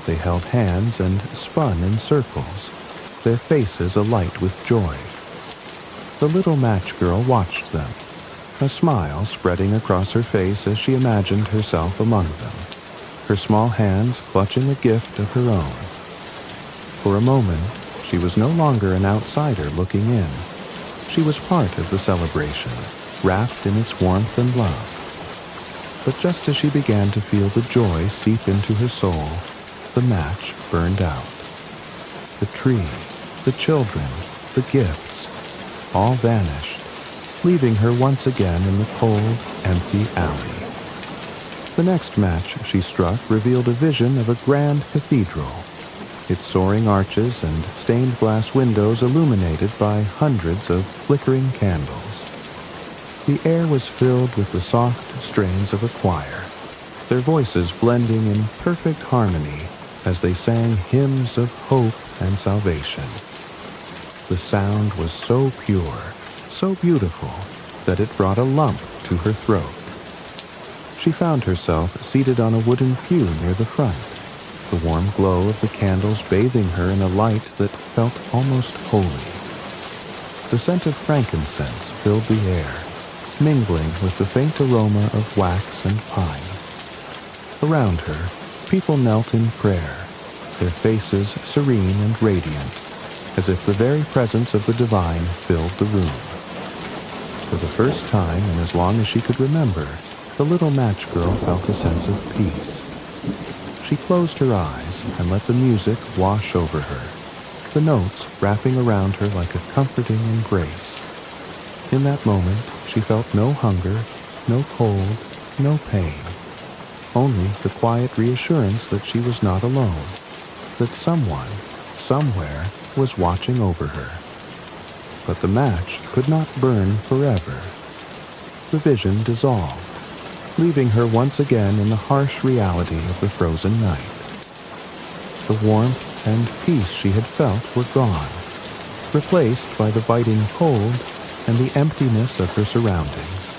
They held hands and spun in circles, their faces alight with joy. The little match girl watched them, a smile spreading across her face as she imagined herself among them, her small hands clutching a gift of her own. For a moment, she was no longer an outsider looking in. She was part of the celebration, wrapped in its warmth and love. But just as she began to feel the joy seep into her soul, the match burned out. the tree, the children, the gifts, all vanished, leaving her once again in the cold, empty alley. The next match she struck revealed a vision of a grand cathedral, its soaring arches and stained glass windows illuminated by hundreds of flickering candles. The air was filled with the soft strains of a choir, their voices blending in perfect harmony as they sang hymns of hope and salvation. The sound was so pure, so beautiful, that it brought a lump to her throat. She found herself seated on a wooden pew near the front, the warm glow of the candles bathing her in a light that felt almost holy. The scent of frankincense filled the air, mingling with the faint aroma of wax and pine. Around her, people knelt in prayer, their faces serene and radiant, as if the very presence of the divine filled the room. For the first time in as long as she could remember, the little match girl felt a sense of peace. She closed her eyes and let the music wash over her, the notes wrapping around her like a comforting embrace. In that moment, she felt no hunger, no cold, no pain, only the quiet reassurance that she was not alone, that someone, somewhere, was watching over her. But the match could not burn forever. The vision dissolved, leaving her once again in the harsh reality of the frozen night. The warmth and peace she had felt were gone, replaced by the biting cold and the emptiness of her surroundings.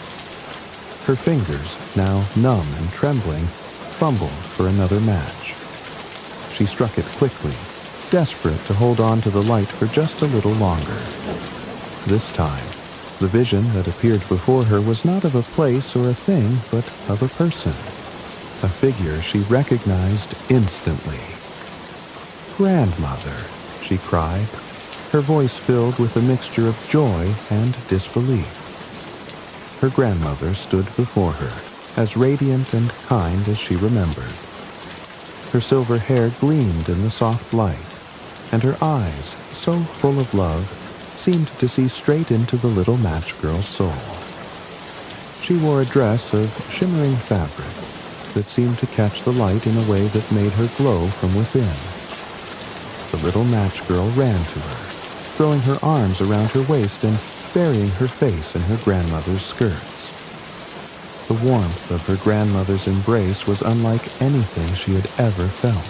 Her fingers, now numb and trembling, fumbled for another match. She struck it quickly, desperate to hold on to the light for just a little longer. This time, the vision that appeared before her was not of a place or a thing, but of a person, a figure she recognized instantly. "Grandmother," she cried, her voice filled with a mixture of joy and disbelief. Her grandmother stood before her, as radiant and kind as she remembered. Her silver hair gleamed in the soft light, and her eyes, so full of love, seemed to see straight into the little match girl's soul. She wore a dress of shimmering fabric that seemed to catch the light in a way that made her glow from within. The little match girl ran to her, throwing her arms around her waist and burying her face in her grandmother's skirts. The warmth of her grandmother's embrace was unlike anything she had ever felt.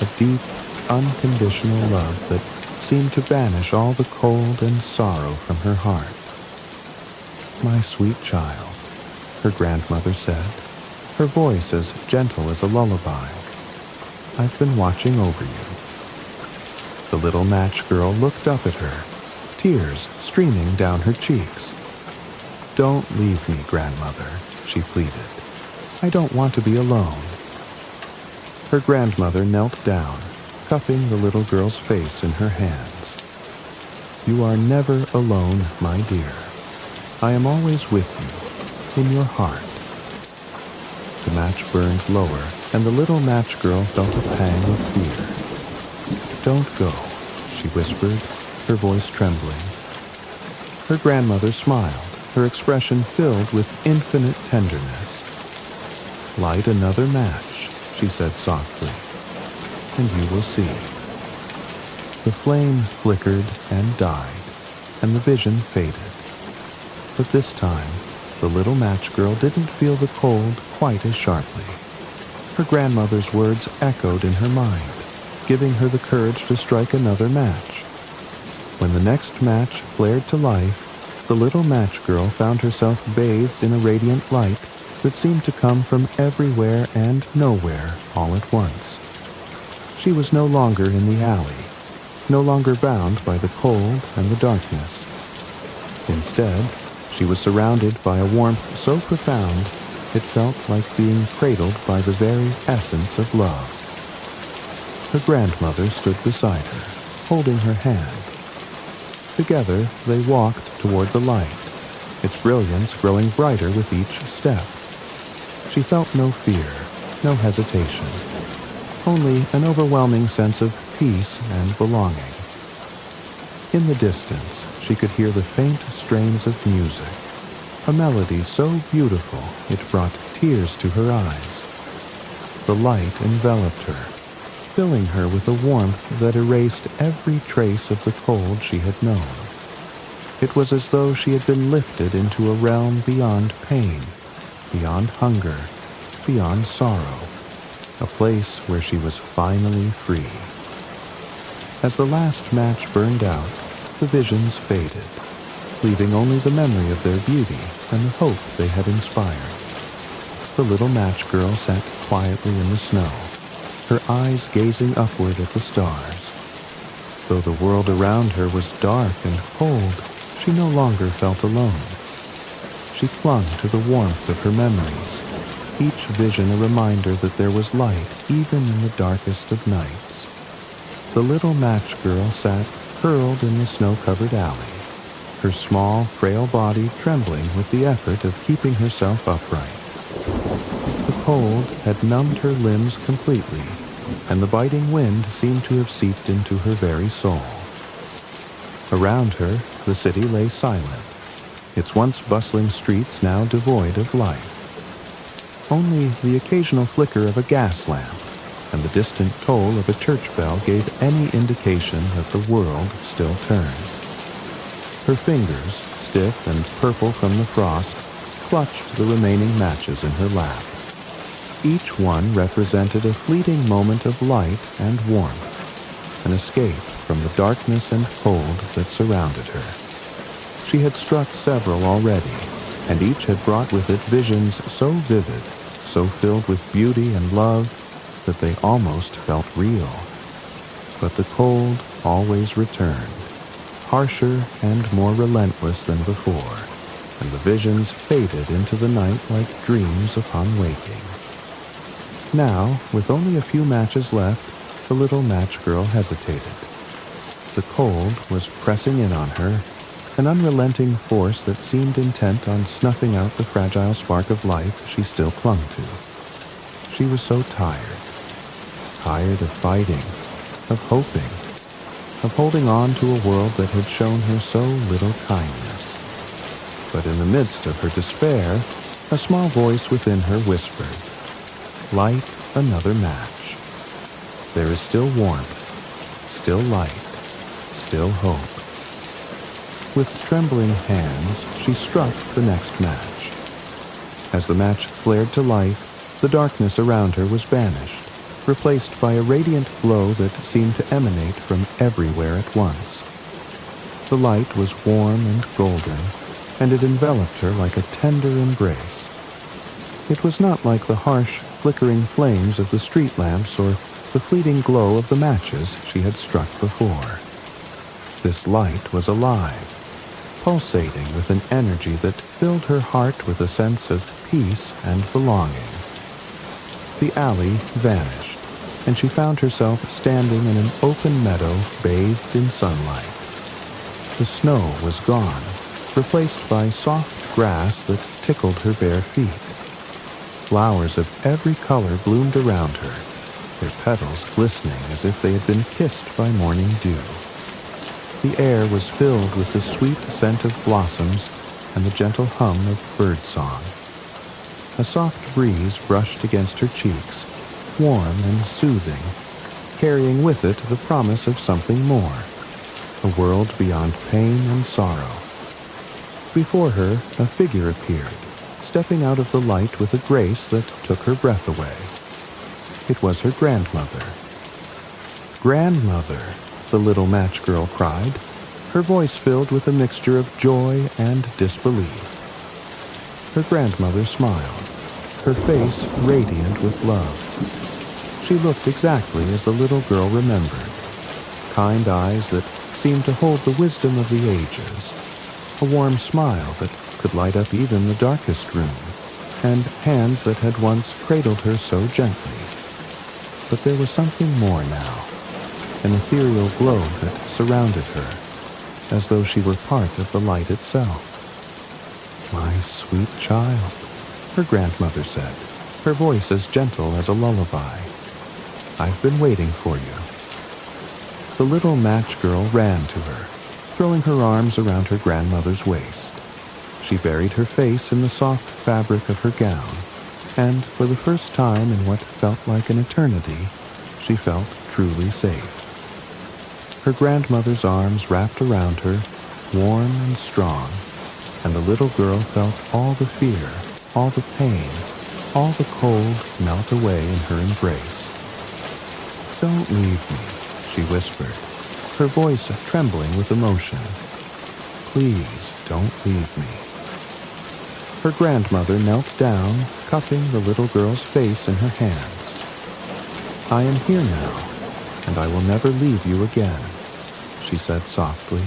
A deep, unconditional love that seemed to banish all the cold and sorrow from her heart. "My sweet child," her grandmother said, her voice as gentle as a lullaby. "I've been watching over you." The little match girl looked up at her, tears streaming down her cheeks. "Don't leave me, grandmother," she pleaded. "I don't want to be alone." Her grandmother knelt down, cupping the little girl's face in her hands. "You are never alone, my dear. I am always with you, in your heart." The match burned lower, and the little match girl felt a pang of fear. "Don't go," she whispered, her voice trembling. Her grandmother smiled, her expression filled with infinite tenderness. "Light another match," she said softly, "and you will see." The flame flickered and died, and the vision faded. But this time, the little match girl didn't feel the cold quite as sharply. Her grandmother's words echoed in her mind, giving her the courage to strike another match. When the next match flared to life, the little match girl found herself bathed in a radiant light that seemed to come from everywhere and nowhere all at once. She was no longer in the alley, no longer bound by the cold and the darkness. Instead, she was surrounded by a warmth so profound it felt like being cradled by the very essence of love. Her grandmother stood beside her, holding her hand. Together, they walked toward the light, its brilliance growing brighter with each step. She felt no fear, no hesitation. only an overwhelming sense of peace and belonging. In the distance, she could hear the faint strains of music, a melody so beautiful it brought tears to her eyes. The light enveloped her, filling her with a warmth that erased every trace of the cold she had known. It was as though she had been lifted into a realm beyond pain, beyond hunger, beyond sorrow, a place where she was finally free. As the last match burned out, the visions faded, leaving only the memory of their beauty and the hope they had inspired. The little match girl sat quietly in the snow, her eyes gazing upward at the stars. Though the world around her was dark and cold, she no longer felt alone. She clung to the warmth of her memories, each vision a reminder that there was light even in the darkest of nights. The little match girl sat curled in the snow-covered alley, her small, frail body trembling with the effort of keeping herself upright. The cold had numbed her limbs completely, and the biting wind seemed to have seeped into her very soul. Around her, the city lay silent, its once bustling streets now devoid of life. Only the occasional flicker of a gas lamp and the distant toll of a church bell gave any indication that the world still turned. Her fingers, stiff and purple from the frost, clutched the remaining matches in her lap. Each one represented a fleeting moment of light and warmth, an escape from the darkness and cold that surrounded her. She had struck several already, and each had brought with it visions so vivid, so filled with beauty and love, that they almost felt real. But the cold always returned, harsher and more relentless than before, and the visions faded into the night like dreams upon waking. Now, with only a few matches left, the little match girl hesitated. The cold was pressing in on her, an unrelenting force that seemed intent on snuffing out the fragile spark of life she still clung to. She was so tired. Tired of fighting, of hoping, of holding on to a world that had shown her so little kindness. But in the midst of her despair, a small voice within her whispered, "Light another match. There is still warmth, still light, still hope." With trembling hands, she struck the next match. As the match flared to life, the darkness around her was banished, replaced by a radiant glow that seemed to emanate from everywhere at once. The light was warm and golden, and it enveloped her like a tender embrace. It was not like the harsh, flickering flames of the street lamps or the fleeting glow of the matches she had struck before. This light was alive, pulsating with an energy that filled her heart with a sense of peace and belonging. The alley vanished, and she found herself standing in an open meadow bathed in sunlight. The snow was gone, replaced by soft grass that tickled her bare feet. Flowers of every color bloomed around her, their petals glistening as if they had been kissed by morning dew. The air was filled with the sweet scent of blossoms and the gentle hum of birdsong. A soft breeze brushed against her cheeks, warm and soothing, carrying with it the promise of something more, a world beyond pain and sorrow. Before her, a figure appeared, stepping out of the light with a grace that took her breath away. It was her grandmother. "Grandmother," the little match girl cried, her voice filled with a mixture of joy and disbelief. Her grandmother smiled, her face radiant with love. She looked exactly as the little girl remembered, kind eyes that seemed to hold the wisdom of the ages, a warm smile that could light up even the darkest room, and hands that had once cradled her so gently. But there was something more now, an ethereal glow that surrounded her, as though she were part of the light itself. "My sweet child," her grandmother said, her voice as gentle as a lullaby. I've been waiting for you." The little match girl ran to her, throwing her arms around her grandmother's waist. She buried her face in the soft fabric of her gown, and for the first time in what felt like an eternity, she felt truly safe. Her grandmother's arms wrapped around her, warm and strong, and the little girl felt all the fear, all the pain, all the cold melt away in her embrace. "Don't leave me," she whispered, her voice trembling with emotion. "Please don't leave me." Her grandmother knelt down, cupping the little girl's face in her hands. "I am here now, and I will never leave you again," she said softly.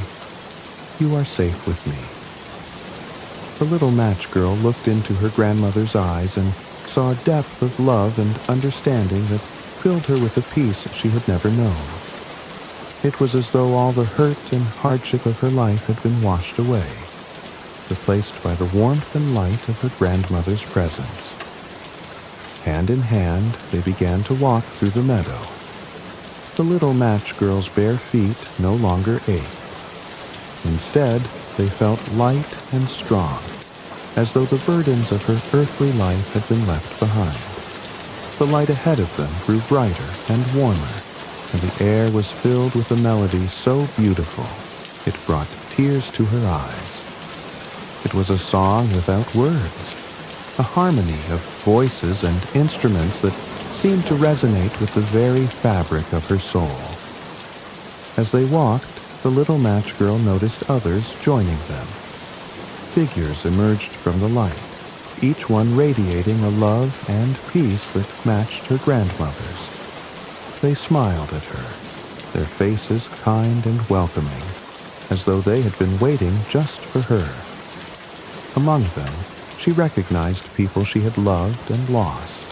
"You are safe with me." The little match girl looked into her grandmother's eyes and saw a depth of love and understanding that filled her with a peace she had never known. It was as though all the hurt and hardship of her life had been washed away, replaced by the warmth and light of her grandmother's presence. Hand in hand, they began to walk through the meadow. The little match girl's bare feet no longer ached. Instead, they felt light and strong, as though the burdens of her earthly life had been left behind. The light ahead of them grew brighter and warmer, and the air was filled with a melody so beautiful it brought tears to her eyes. It was a song without words, a harmony of voices and instruments that seemed to resonate with the very fabric of her soul. As they walked, the little match girl noticed others joining them. Figures emerged from the light, each one radiating a love and peace that matched her grandmother's. They smiled at her, their faces kind and welcoming, as though they had been waiting just for her. Among them, she recognized people she had loved and lost.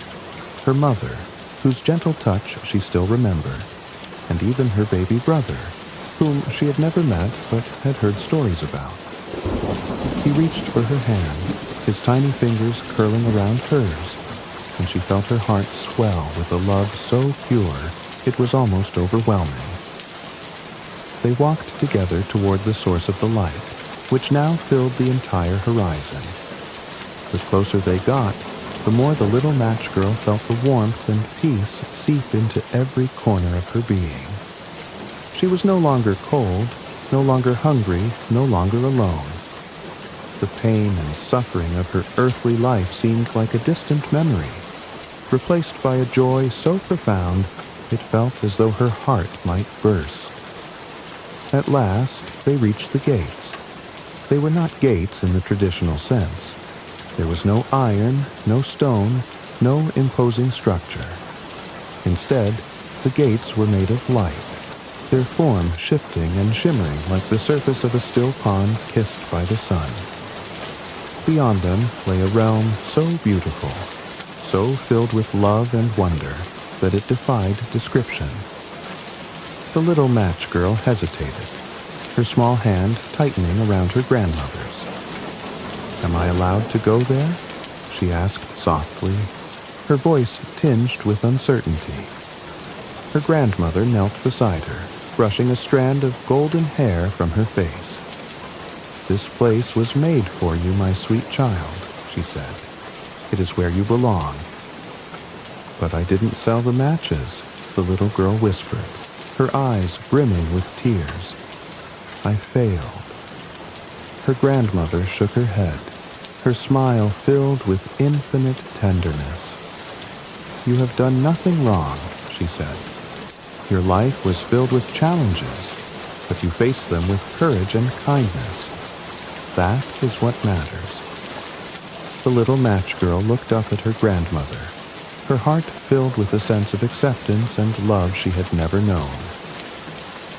Her mother, whose gentle touch she still remembered, and even her baby brother, whom she had never met but had heard stories about. He reached for her hand, his tiny fingers curling around hers, and she felt her heart swell with a love so pure it was almost overwhelming. They walked together toward the source of the light, which now filled the entire horizon. The closer they got, the more the little match girl felt the warmth and peace seep into every corner of her being. She was no longer cold, no longer hungry, no longer alone. The pain and suffering of her earthly life seemed like a distant memory, replaced by a joy so profound it felt as though her heart might burst. At last, they reached the gates. They were not gates in the traditional sense. There was no iron, no stone, no imposing structure. Instead, the gates were made of light, their form shifting and shimmering like the surface of a still pond kissed by the sun. Beyond them lay a realm so beautiful, so filled with love and wonder, that it defied description. The little match girl hesitated, her small hand tightening around her grandmother's. "Am I allowed to go there?" she asked softly, her voice tinged with uncertainty. Her grandmother knelt beside her, brushing a strand of golden hair from her face. "This place was made for you, my sweet child," she said. "It is where you belong." "But I didn't sell the matches," the little girl whispered, her eyes brimming with tears. "I failed." Her grandmother shook her head, her smile filled with infinite tenderness. "You have done nothing wrong," she said. "Your life was filled with challenges, but you faced them with courage and kindness. That is what matters." The little match girl looked up at her grandmother, her heart filled with a sense of acceptance and love she had never known.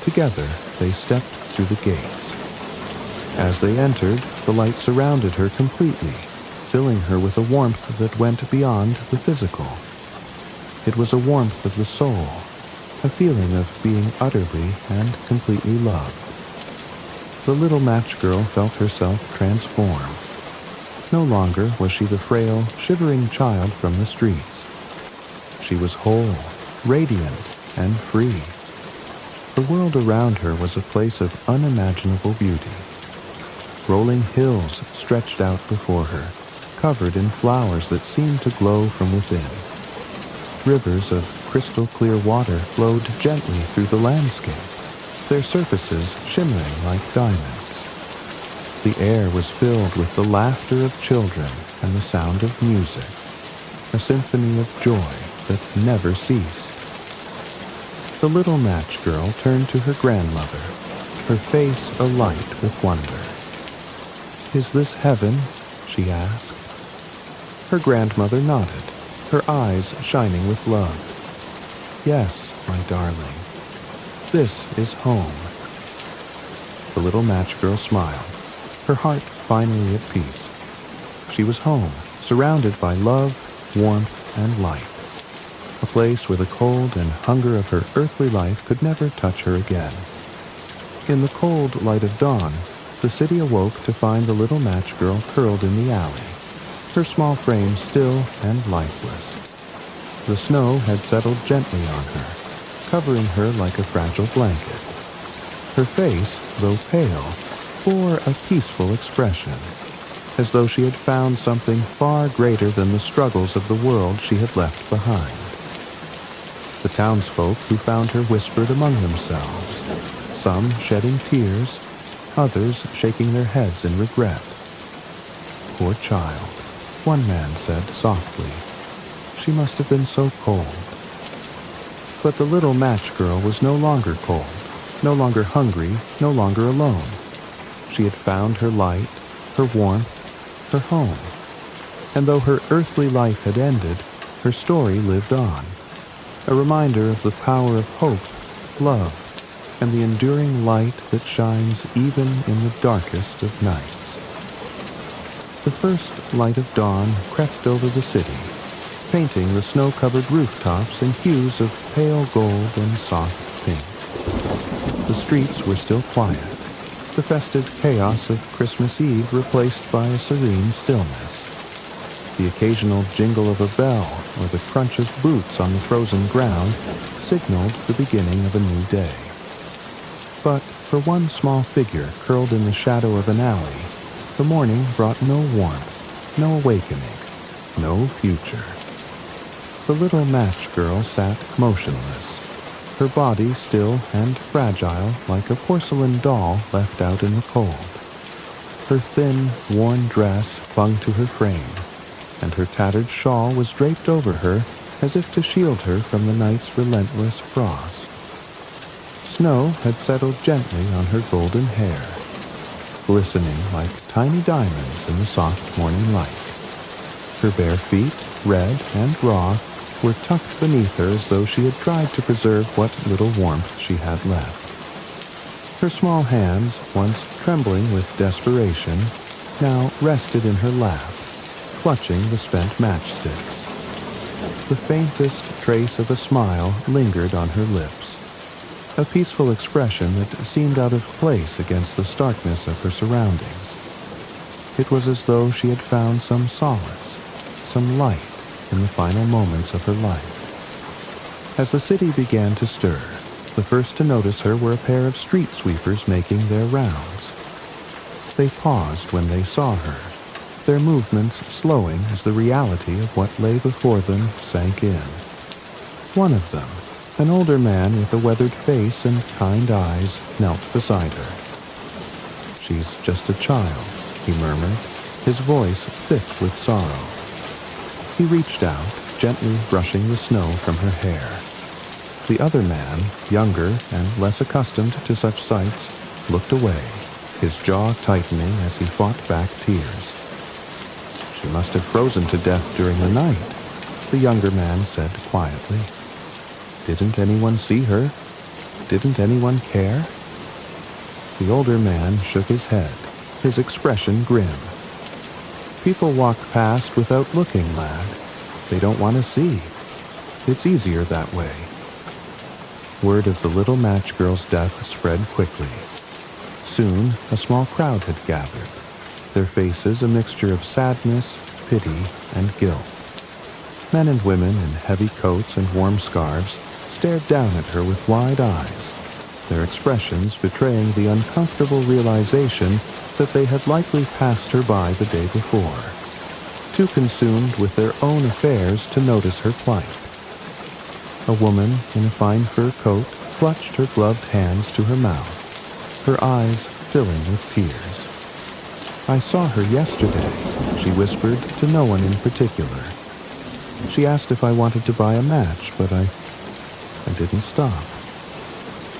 Together, they stepped through the gates. As they entered, the light surrounded her completely, filling her with a warmth that went beyond the physical. It was a warmth of the soul, a feeling of being utterly and completely loved. The little match girl felt herself transformed. No longer was she the frail, shivering child from the streets. She was whole, radiant and free. The world around her was a place of unimaginable beauty. Rolling hills stretched out before her, covered in flowers that seemed to glow from within. Rivers of crystal-clear water flowed gently through the landscape, their surfaces shimmering like diamonds. The air was filled with the laughter of children and the sound of music, a symphony of joy that never ceased. The little match girl turned to her grandmother, her face alight with wonder. "Is this heaven?" she asked. Her grandmother nodded, her eyes shining with love. "Yes, my darling, this is home." The little match girl smiled, her heart finally at peace. She was home, surrounded by love, warmth, and light. A place where the cold and hunger of her earthly life could never touch her again. In the cold light of dawn, the city awoke to find the little match girl curled in the alley, her small frame still and lifeless. The snow had settled gently on her, covering her like a fragile blanket. Her face, though pale, bore a peaceful expression, as though she had found something far greater than the struggles of the world she had left behind. The townsfolk who found her whispered among themselves, some shedding tears, others shaking their heads in regret. "Poor child," one man said softly. "She must have been so cold." But the little match girl was no longer cold, no longer hungry, no longer alone. She had found her light, her warmth, her home. And though her earthly life had ended, her story lived on, a reminder of the power of hope, love, and the enduring light that shines even in the darkest of nights. The first light of dawn crept over the city, painting the snow-covered rooftops in hues of pale gold and soft pink. The streets were still quiet, the festive chaos of Christmas Eve replaced by a serene stillness. The occasional jingle of a bell or the crunch of boots on the frozen ground signaled the beginning of a new day. But for one small figure curled in the shadow of an alley, the morning brought no warmth, no awakening, no future. The little match girl sat motionless, her body still and fragile like a porcelain doll left out in the cold. Her thin, worn dress clung to her frame, and her tattered shawl was draped over her as if to shield her from the night's relentless frost. Snow had settled gently on her golden hair, glistening like tiny diamonds in the soft morning light. Her bare feet, red and raw, were tucked beneath her as though she had tried to preserve what little warmth she had left. Her small hands, once trembling with desperation, now rested in her lap, clutching the spent matchsticks. The faintest trace of a smile lingered on her lips, a peaceful expression that seemed out of place against the starkness of her surroundings. It was as though she had found some solace, some light in the final moments of her life. As the city began to stir, the first to notice her were a pair of street sweepers making their rounds. They paused when they saw her, their movements slowing as the reality of what lay before them sank in. One of them, an older man with a weathered face and kind eyes, knelt beside her. "She's just a child," he murmured, his voice thick with sorrow. He reached out, gently brushing the snow from her hair. The other man, younger and less accustomed to such sights, looked away, his jaw tightening as he fought back tears. "She must have frozen to death during the night," the younger man said quietly. "Didn't anyone see her? Didn't anyone care?" The older man shook his head, his expression grim. "People walk past without looking, lad. They don't want to see. It's easier that way." Word of the little match girl's death spread quickly. Soon, a small crowd had gathered, their faces a mixture of sadness, pity, and guilt. Men and women in heavy coats and warm scarves stared down at her with wide eyes, their expressions betraying the uncomfortable realization that they had likely passed her by the day before, too consumed with their own affairs to notice her plight. A woman in a fine fur coat clutched her gloved hands to her mouth, her eyes filling with tears. "I saw her yesterday," she whispered to no one in particular. She asked if I wanted to buy a match, but I didn't stop.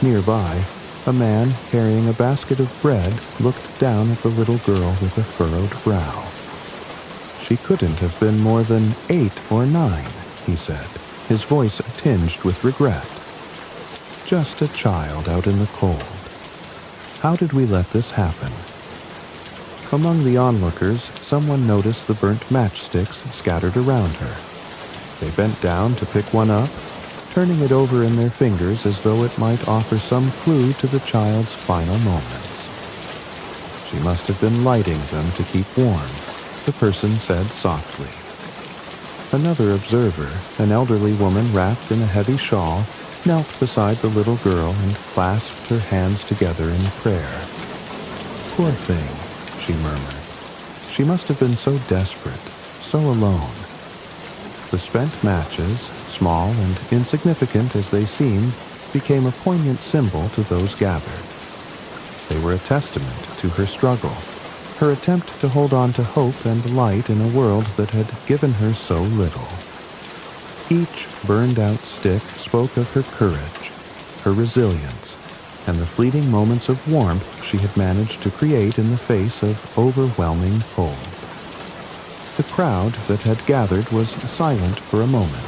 Nearby, a man carrying a basket of bread looked down at the little girl with a furrowed brow. "She couldn't have been more than 8 or 9, he said, his voice tinged with regret. "Just a child out in the cold. How did we let this happen?" Among the onlookers, someone noticed the burnt matchsticks scattered around her. They bent down to pick one up, turning it over in their fingers as though it might offer some clue to the child's final moments. "She must have been lighting them to keep warm," the person said softly. Another observer, an elderly woman wrapped in a heavy shawl, knelt beside the little girl and clasped her hands together in prayer. "Poor thing," she murmured. "She must have been so desperate, so alone." The spent matches, small and insignificant as they seemed, became a poignant symbol to those gathered. They were a testament to her struggle, her attempt to hold on to hope and light in a world that had given her so little. Each burned-out stick spoke of her courage, her resilience, and the fleeting moments of warmth she had managed to create in the face of overwhelming cold. The crowd that had gathered was silent for a moment,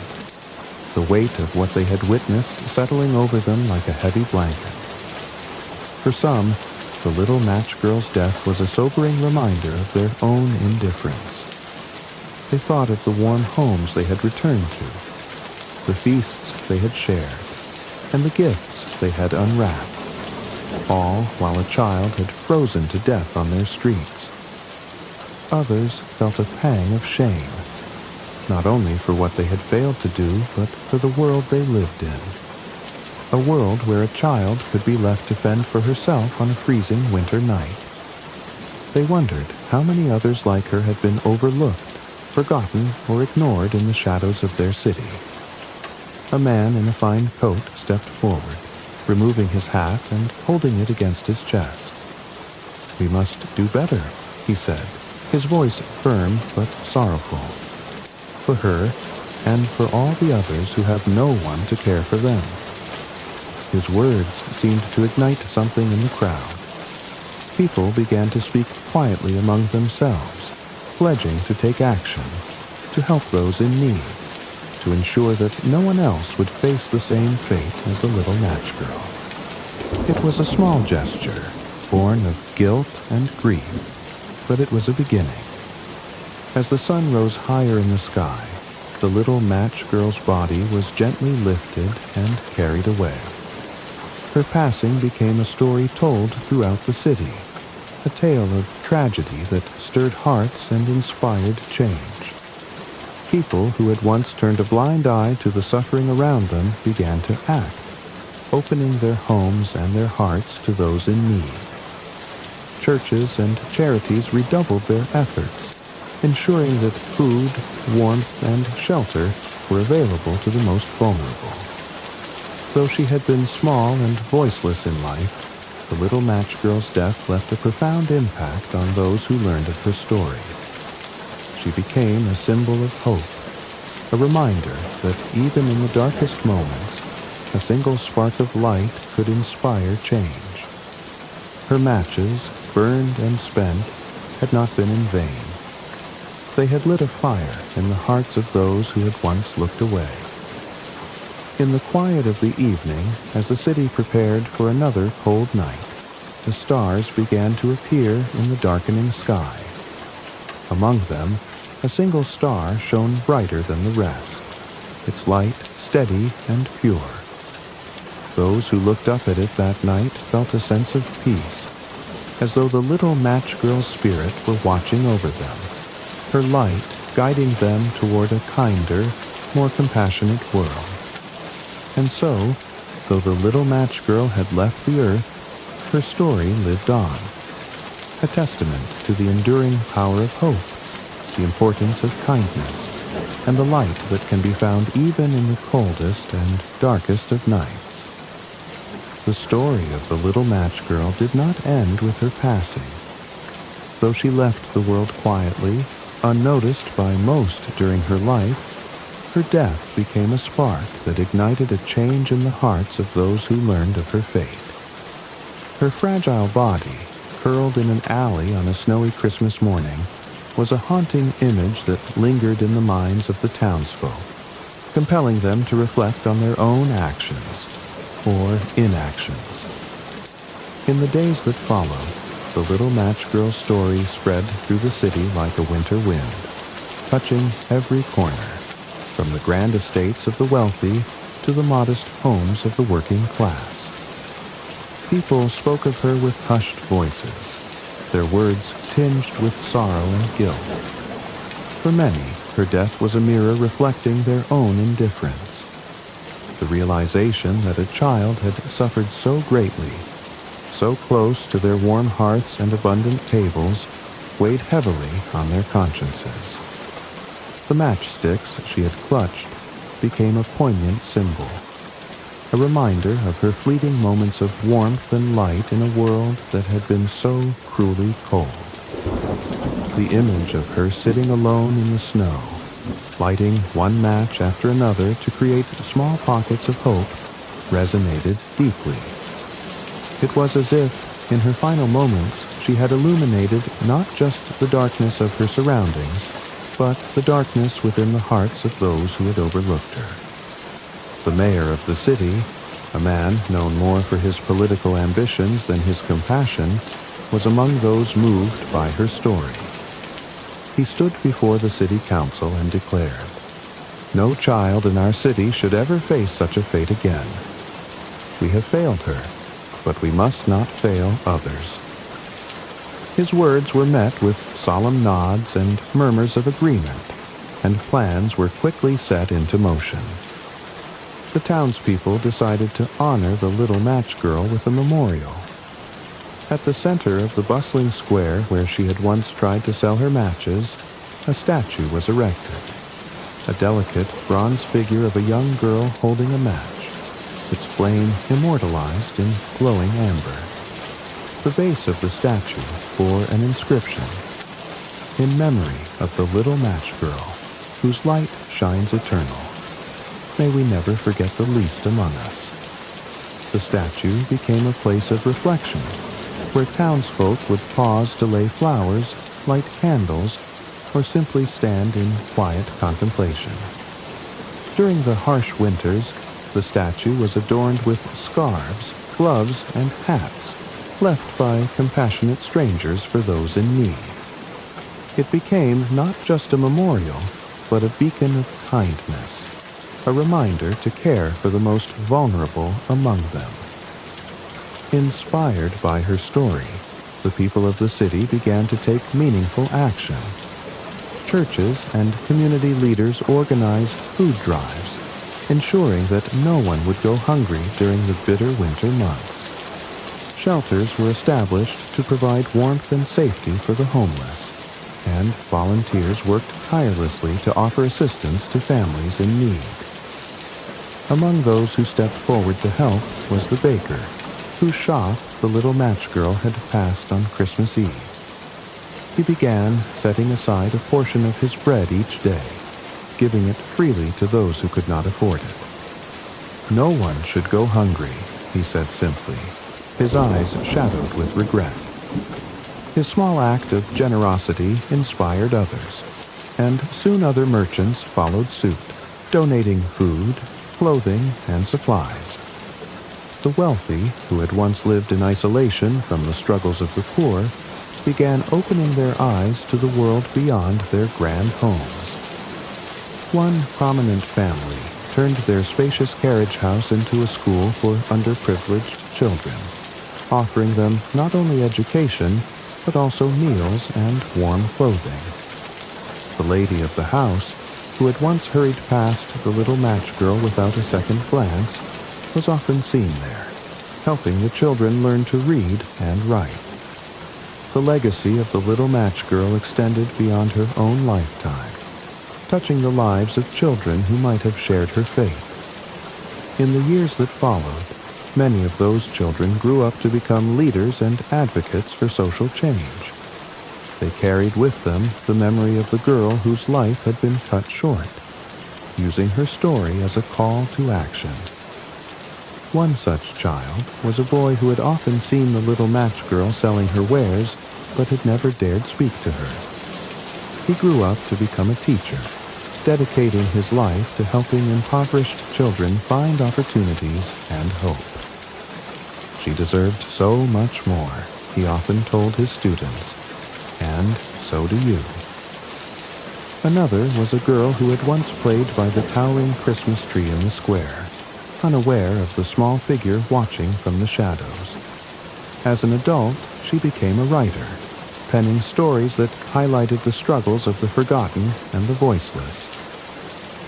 the weight of what they had witnessed settling over them like a heavy blanket. For some, the little match girl's death was a sobering reminder of their own indifference. They thought of the warm homes they had returned to, the feasts they had shared, and the gifts they had unwrapped, all while a child had frozen to death on their streets. Others felt a pang of shame, not only for what they had failed to do, but for the world they lived in. A world where a child could be left to fend for herself on a freezing winter night. They wondered how many others like her had been overlooked, forgotten, or ignored in the shadows of their city. A man in a fine coat stepped forward, removing his hat and holding it against his chest. "We must do better," he said, his voice firm but sorrowful. "For her, and for all the others who have no one to care for them." His words seemed to ignite something in the crowd. People began to speak quietly among themselves, pledging to take action, to help those in need, to ensure that no one else would face the same fate as the little match girl. It was a small gesture, born of guilt and grief, but it was a beginning. As the sun rose higher in the sky, the little match girl's body was gently lifted and carried away. Her passing became a story told throughout the city, a tale of tragedy that stirred hearts and inspired change. People who had once turned a blind eye to the suffering around them began to act, opening their homes and their hearts to those in need. Churches and charities redoubled their efforts, ensuring that food, warmth, and shelter were available to the most vulnerable. Though she had been small and voiceless in life, the little match girl's death left a profound impact on those who learned of her story. She became a symbol of hope, a reminder that even in the darkest moments, a single spark of light could inspire change. Her matches, burned and spent, had not been in vain. They had lit a fire in the hearts of those who had once looked away. In the quiet of the evening, as the city prepared for another cold night, the stars began to appear in the darkening sky. Among them, a single star shone brighter than the rest, its light steady and pure. Those who looked up at it that night felt a sense of peace, as though the little match girl's spirit were watching over them, her light guiding them toward a kinder, more compassionate world. And so, though the little match girl had left the earth, her story lived on, a testament to the enduring power of hope, the importance of kindness, and the light that can be found even in the coldest and darkest of nights. The story of the little match girl did not end with her passing. Though she left the world quietly, unnoticed by most during her life, her death became a spark that ignited a change in the hearts of those who learned of her fate. Her fragile body, curled in an alley on a snowy Christmas morning, was a haunting image that lingered in the minds of the townsfolk, compelling them to reflect on their own actions or inactions. In the days that followed, the little match girl's story spread through the city like a winter wind, touching every corner, from the grand estates of the wealthy to the modest homes of the working class. People spoke of her with hushed voices, their words tinged with sorrow and guilt. For many, her death was a mirror reflecting their own indifference. The realization that a child had suffered so greatly, so close to their warm hearths and abundant tables, weighed heavily on their consciences. The matchsticks she had clutched became a poignant symbol, a reminder of her fleeting moments of warmth and light in a world that had been so cruelly cold. The image of her sitting alone in the snow, lighting one match after another to create small pockets of hope, resonated deeply. It was as if, in her final moments, she had illuminated not just the darkness of her surroundings, but the darkness within the hearts of those who had overlooked her. The mayor of the city, a man known more for his political ambitions than his compassion, was among those moved by her story. He stood before the city council and declared, "No child in our city should ever face such a fate again. We have failed her, but we must not fail others." His words were met with solemn nods and murmurs of agreement, and plans were quickly set into motion. The townspeople decided to honor the little match girl with a memorial. At the center of the bustling square where she had once tried to sell her matches, a statue was erected, a delicate bronze figure of a young girl holding a match, its flame immortalized in glowing amber. The base of the statue bore an inscription, "In memory of the little match girl, whose light shines eternal. May we never forget the least among us." The statue became a place of reflection, where townsfolk would pause to lay flowers, light candles, or simply stand in quiet contemplation. During the harsh winters, the statue was adorned with scarves, gloves, and hats, left by compassionate strangers for those in need. It became not just a memorial, but a beacon of kindness, a reminder to care for the most vulnerable among them. Inspired by her story, the people of the city began to take meaningful action. Churches and community leaders organized food drives, ensuring that no one would go hungry during the bitter winter months. Shelters were established to provide warmth and safety for the homeless, and volunteers worked tirelessly to offer assistance to families in need. Among those who stepped forward to help was the baker, whose shop the little match girl had passed on Christmas Eve. He began setting aside a portion of his bread each day, giving it freely to those who could not afford it. "No one should go hungry," he said simply, his eyes shadowed with regret. His small act of generosity inspired others, and soon other merchants followed suit, donating food, clothing, and supplies. The wealthy, who had once lived in isolation from the struggles of the poor, began opening their eyes to the world beyond their grand homes. One prominent family turned their spacious carriage house into a school for underprivileged children, offering them not only education, but also meals and warm clothing. The lady of the house, who had once hurried past the little match girl without a second glance, was often seen there, helping the children learn to read and write. The legacy of the little match girl extended beyond her own lifetime, touching the lives of children who might have shared her fate. In the years that followed, many of those children grew up to become leaders and advocates for social change. They carried with them the memory of the girl whose life had been cut short, using her story as a call to action. One such child was a boy who had often seen the little match girl selling her wares, but had never dared speak to her. He grew up to become a teacher, dedicating his life to helping impoverished children find opportunities and hope. She deserved so much more, he often told his students, and so do you. Another was a girl who had once played by the towering Christmas tree in the square, unaware of the small figure watching from the shadows. As an adult, she became a writer, penning stories that highlighted the struggles of the forgotten and the voiceless.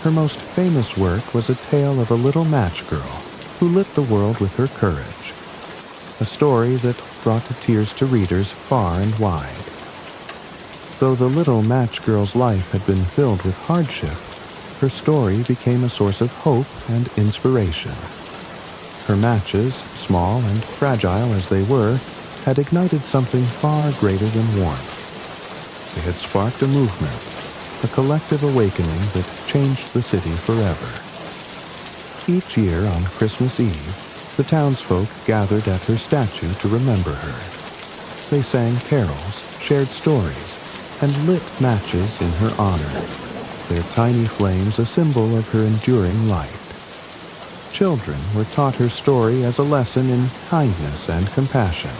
Her most famous work was a tale of a little match girl who lit the world with her courage, a story that brought tears to readers far and wide. Though the little match girl's life had been filled with hardship, her story became a source of hope and inspiration. Her matches, small and fragile as they were, had ignited something far greater than warmth. They had sparked a movement, a collective awakening that changed the city forever. Each year on Christmas Eve, the townsfolk gathered at her statue to remember her. They sang carols, shared stories, and lit matches in her honor, their tiny flames a symbol of her enduring light. Children were taught her story as a lesson in kindness and compassion,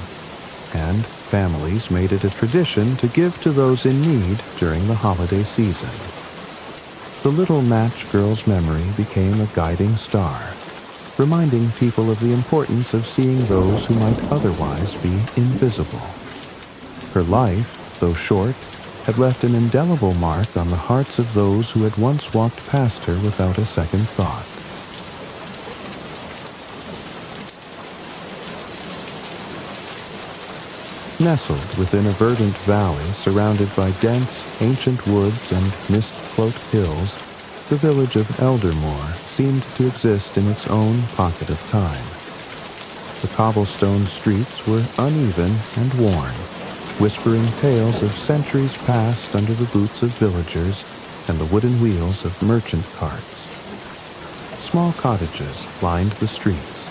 and families made it a tradition to give to those in need during the holiday season. The little match girl's memory became a guiding star, reminding people of the importance of seeing those who might otherwise be invisible. Her life, though short, had left an indelible mark on the hearts of those who had once walked past her without a second thought. Nestled within a verdant valley surrounded by dense, ancient woods and mist-cloaked hills, the village of Eldermoor seemed to exist in its own pocket of time. The cobblestone streets were uneven and worn, whispering tales of centuries past under the boots of villagers and the wooden wheels of merchant carts. Small cottages lined the streets,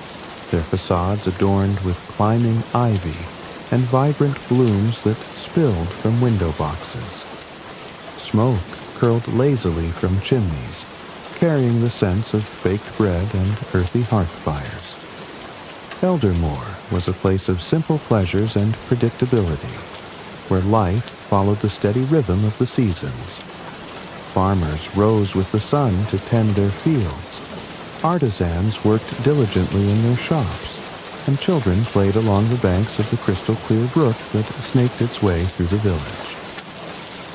their facades adorned with climbing ivy and vibrant blooms that spilled from window boxes. Smoke curled lazily from chimneys, carrying the scents of baked bread and earthy hearth fires. Eldermoor was a place of simple pleasures and predictability, where life followed the steady rhythm of the seasons. Farmers rose with the sun to tend their fields. Artisans worked diligently in their shops, and children played along the banks of the crystal-clear brook that snaked its way through the village.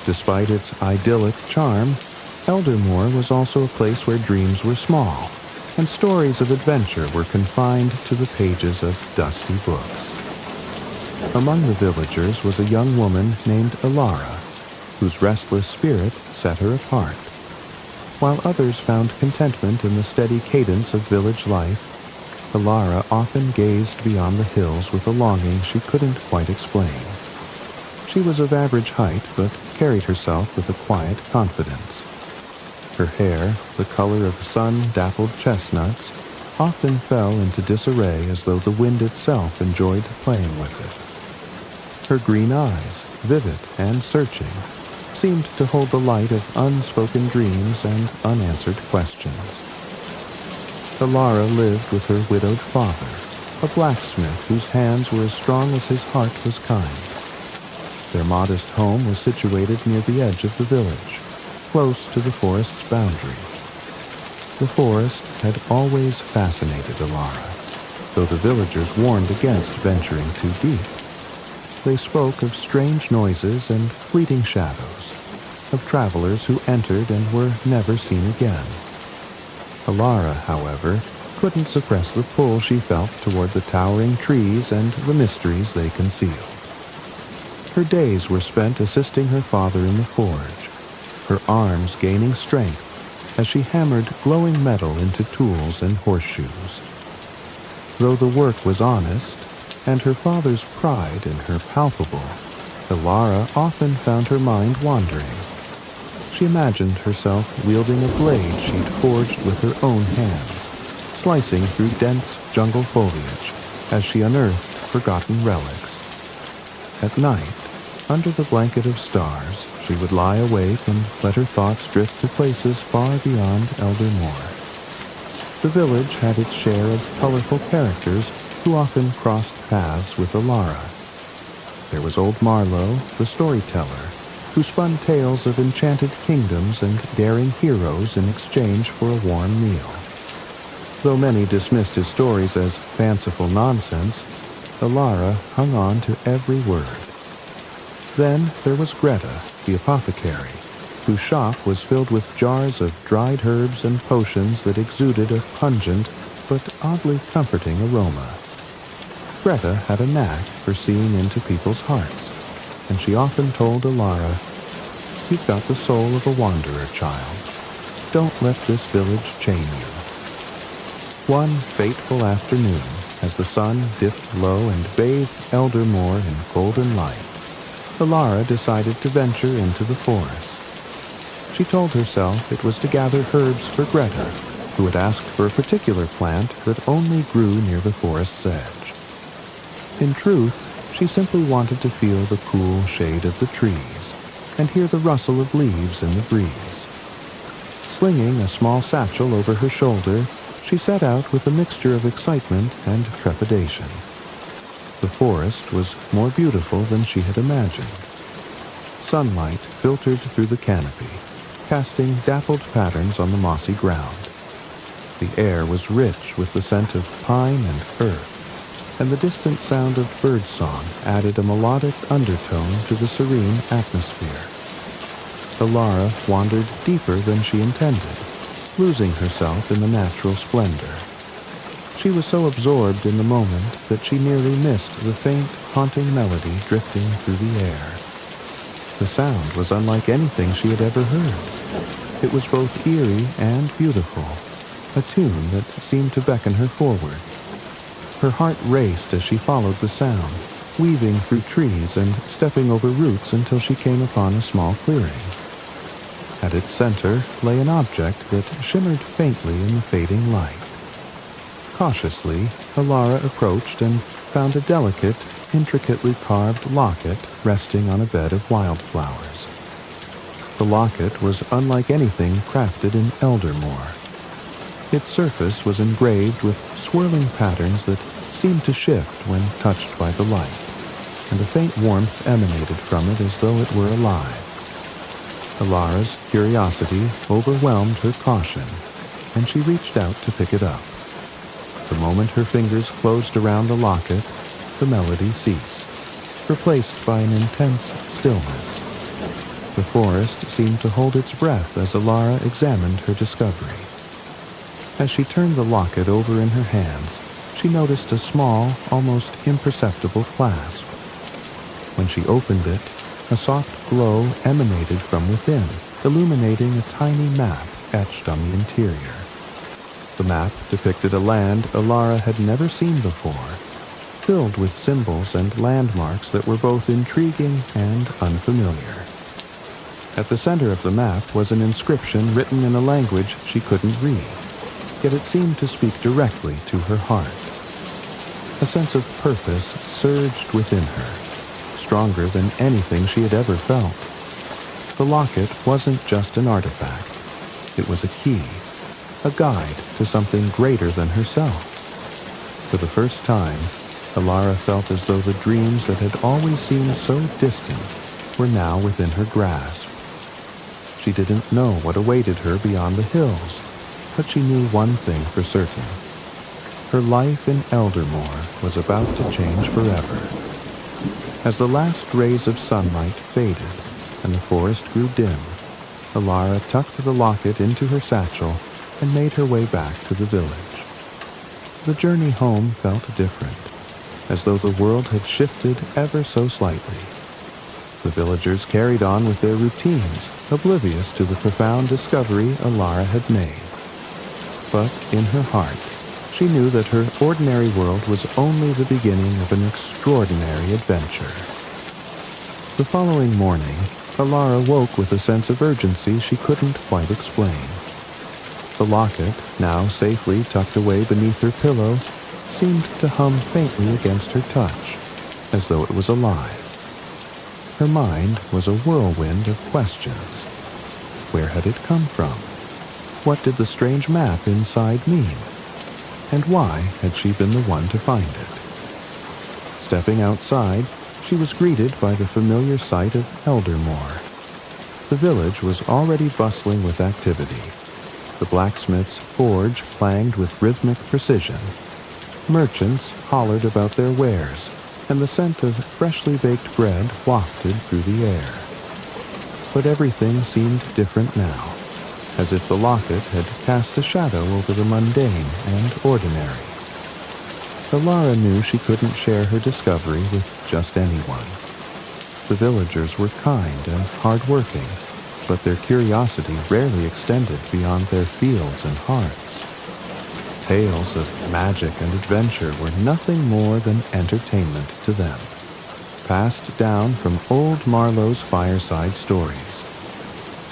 Despite its idyllic charm, Eldermoor was also a place where dreams were small, and stories of adventure were confined to the pages of dusty books. Among the villagers was a young woman named Elara, whose restless spirit set her apart. While others found contentment in the steady cadence of village life, Elara often gazed beyond the hills with a longing she couldn't quite explain. She was of average height, but carried herself with a quiet confidence. Her hair, the color of sun-dappled chestnuts, often fell into disarray as though the wind itself enjoyed playing with it. Her green eyes, vivid and searching, seemed to hold the light of unspoken dreams and unanswered questions. Elara lived with her widowed father, a blacksmith whose hands were as strong as his heart was kind. Their modest home was situated near the edge of the village, close to the forest's boundary. The forest had always fascinated Elara, though the villagers warned against venturing too deep. They spoke of strange noises and fleeting shadows, of travelers who entered and were never seen again. Alara, however, couldn't suppress the pull she felt toward the towering trees and the mysteries they concealed. Her days were spent assisting her father in the forge, her arms gaining strength as she hammered glowing metal into tools and horseshoes. Though the work was honest, and her father's pride in her palpable, Alara often found her mind wandering. She imagined herself wielding a blade she'd forged with her own hands, slicing through dense jungle foliage as she unearthed forgotten relics. At night, under the blanket of stars, she would lie awake and let her thoughts drift to places far beyond Elder Moor. The village had its share of colorful characters who often crossed paths with Alara. There was old Marlowe, the storyteller, who spun tales of enchanted kingdoms and daring heroes in exchange for a warm meal. Though many dismissed his stories as fanciful nonsense, Alara hung on to every word. Then there was Greta, the apothecary, whose shop was filled with jars of dried herbs and potions that exuded a pungent but oddly comforting aroma. Greta had a knack for seeing into people's hearts, and she often told Alara, "You've got the soul of a wanderer, child. Don't let this village chain you." One fateful afternoon, as the sun dipped low and bathed Elder Moor in golden light, Alara decided to venture into the forest. She told herself it was to gather herbs for Greta, who had asked for a particular plant that only grew near the forest's edge. In truth, she simply wanted to feel the cool shade of the trees and hear the rustle of leaves in the breeze. Slinging a small satchel over her shoulder, she set out with a mixture of excitement and trepidation. The forest was more beautiful than she had imagined. Sunlight filtered through the canopy, casting dappled patterns on the mossy ground. The air was rich with the scent of pine and earth, and the distant sound of birdsong added a melodic undertone to the serene atmosphere. Alara wandered deeper than she intended, losing herself in the natural splendor. She was so absorbed in the moment that she nearly missed the faint, haunting melody drifting through the air. The sound was unlike anything she had ever heard. It was both eerie and beautiful, a tune that seemed to beckon her forward. Her heart raced as she followed the sound, weaving through trees and stepping over roots until she came upon a small clearing. At its center lay an object that shimmered faintly in the fading light. Cautiously, Alara approached and found a delicate, intricately carved locket resting on a bed of wildflowers. The locket was unlike anything crafted in Elder Moor. Its surface was engraved with swirling patterns that seemed to shift when touched by the light, and a faint warmth emanated from it as though it were alive. Alara's curiosity overwhelmed her caution, and she reached out to pick it up. The moment her fingers closed around the locket, the melody ceased, replaced by an intense stillness. The forest seemed to hold its breath as Alara examined her discovery. As she turned the locket over in her hands, she noticed a small, almost imperceptible clasp. When she opened it, a soft glow emanated from within, illuminating a tiny map etched on the interior. The map depicted a land Alara had never seen before, filled with symbols and landmarks that were both intriguing and unfamiliar. At the center of the map was an inscription written in a language she couldn't read, yet it seemed to speak directly to her heart. A sense of purpose surged within her, stronger than anything she had ever felt. The locket wasn't just an artifact. It was a key, a guide to something greater than herself. For the first time, Alara felt as though the dreams that had always seemed so distant were now within her grasp. She didn't know what awaited her beyond the hills, but she knew one thing for certain. Her life in Elder Moor was about to change forever. As the last rays of sunlight faded and the forest grew dim, Alara tucked the locket into her satchel and made her way back to the village. The journey home felt different, as though the world had shifted ever so slightly. The villagers carried on with their routines, oblivious to the profound discovery Alara had made. But in her heart, she knew that her ordinary world was only the beginning of an extraordinary adventure. The following morning, Alara woke with a sense of urgency she couldn't quite explain. The locket, now safely tucked away beneath her pillow, seemed to hum faintly against her touch, as though it was alive. Her mind was a whirlwind of questions. Where had it come from? What did the strange map inside mean? And why had she been the one to find it? Stepping outside, she was greeted by the familiar sight of Eldermore. The village was already bustling with activity. The blacksmith's forge clanged with rhythmic precision. Merchants hollered about their wares, and the scent of freshly baked bread wafted through the air. But everything seemed different now, as if the locket had cast a shadow over the mundane and ordinary. Alara knew she couldn't share her discovery with just anyone. The villagers were kind and hard-working, but their curiosity rarely extended beyond their fields and hearths. Tales of magic and adventure were nothing more than entertainment to them, passed down from old Marlowe's fireside stories.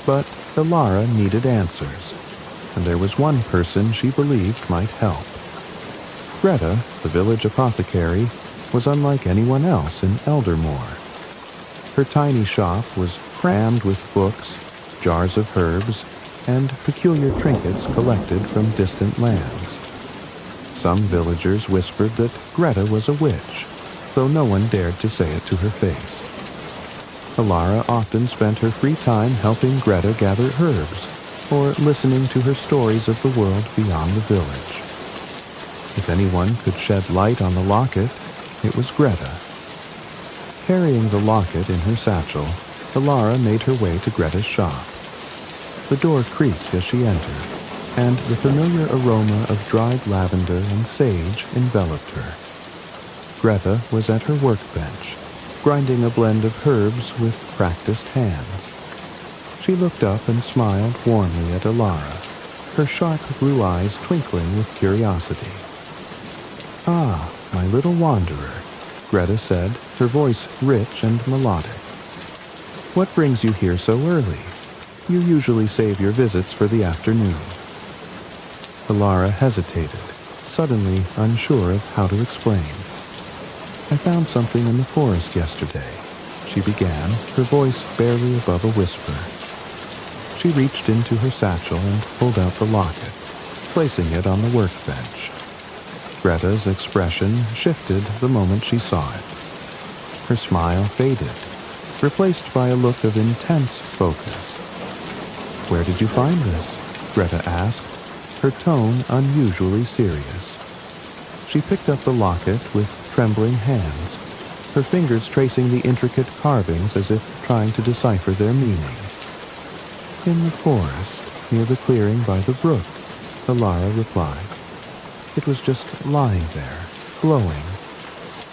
But Alara needed answers, and there was one person she believed might help. Greta, the village apothecary, was unlike anyone else in Eldermore. Her tiny shop was crammed with books, jars of herbs, and peculiar trinkets collected from distant lands. Some villagers whispered that Greta was a witch, though no one dared to say it to her face. Alara often spent her free time helping Greta gather herbs, or listening to her stories of the world beyond the village. If anyone could shed light on the locket, it was Greta. Carrying the locket in her satchel, Alara made her way to Greta's shop. The door creaked as she entered, and the familiar aroma of dried lavender and sage enveloped her. Greta was at her workbench, grinding a blend of herbs with practiced hands. She looked up and smiled warmly at Alara, her sharp blue eyes twinkling with curiosity. "Ah, my little wanderer," Greta said, her voice rich and melodic. "What brings you here so early? You usually save your visits for the afternoon." Alara hesitated, suddenly unsure of how to explain. "I found something in the forest yesterday," she began, her voice barely above a whisper. She reached into her satchel and pulled out the locket, placing it on the workbench. Greta's expression shifted the moment she saw it. Her smile faded, replaced by a look of intense focus. "Where did you find this?" Greta asked, her tone unusually serious. She picked up the locket with trembling hands, her fingers tracing the intricate carvings as if trying to decipher their meaning. "In the forest, near the clearing by the brook," Alara replied. "It was just lying there, glowing.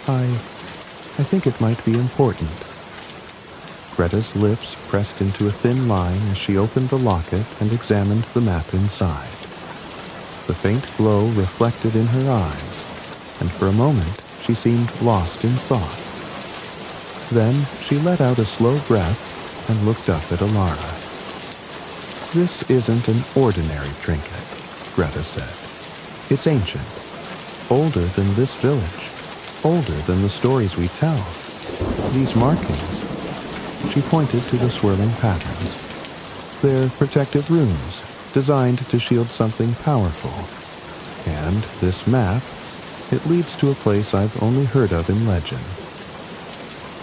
I think it might be important." Greta's lips pressed into a thin line as she opened the locket and examined the map inside. The faint glow reflected in her eyes, and for a moment she seemed lost in thought. Then she let out a slow breath and looked up at Alara. "This isn't an ordinary trinket," Greta said. "It's ancient, older than this village, older than the stories we tell. These markings," she pointed to the swirling patterns. "They're protective runes, designed to shield something powerful. And this map, it leads to a place I've only heard of in legend."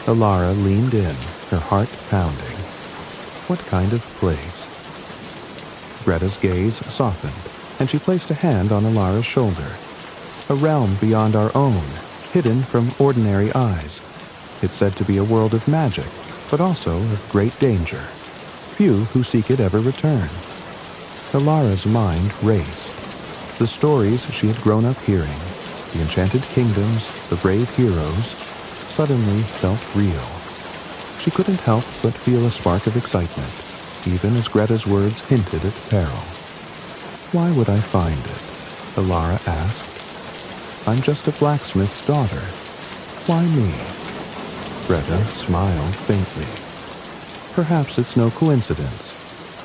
Alara leaned in, her heart pounding. What kind of place? Greta's gaze softened, and she placed a hand on Alara's shoulder. "A realm beyond our own, hidden from ordinary eyes. It's said to be a world of magic, but also of great danger. Few who seek it ever return. Elara's mind raced. The stories she had grown up hearing, the enchanted kingdoms, the brave heroes, suddenly felt real. She couldn't help but feel a spark of excitement, even as Greta's words hinted at peril. "Why would I find it?" Elara asked. "I'm just a blacksmith's daughter. Why me?" Greta smiled faintly. "Perhaps it's no coincidence.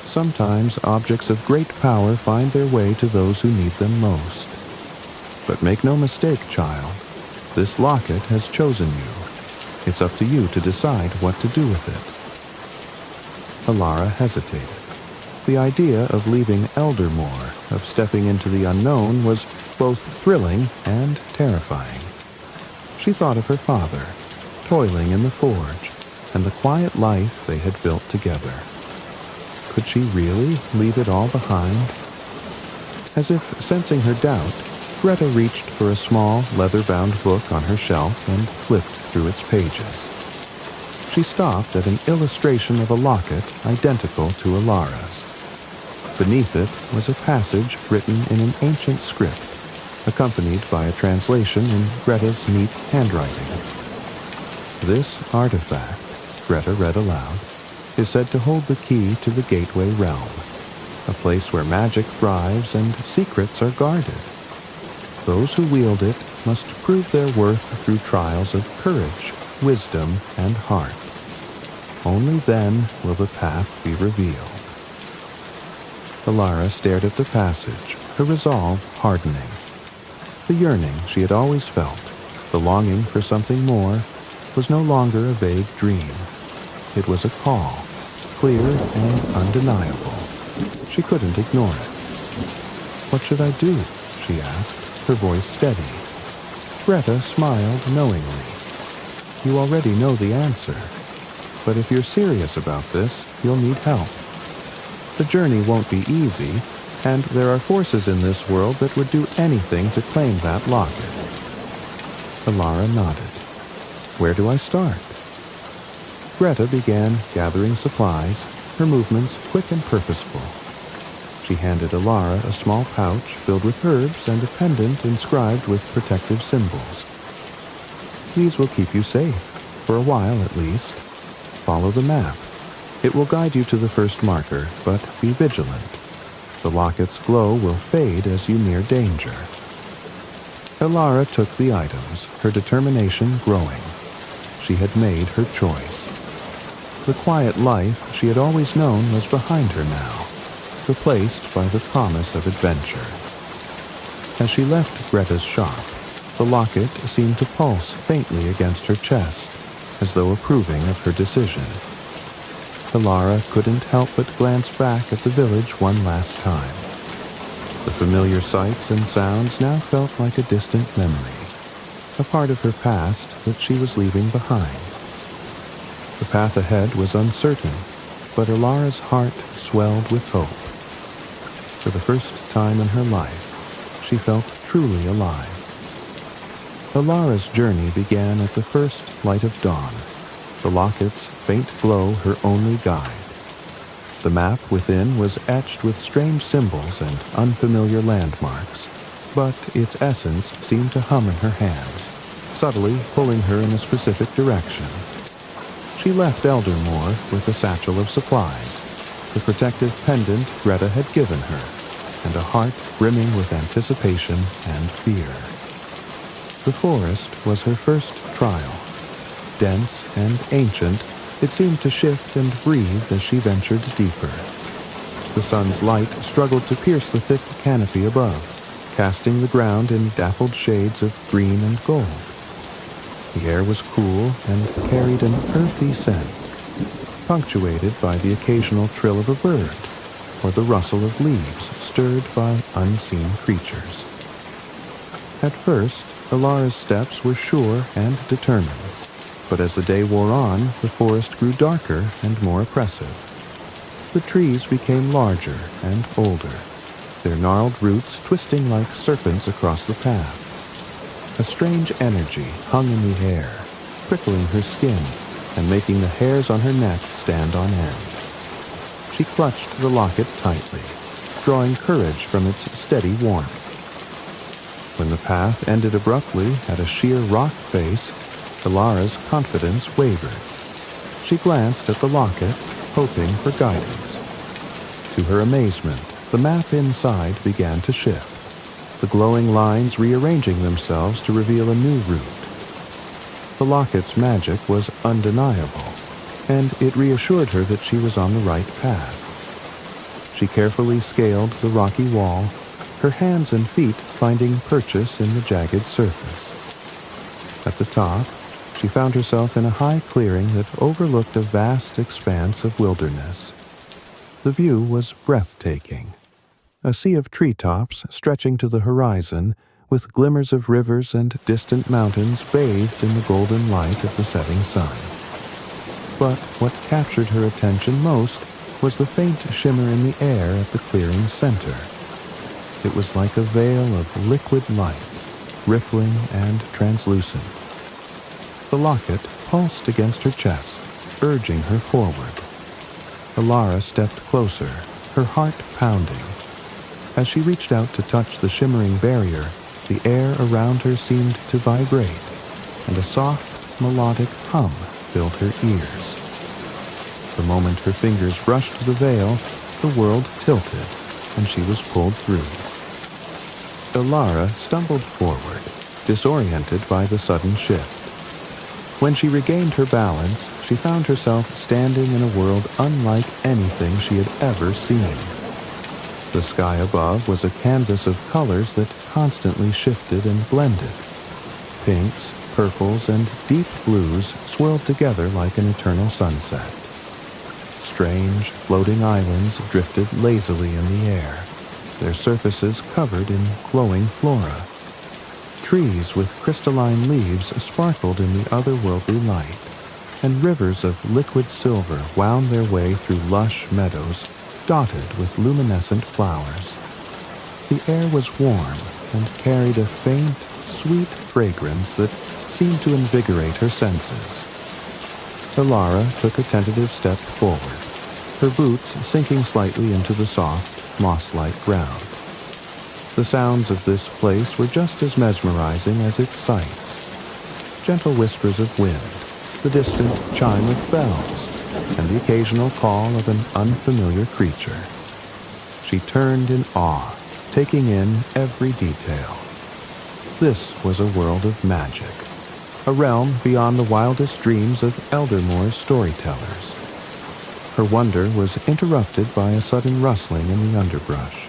Sometimes objects of great power find their way to those who need them most. But make no mistake, child, this locket has chosen you. It's up to you to decide what to do with it." Elara hesitated. The idea of leaving Eldermore, of stepping into the unknown, was both thrilling and terrifying. She thought of her father, toiling in the forge, and the quiet life they had built together. Could she really leave it all behind? As if sensing her doubt, Greta reached for a small, leather-bound book on her shelf and flipped through its pages. She stopped at an illustration of a locket identical to Elara's. Beneath it was a passage written in an ancient script, accompanied by a translation in Greta's neat handwriting. "This artifact," Greta read aloud, "is said to hold the key to the Gateway Realm, a place where magic thrives and secrets are guarded. Those who wield it must prove their worth through trials of courage, wisdom, and heart. Only then will the path be revealed." Elara stared at the passage, her resolve hardening. The yearning she had always felt, the longing for something more, was no longer a vague dream. It was a call, clear and undeniable. She couldn't ignore it. "What should I do?" she asked, her voice steady. Greta smiled knowingly. "You already know the answer. But if you're serious about this, you'll need help. The journey won't be easy, and there are forces in this world that would do anything to claim that locket." Elara nodded. "Where do I start?" Greta began gathering supplies, her movements quick and purposeful. She handed Elara a small pouch filled with herbs and a pendant inscribed with protective symbols. "These will keep you safe, for a while at least. Follow the map. It will guide you to the first marker, but be vigilant. The locket's glow will fade as you near danger." Elara took the items, her determination growing. She had made her choice. The quiet life she had always known was behind her now, replaced by the promise of adventure. As she left Greta's shop, the locket seemed to pulse faintly against her chest, as though approving of her decision. Elara couldn't help but glance back at the village one last time. The familiar sights and sounds now felt like a distant memory, a part of her past that she was leaving behind. The path ahead was uncertain, but Elara's heart swelled with hope. For the first time in her life, she felt truly alive. Elara's journey began at the first light of dawn, the locket's faint glow her only guide. The map within was etched with strange symbols and unfamiliar landmarks, but its essence seemed to hum in her hands, subtly pulling her in a specific direction. She left Eldermore with a satchel of supplies, the protective pendant Greta had given her, and a heart brimming with anticipation and fear. The forest was her first trial. Dense and ancient, it seemed to shift and breathe as she ventured deeper. The sun's light struggled to pierce the thick canopy above, casting the ground in dappled shades of green and gold. The air was cool and carried an earthy scent, punctuated by the occasional trill of a bird or the rustle of leaves stirred by unseen creatures. At first, Elara's steps were sure and determined, but as the day wore on, the forest grew darker and more oppressive. The trees became larger and older, their gnarled roots twisting like serpents across the path. A strange energy hung in the air, prickling her skin and making the hairs on her neck stand on end. She clutched the locket tightly, drawing courage from its steady warmth. When the path ended abruptly at a sheer rock face, Ilara's confidence wavered. She glanced at the locket, hoping for guidance. To her amazement, the map inside began to shift, the glowing lines rearranging themselves to reveal a new route. The locket's magic was undeniable, and it reassured her that she was on the right path. She carefully scaled the rocky wall, her hands and feet finding purchase in the jagged surface. At the top, she found herself in a high clearing that overlooked a vast expanse of wilderness. The view was breathtaking. A sea of treetops stretching to the horizon, with glimmers of rivers and distant mountains bathed in the golden light of the setting sun. But what captured her attention most was the faint shimmer in the air at the clearing's center. It was like a veil of liquid light, rippling and translucent. The locket pulsed against her chest, urging her forward. Ilara stepped closer, her heart pounding. As she reached out to touch the shimmering barrier, the air around her seemed to vibrate, and a soft, melodic hum filled her ears. The moment her fingers brushed the veil, the world tilted, and she was pulled through. Ilara stumbled forward, disoriented by the sudden shift. When she regained her balance, she found herself standing in a world unlike anything she had ever seen. The sky above was a canvas of colors that constantly shifted and blended. Pinks, purples, and deep blues swirled together like an eternal sunset. Strange, floating islands drifted lazily in the air, their surfaces covered in glowing flora. Trees with crystalline leaves sparkled in the otherworldly light, and rivers of liquid silver wound their way through lush meadows dotted with luminescent flowers. The air was warm and carried a faint, sweet fragrance that seemed to invigorate her senses. Ilara took a tentative step forward, her boots sinking slightly into the soft, moss-like ground. The sounds of this place were just as mesmerizing as its sights. Gentle whispers of wind, the distant chime of bells, and the occasional call of an unfamiliar creature. She turned in awe, taking in every detail. This was a world of magic, a realm beyond the wildest dreams of Eldermore's storytellers. Her wonder was interrupted by a sudden rustling in the underbrush.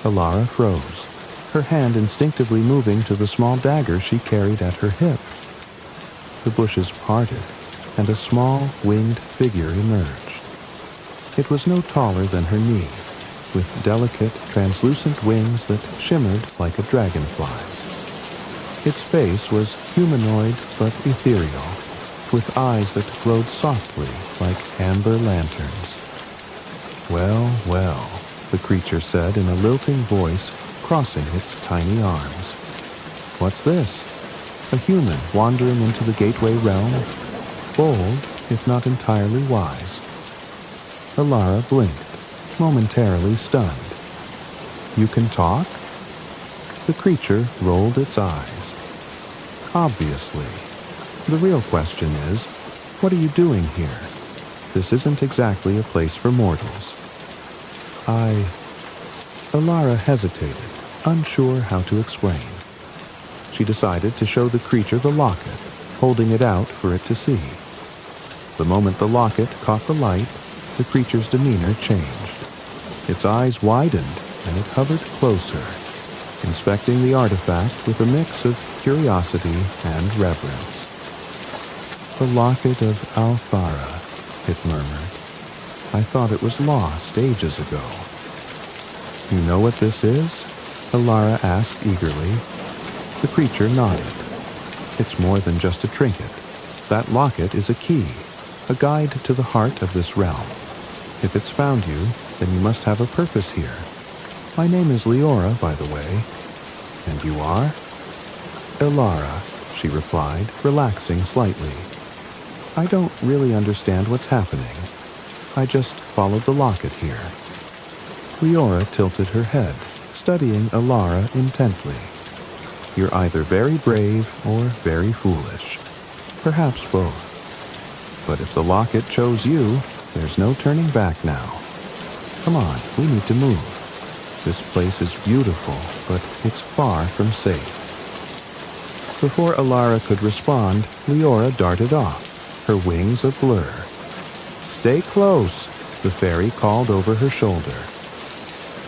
Ilara froze, her hand instinctively moving to the small dagger she carried at her hip. The bushes parted, and a small, winged figure emerged. It was no taller than her knee, with delicate, translucent wings that shimmered like a dragonfly's. Its face was humanoid but ethereal, with eyes that glowed softly like amber lanterns. "Well, well," the creature said in a lilting voice, crossing its tiny arms. "What's this? A human wandering into the gateway realm? Bold, if not entirely wise." Ilara blinked, momentarily stunned. "You can talk?" The creature rolled its eyes. "Obviously. The real question is, what are you doing here? This isn't exactly a place for mortals." Ilara hesitated, unsure how to explain. She decided to show the creature the locket, holding it out for it to see. The moment the locket caught the light, the creature's demeanor changed. Its eyes widened, and it hovered closer, inspecting the artifact with a mix of curiosity and reverence. "The locket of Alfara," it murmured. "I thought it was lost ages ago." "You know what this is?" Ilara asked eagerly. The creature nodded. "It's more than just a trinket. That locket is a key, a guide to the heart of this realm. If it's found you, then you must have a purpose here. My name is Leora, by the way." "And you are?" "Ilara," she replied, relaxing slightly. "I don't really understand what's happening. I just followed the locket here." Leora tilted her head, studying Alara intently. "You're either very brave or very foolish. Perhaps both. But if the locket chose you, there's no turning back now. Come on, we need to move. This place is beautiful, but it's far from safe." Before Alara could respond, Leora darted off, her wings a blur. "Stay close," the fairy called over her shoulder.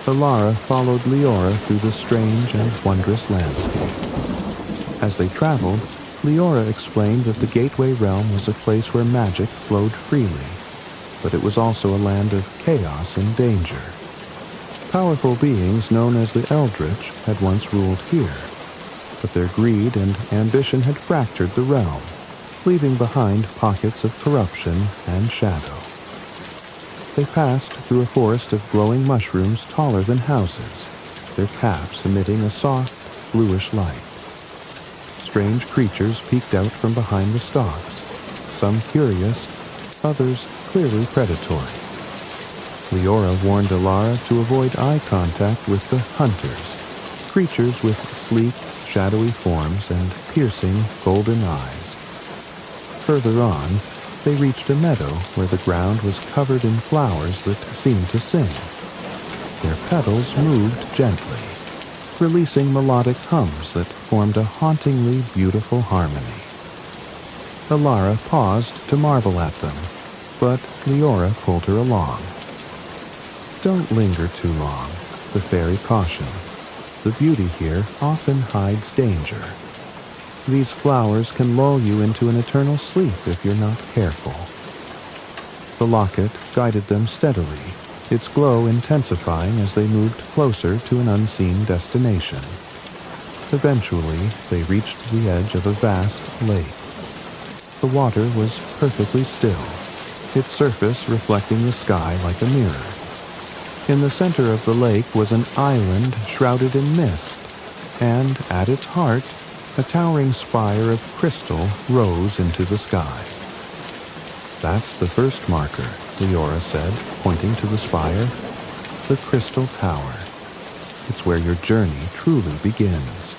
Alara followed Leora through the strange and wondrous landscape. As they traveled, Leora explained that the Gateway Realm was a place where magic flowed freely, but it was also a land of chaos and danger. Powerful beings known as the Eldritch had once ruled here, but their greed and ambition had fractured the realm, leaving behind pockets of corruption and shadow. They passed through a forest of glowing mushrooms taller than houses, their caps emitting a soft, bluish light. Strange creatures peeked out from behind the stalks, some curious, others clearly predatory. Leora warned Alara to avoid eye contact with the hunters, creatures with sleek, shadowy forms and piercing, golden eyes. Further on, they reached a meadow where the ground was covered in flowers that seemed to sing. Their petals moved gently, releasing melodic hums that formed a hauntingly beautiful harmony. Alara paused to marvel at them, but Leora pulled her along. "Don't linger too long," the fairy cautioned. "The beauty here often hides danger. These flowers can lull you into an eternal sleep if you're not careful." The locket guided them steadily, its glow intensifying as they moved closer to an unseen destination. Eventually, they reached the edge of a vast lake. The water was perfectly still, its surface reflecting the sky like a mirror. In the center of the lake was an island shrouded in mist, and at its heart, a towering spire of crystal rose into the sky. "That's the first marker," Leora said, pointing to the spire. "The Crystal Tower. It's where your journey truly begins."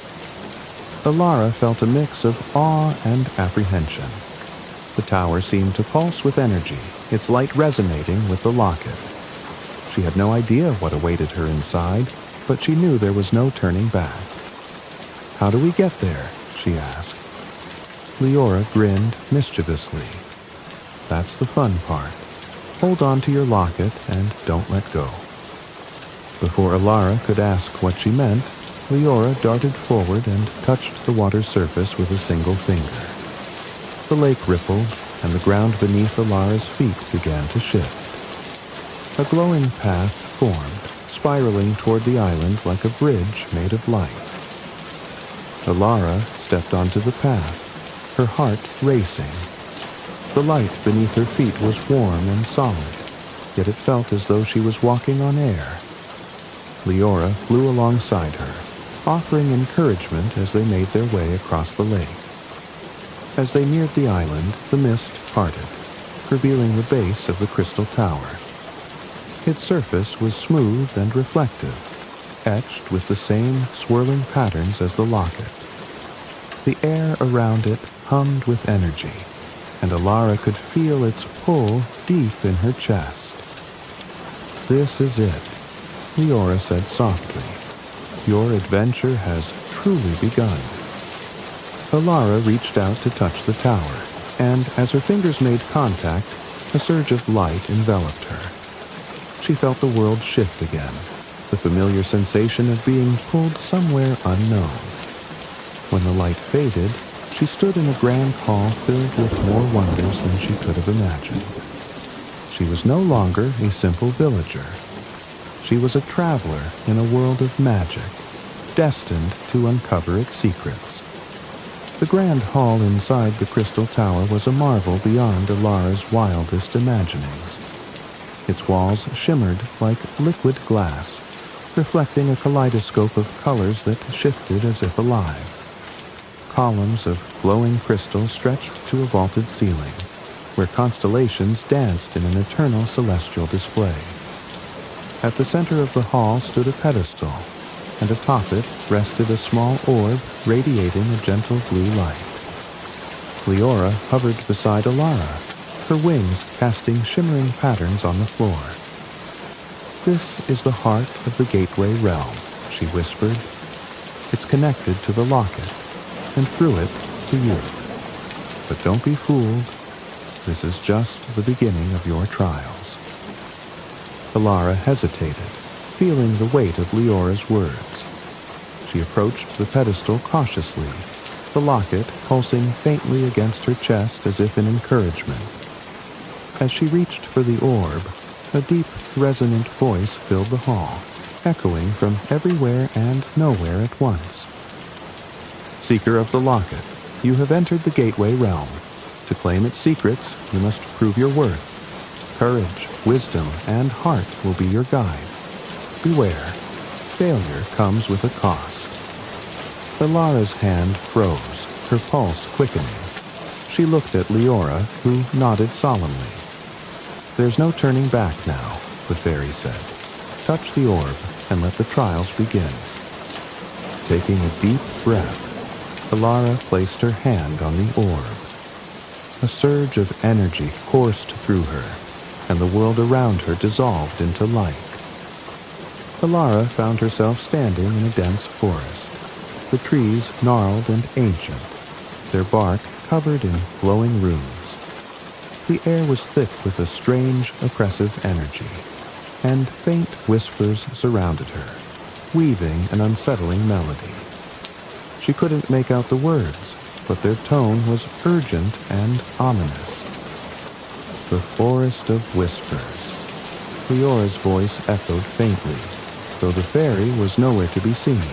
Alara felt a mix of awe and apprehension. The tower seemed to pulse with energy, its light resonating with the locket. She had no idea what awaited her inside, but she knew there was no turning back. "How do we get there?" she asked. Leora grinned mischievously. "That's the fun part. Hold on to your locket and don't let go." Before Alara could ask what she meant, Leora darted forward and touched the water's surface with a single finger. The lake rippled, and the ground beneath Alara's feet began to shift. A glowing path formed, spiraling toward the island like a bridge made of light. Alara stepped onto the path, her heart racing. The light beneath her feet was warm and solid, yet it felt as though she was walking on air. Leora flew alongside her, offering encouragement as they made their way across the lake. As they neared the island, the mist parted, revealing the base of the Crystal Tower. Its surface was smooth and reflective, etched with the same swirling patterns as the locket. The air around it hummed with energy, and Alara could feel its pull deep in her chest. "This is it," Leora said softly. "Your adventure has truly begun." Alara reached out to touch the tower, and as her fingers made contact, a surge of light enveloped her. She felt the world shift again, the familiar sensation of being pulled somewhere unknown. When the light faded, she stood in a grand hall filled with more wonders than she could have imagined. She was no longer a simple villager. She was a traveler in a world of magic, destined to uncover its secrets. The grand hall inside the Crystal Tower was a marvel beyond Alara's wildest imaginings. Its walls shimmered like liquid glass, reflecting a kaleidoscope of colors that shifted as if alive. Columns of glowing crystal stretched to a vaulted ceiling, where constellations danced in an eternal celestial display. At the center of the hall stood a pedestal, and atop it rested a small orb radiating a gentle blue light. Leora hovered beside Alara, her wings casting shimmering patterns on the floor. "This is the heart of the Gateway Realm," she whispered. "It's connected to the locket, and through it to you. But don't be fooled. This is just the beginning of your trials." Alara hesitated, feeling the weight of Leora's words. She approached the pedestal cautiously, the locket pulsing faintly against her chest as if in encouragement. As she reached for the orb, a deep, resonant voice filled the hall, echoing from everywhere and nowhere at once. "Seeker of the locket, you have entered the Gateway Realm. To claim its secrets, you must prove your worth. Courage, wisdom, and heart will be your guide. Beware, failure comes with a cost." Alara's hand froze, her pulse quickening. She looked at Leora, who nodded solemnly. "There's no turning back now," the fairy said. "Touch the orb and let the trials begin." Taking a deep breath, Alara placed her hand on the orb. A surge of energy coursed through her, and the world around her dissolved into light. Alara found herself standing in a dense forest, the trees gnarled and ancient, their bark covered in glowing runes. The air was thick with a strange, oppressive energy, and faint whispers surrounded her, weaving an unsettling melody. She couldn't make out the words, but their tone was urgent and ominous. "The Forest of Whispers." Leora's voice echoed faintly, though the fairy was nowhere to be seen.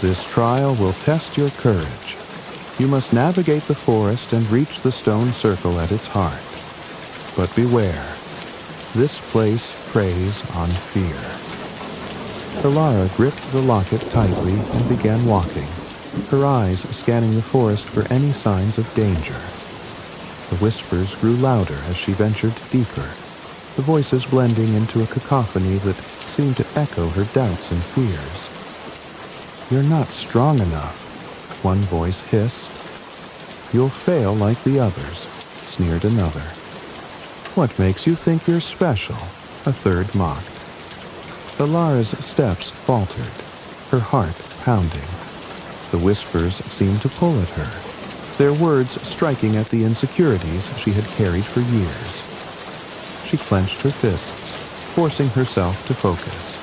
"This trial will test your courage. You must navigate the forest and reach the stone circle at its heart. But beware, this place preys on fear." Alara gripped the locket tightly and began walking, her eyes scanning the forest for any signs of danger. The whispers grew louder as she ventured deeper, the voices blending into a cacophony that seemed to echo her doubts and fears. "You're not strong enough," one voice hissed. "You'll fail like the others," sneered another. "What makes you think you're special?" a third mocked. Alara's steps faltered, her heart pounding. The whispers seemed to pull at her, their words striking at the insecurities she had carried for years. She clenched her fists, forcing herself to focus.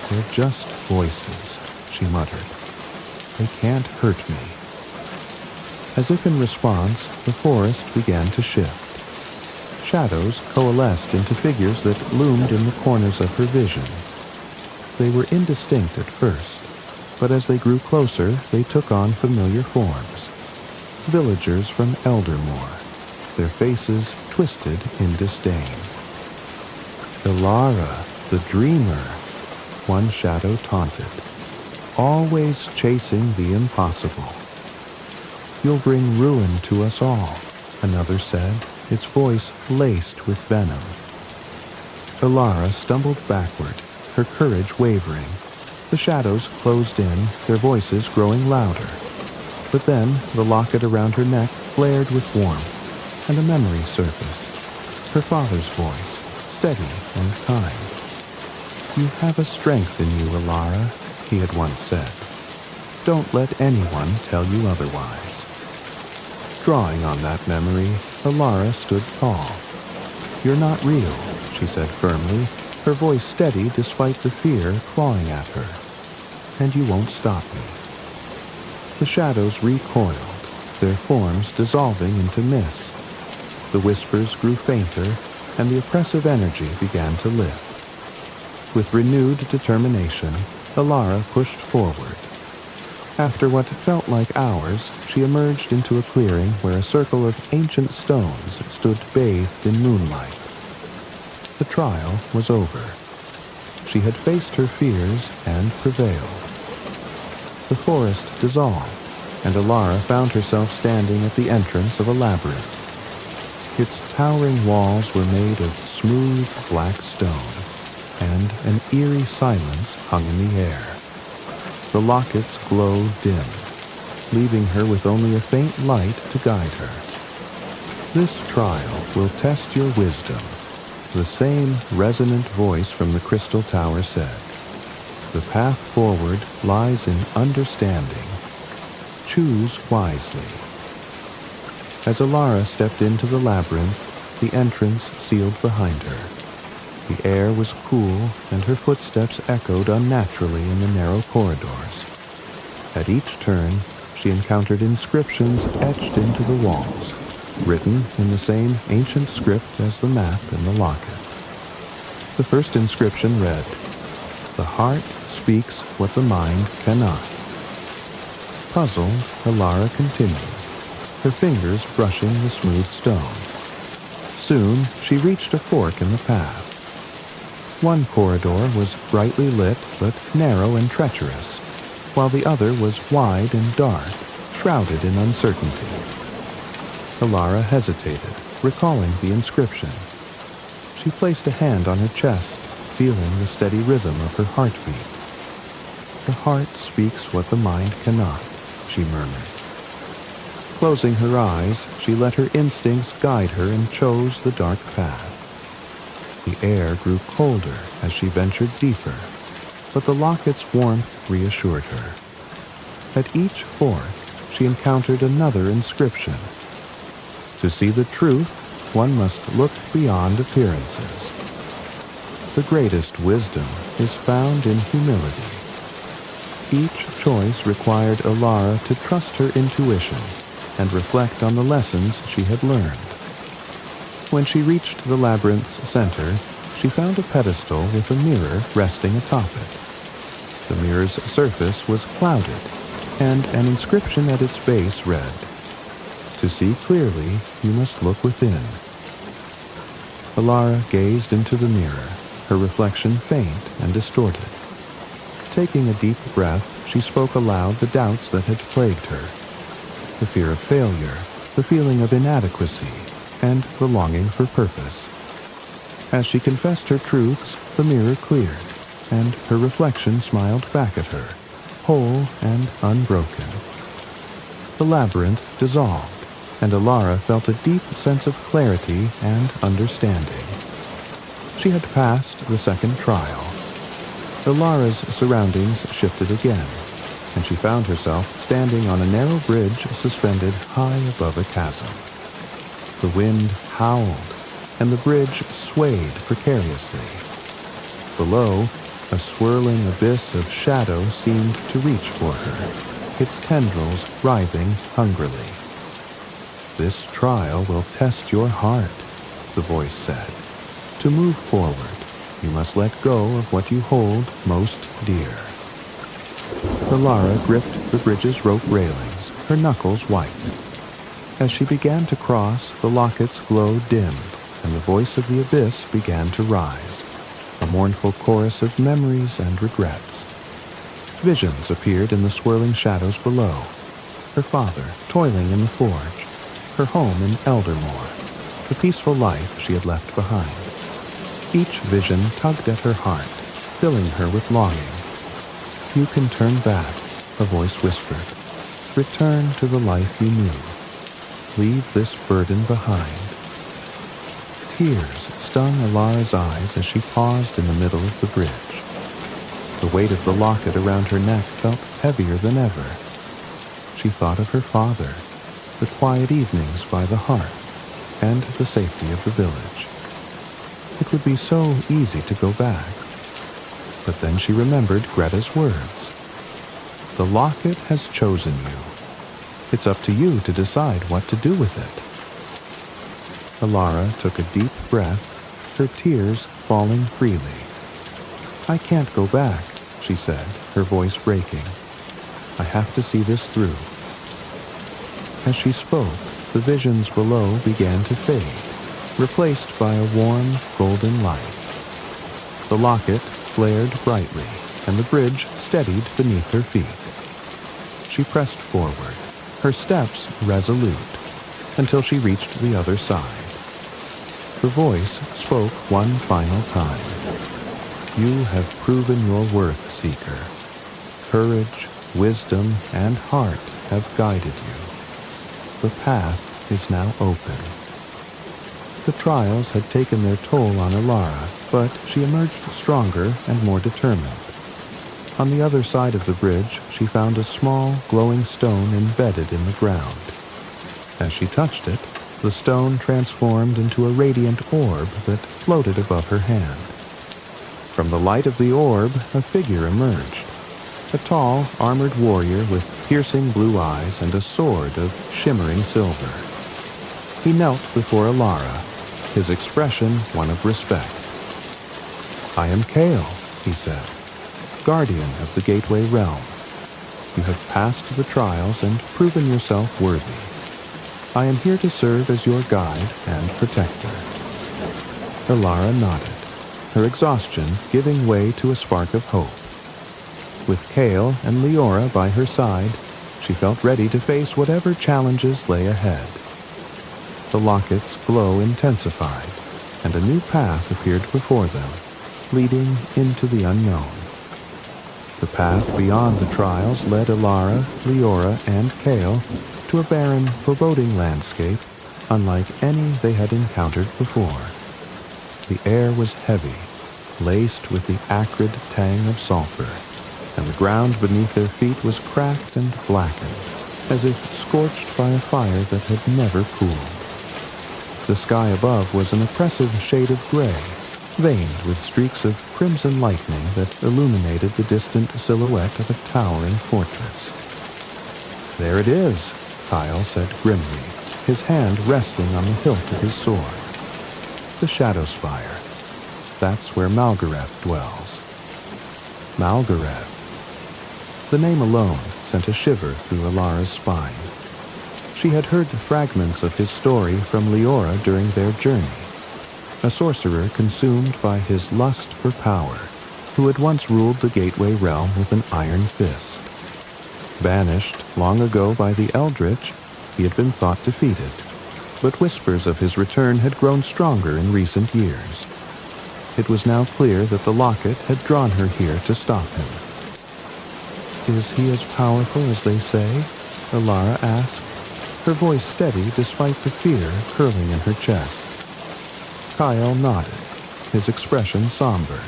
"They're just voices," she muttered. "They can't hurt me." As if in response, the forest began to shift. Shadows coalesced into figures that loomed in the corners of her vision. They were indistinct at first, but as they grew closer, they took on familiar forms. Villagers from Eldermoor, their faces twisted in disdain. "Alara, the dreamer," one shadow taunted. "Always chasing the impossible." "You'll bring ruin to us all," another said, its voice laced with venom. Alara stumbled backward, her courage wavering. The shadows closed in, their voices growing louder. But then the locket around her neck flared with warmth, and a memory surfaced. Her father's voice, steady and kind. "You have a strength in you, Alara," he had once said. "Don't let anyone tell you otherwise." Drawing on that memory, Alara stood tall. "You're not real," she said firmly, her voice steady despite the fear clawing at her. "And you won't stop me." The shadows recoiled, their forms dissolving into mist. The whispers grew fainter, and the oppressive energy began to lift. With renewed determination, Alara pushed forward. After what felt like hours, she emerged into a clearing where a circle of ancient stones stood bathed in moonlight. The trial was over. She had faced her fears and prevailed. The forest dissolved, and Alara found herself standing at the entrance of a labyrinth. Its towering walls were made of smooth black stone, and an eerie silence hung in the air. The locket's glow dimmed, leaving her with only a faint light to guide her. "This trial will test your wisdom," the same resonant voice from the crystal tower said. "The path forward lies in understanding. Choose wisely." As Alara stepped into the labyrinth, the entrance sealed behind her. The air was cool, and her footsteps echoed unnaturally in the narrow corridors. At each turn, she encountered inscriptions etched into the walls, written in the same ancient script as the map in the locket. The first inscription read, "The heart speaks what the mind cannot." Puzzled, Alara continued, her fingers brushing the smooth stone. Soon, she reached a fork in the path. One corridor was brightly lit but narrow and treacherous, while the other was wide and dark, shrouded in uncertainty. Alara hesitated, recalling the inscription. She placed a hand on her chest, feeling the steady rhythm of her heartbeat. "The heart speaks what the mind cannot," she murmured. Closing her eyes, she let her instincts guide her and chose the dark path. The air grew colder as she ventured deeper, but the locket's warmth reassured her. At each fork, she encountered another inscription. "To see the truth, one must look beyond appearances." The greatest wisdom is found in humility. Each choice required Alara to trust her intuition and reflect on the lessons she had learned. When she reached the labyrinth's center, she found a pedestal with a mirror resting atop it. The mirror's surface was clouded, and an inscription at its base read, "To see clearly, you must look within." Alara gazed into the mirror, her reflection faint and distorted. Taking a deep breath, she spoke aloud the doubts that had plagued her. The fear of failure, the feeling of inadequacy, and the longing for purpose. As she confessed her truths, the mirror cleared, and her reflection smiled back at her, whole and unbroken. The labyrinth dissolved, and Alara felt a deep sense of clarity and understanding. She had passed the second trial. Alara's surroundings shifted again, and she found herself standing on a narrow bridge suspended high above a chasm. The wind howled, and the bridge swayed precariously. Below, a swirling abyss of shadow seemed to reach for her, its tendrils writhing hungrily. "This trial will test your heart," the voice said. "To move forward, you must let go of what you hold most dear." Alara gripped the bridge's rope railings, her knuckles white. As she began to cross, the locket's glow dimmed, and the voice of the abyss began to rise, a mournful chorus of memories and regrets. Visions appeared in the swirling shadows below. Her father, toiling in the forge, her home in Eldermore, the peaceful life she had left behind. Each vision tugged at her heart, filling her with longing. "You can turn back," a voice whispered. "Return to the life you knew. Leave this burden behind." Tears stung Alara's eyes as she paused in the middle of the bridge. The weight of the locket around her neck felt heavier than ever. She thought of her father, the quiet evenings by the hearth, and the safety of the village. It would be so easy to go back. But then she remembered Greta's words. "The locket has chosen you. It's up to you to decide what to do with it." Alara took a deep breath, her tears falling freely. "I can't go back," she said, her voice breaking. "I have to see this through." As she spoke, the visions below began to fade, replaced by a warm, golden light. The locket flared brightly, and the bridge steadied beneath her feet. She pressed forward, her steps resolute, until she reached the other side. The voice spoke one final time. You have proven your worth, Seeker. Courage, wisdom, and heart have guided you. The path is now open. The trials had taken their toll on Alara, but she emerged stronger and more determined. On the other side of the bridge, she found a small, glowing stone embedded in the ground. As she touched it, the stone transformed into a radiant orb that floated above her hand. From the light of the orb, a figure emerged. A tall, armored warrior with piercing blue eyes and a sword of shimmering silver. He knelt before Alara, his expression one of respect. I am Kael, he said, guardian of the Gateway Realm. You have passed the trials and proven yourself worthy. I am here to serve as your guide and protector. Alara nodded, her exhaustion giving way to a spark of hope. With Kael and Leora by her side, she felt ready to face whatever challenges lay ahead. The locket's glow intensified, and a new path appeared before them, leading into the unknown. The path beyond the trials led Alara, Leora, and Kael to a barren, foreboding landscape unlike any they had encountered before. The air was heavy, laced with the acrid tang of sulfur, and the ground beneath their feet was cracked and blackened, as if scorched by a fire that had never cooled. The sky above was an oppressive shade of gray, veined with streaks of crimson lightning that illuminated the distant silhouette of a towering fortress. There it is, Kael said grimly, his hand resting on the hilt of his sword. The Shadow Spire. That's where Malgareth dwells. Malgareth. The name alone sent a shiver through Alara's spine. She had heard fragments of his story from Leora during their journey, a sorcerer consumed by his lust for power, who had once ruled the Gateway Realm with an iron fist. Banished long ago by the Eldritch, he had been thought defeated, but whispers of his return had grown stronger in recent years. It was now clear that the locket had drawn her here to stop him. Is he as powerful as they say? Alara asked, her voice steady despite the fear curling in her chest. Kael nodded, his expression somber.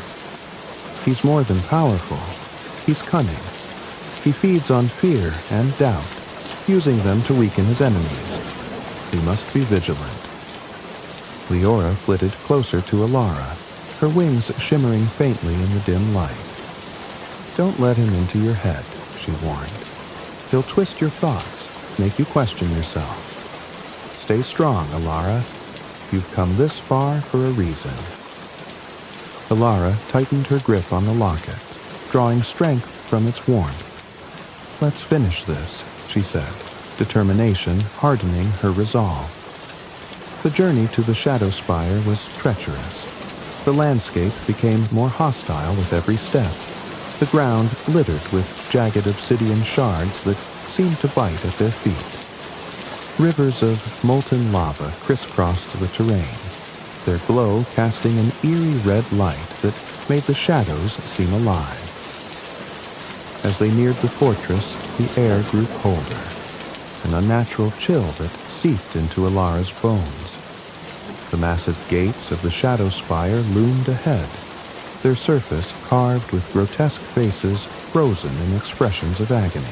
He's more than powerful. He's cunning. He feeds on fear and doubt, using them to weaken his enemies. He must be vigilant. Leora flitted closer to Alara, her wings shimmering faintly in the dim light. Don't let him into your head, she warned. He'll twist your thoughts, make you question yourself. Stay strong, Alara. You've come this far for a reason. Alara tightened her grip on the locket, drawing strength from its warmth. Let's finish this, she said, determination hardening her resolve. The journey to the Shadow Spire was treacherous. The landscape became more hostile with every step, the ground littered with jagged obsidian shards that seemed to bite at their feet. Rivers of molten lava crisscrossed the terrain, their glow casting an eerie red light that made the shadows seem alive. As they neared the fortress, the air grew colder, an unnatural chill that seeped into Alara's bones. The massive gates of the Shadow Spire loomed ahead, their surface carved with grotesque faces frozen in expressions of agony.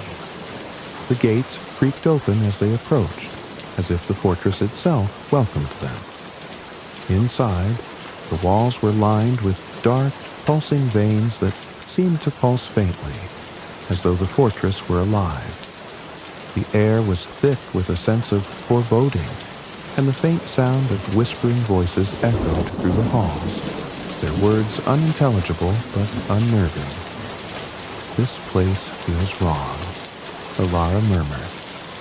The gates creaked open as they approached, as if the fortress itself welcomed them. Inside, the walls were lined with dark, pulsing veins that seemed to pulse faintly, as though the fortress were alive. The air was thick with a sense of foreboding, and the faint sound of whispering voices echoed through the halls, their words unintelligible but unnerving. This place feels wrong, Alara murmured,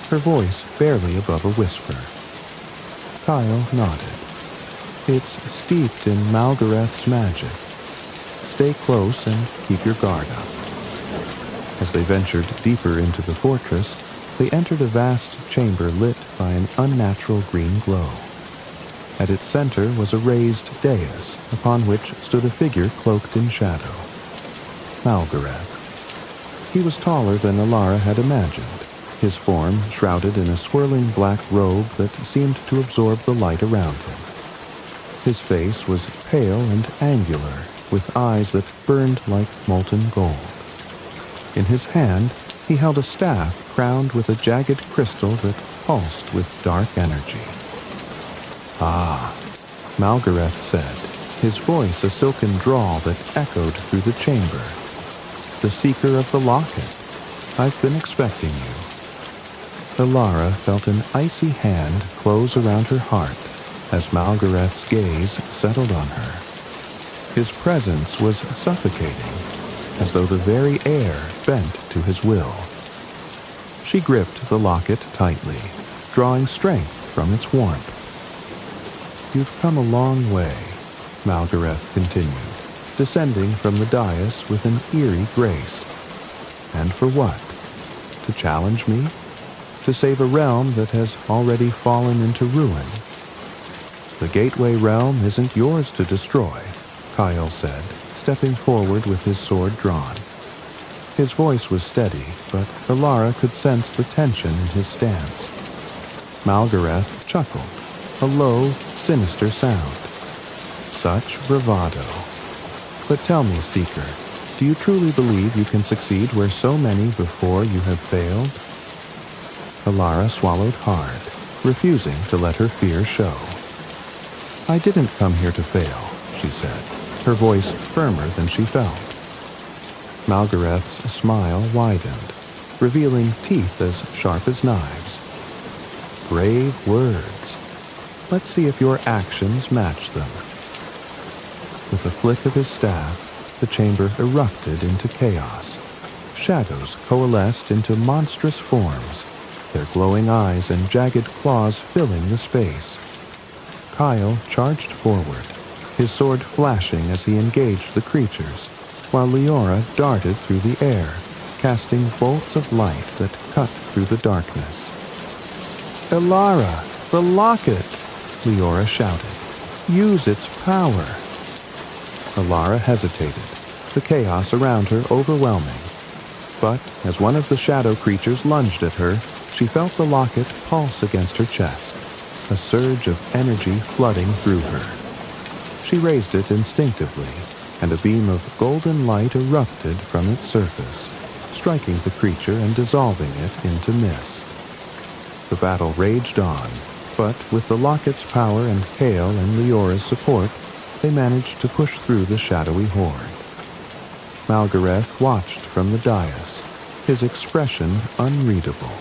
her voice barely above a whisper. Kael nodded. It's steeped in Malgareth's magic. Stay close and keep your guard up. As they ventured deeper into the fortress, they entered a vast chamber lit by an unnatural green glow. At its center was a raised dais, upon which stood a figure cloaked in shadow. Malgareth. He was taller than Alara had imagined, his form shrouded in a swirling black robe that seemed to absorb the light around him. His face was pale and angular, with eyes that burned like molten gold. In his hand, he held a staff crowned with a jagged crystal that pulsed with dark energy. "Ah," Malgareth said, his voice a silken drawl that echoed through the chamber. "The seeker of the locket. I've been expecting you." Alara felt an icy hand close around her heart as Malgareth's gaze settled on her. His presence was suffocating, as though the very air bent to his will. She gripped the locket tightly, drawing strength from its warmth. "You've come a long way," Malgareth continued, descending from the dais with an eerie grace. "And for what? To challenge me? To save a realm that has already fallen into ruin?" "The Gateway realm isn't yours to destroy," Kael said, stepping forward with his sword drawn. His voice was steady, but Alara could sense the tension in his stance. Malgareth chuckled, a low, sinister sound. Such bravado. "But tell me, Seeker, do you truly believe you can succeed where so many before you have failed?" Alara swallowed hard, refusing to let her fear show. "I didn't come here to fail," she said, her voice firmer than she felt. Malgareth's smile widened, revealing teeth as sharp as knives. "Brave words. Let's see if your actions match them." With a flick of his staff, the chamber erupted into chaos. Shadows coalesced into monstrous forms, their glowing eyes and jagged claws filling the space. Kael charged forward, his sword flashing as he engaged the creatures, while Leora darted through the air, casting bolts of light that cut through the darkness. "Alara, the locket!" Leora shouted. "Use its power!" Alara hesitated, the chaos around her overwhelming. But as one of the shadow creatures lunged at her, she felt the locket pulse against her chest, a surge of energy flooding through her. She raised it instinctively, and a beam of golden light erupted from its surface, striking the creature and dissolving it into mist. The battle raged on, but with the locket's power and Kael and Leora's support, they managed to push through the shadowy horde. Malgareth watched from the dais, his expression unreadable.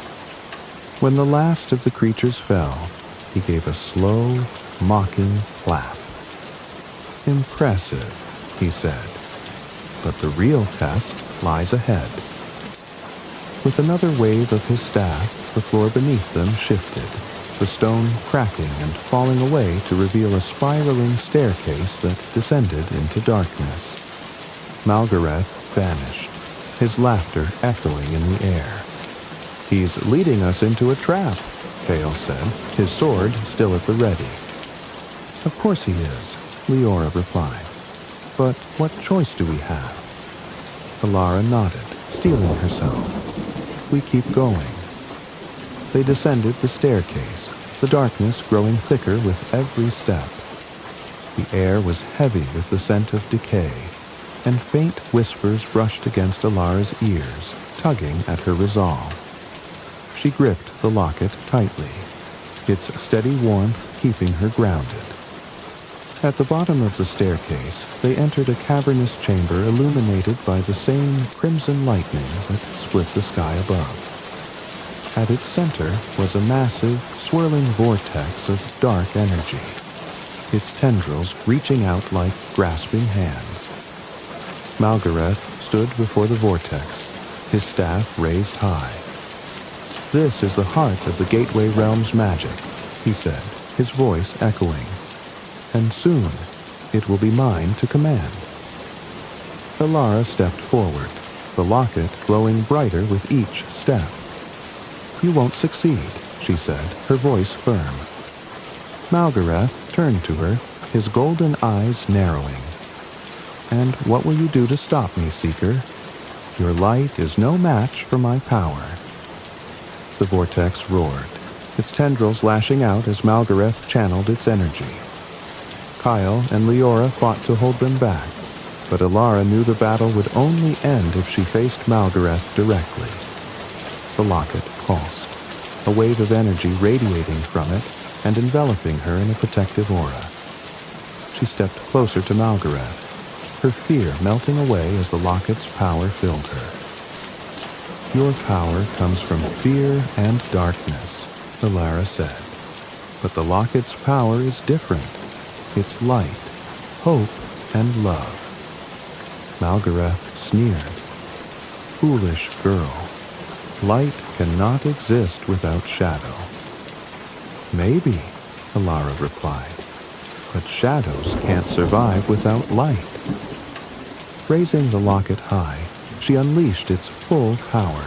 When the last of the creatures fell, he gave a slow, mocking clap. "Impressive," he said, "but the real test lies ahead." With another wave of his staff, the floor beneath them shifted, the stone cracking and falling away to reveal a spiraling staircase that descended into darkness. Malgareth vanished, his laughter echoing in the air. "He's leading us into a trap," Kael said, his sword still at the ready. "Of course he is," Leora replied. "But what choice do we have?" Alara nodded, steeling herself. "We keep going." They descended the staircase, the darkness growing thicker with every step. The air was heavy with the scent of decay, and faint whispers brushed against Alara's ears, tugging at her resolve. She gripped the locket tightly, its steady warmth keeping her grounded. At the bottom of the staircase, they entered a cavernous chamber illuminated by the same crimson lightning that split the sky above. At its center was a massive, swirling vortex of dark energy, its tendrils reaching out like grasping hands. Malgareth stood before the vortex, his staff raised high. "This is the heart of the Gateway Realm's magic," he said, his voice echoing. "And soon, it will be mine to command." Alara stepped forward, the locket glowing brighter with each step. "You won't succeed," she said, her voice firm. Malgareth turned to her, his golden eyes narrowing. "And what will you do to stop me, Seeker? Your light is no match for my power." The vortex roared, its tendrils lashing out as Malgareth channeled its energy. Kael and Leora fought to hold them back, but Alara knew the battle would only end if she faced Malgareth directly. The locket pulsed, a wave of energy radiating from it and enveloping her in a protective aura. She stepped closer to Malgareth, her fear melting away as the locket's power filled her. "Your power comes from fear and darkness," Alara said. "But the locket's power is different. It's light, hope, and love." Malgareth sneered. "Foolish girl. Light cannot exist without shadow." "Maybe," Alara replied, "but shadows can't survive without light." Raising the locket high, she unleashed its full power.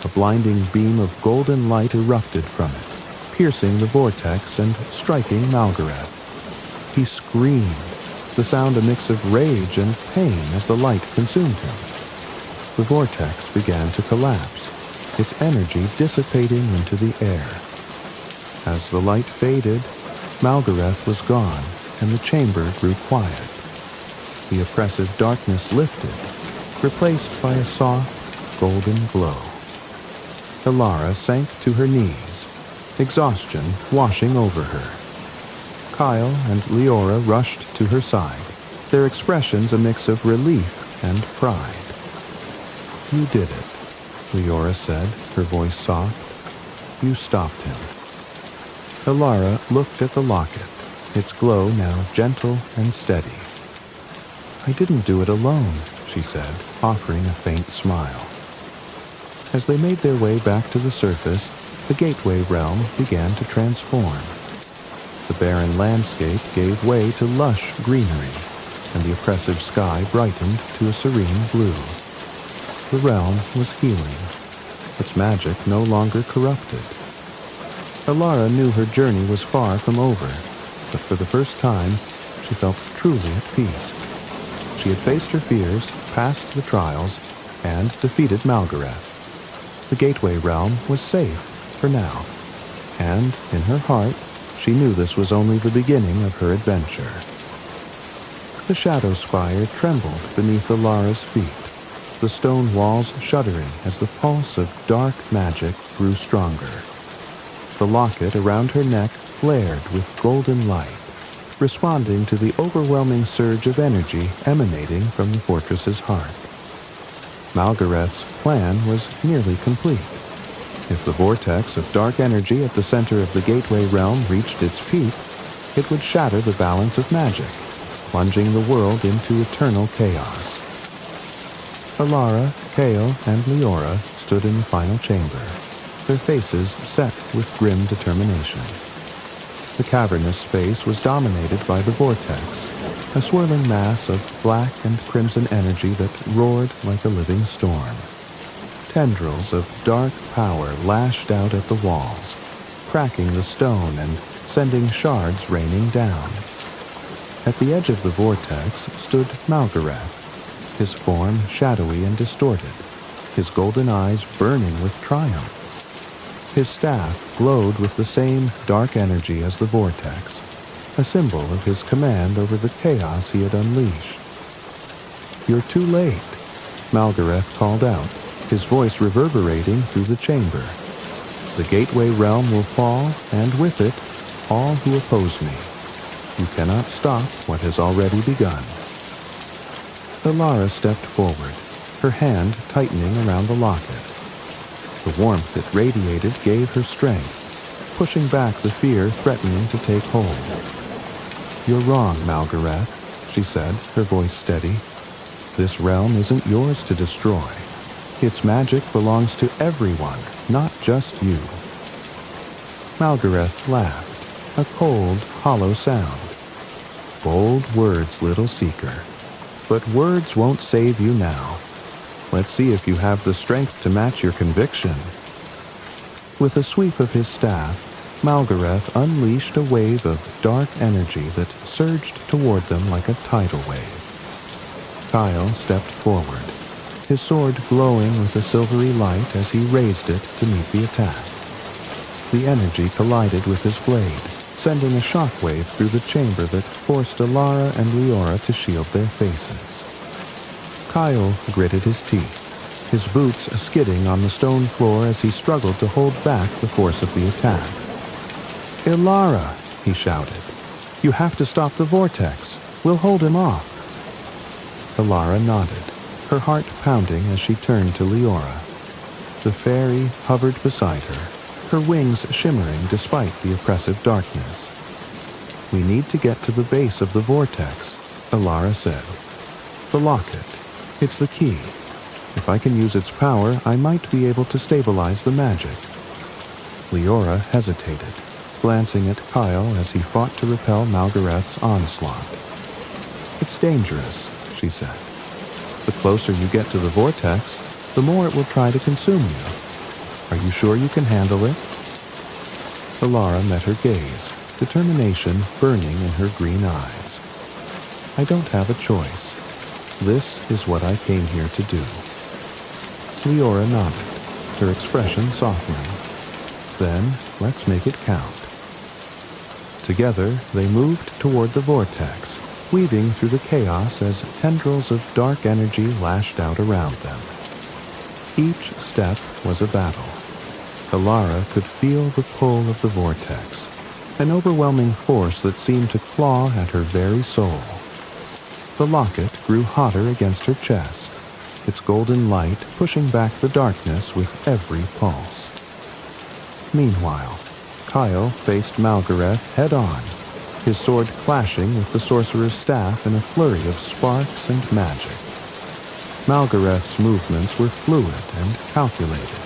A blinding beam of golden light erupted from it, piercing the vortex and striking Malgareth. He screamed, the sound a mix of rage and pain as the light consumed him. The vortex began to collapse, its energy dissipating into the air. As the light faded, Malgareth was gone, and the chamber grew quiet. The oppressive darkness lifted, replaced by a soft, golden glow. Alara sank to her knees, exhaustion washing over her. Kael and Leora rushed to her side, their expressions a mix of relief and pride. "You did it," Leora said, her voice soft. "You stopped him." Alara looked at the locket, its glow now gentle and steady. "I didn't do it alone," she said, offering a faint smile. As they made their way back to the surface, the gateway realm began to transform. The barren landscape gave way to lush greenery, and the oppressive sky brightened to a serene blue. The realm was healing, its magic no longer corrupted. Alara knew her journey was far from over, but for the first time, she felt truly at peace. She had faced her fears, passed the trials, and defeated Malgareth. The gateway realm was safe for now, and in her heart, she knew this was only the beginning of her adventure. The shadow spire trembled beneath Alara's feet, the stone walls shuddering as the pulse of dark magic grew stronger. The locket around her neck flared with golden light, responding to the overwhelming surge of energy emanating from the fortress's heart. Malgareth's plan was nearly complete. If the vortex of dark energy at the center of the gateway realm reached its peak, it would shatter the balance of magic, plunging the world into eternal chaos. Alara, Kael, and Leora stood in the final chamber, their faces set with grim determination. The cavernous space was dominated by the vortex, a swirling mass of black and crimson energy that roared like a living storm. Tendrils of dark power lashed out at the walls, cracking the stone and sending shards raining down. At the edge of the vortex stood Malgareth, his form shadowy and distorted, his golden eyes burning with triumph. His staff glowed with the same dark energy as the vortex, a symbol of his command over the chaos he had unleashed. "You're too late," Malgareth called out, his voice reverberating through the chamber. "The gateway realm will fall, and with it, all who oppose me. You cannot stop what has already begun." Alara stepped forward, her hand tightening around the locket. The warmth it radiated gave her strength, pushing back the fear threatening to take hold. "You're wrong, Malgareth," she said, her voice steady. "This realm isn't yours to destroy. Its magic belongs to everyone, not just you." Malgareth laughed, a cold, hollow sound. "Bold words, little seeker. But words won't save you now. Let's see if you have the strength to match your conviction." With a sweep of his staff, Malgareth unleashed a wave of dark energy that surged toward them like a tidal wave. Kael stepped forward, his sword glowing with a silvery light as he raised it to meet the attack. The energy collided with his blade, sending a shockwave through the chamber that forced Alara and Leora to shield their faces. Kael gritted his teeth, his boots skidding on the stone floor as he struggled to hold back the force of the attack. "Alara," he shouted, "you have to stop the vortex. We'll hold him off." Alara nodded, her heart pounding as she turned to Leora. The fairy hovered beside her, her wings shimmering despite the oppressive darkness. "We need to get to the base of the vortex," Alara said. "The locket. It's the key. If I can use its power, I might be able to stabilize the magic." Leora hesitated, glancing at Kael as he fought to repel Malgareth's onslaught. "It's dangerous," she said. "The closer you get to the vortex, the more it will try to consume you. Are you sure you can handle it?" Alara met her gaze, determination burning in her green eyes. "I don't have a choice. This is what I came here to do." Leora nodded, her expression softening. "Then, let's make it count." Together, they moved toward the vortex, weaving through the chaos as tendrils of dark energy lashed out around them. Each step was a battle. Alara could feel the pull of the vortex, an overwhelming force that seemed to claw at her very soul. The locket grew hotter against her chest, its golden light pushing back the darkness with every pulse. Meanwhile, Kael faced Malgareth head-on, his sword clashing with the sorcerer's staff in a flurry of sparks and magic. Malgareth's movements were fluid and calculated,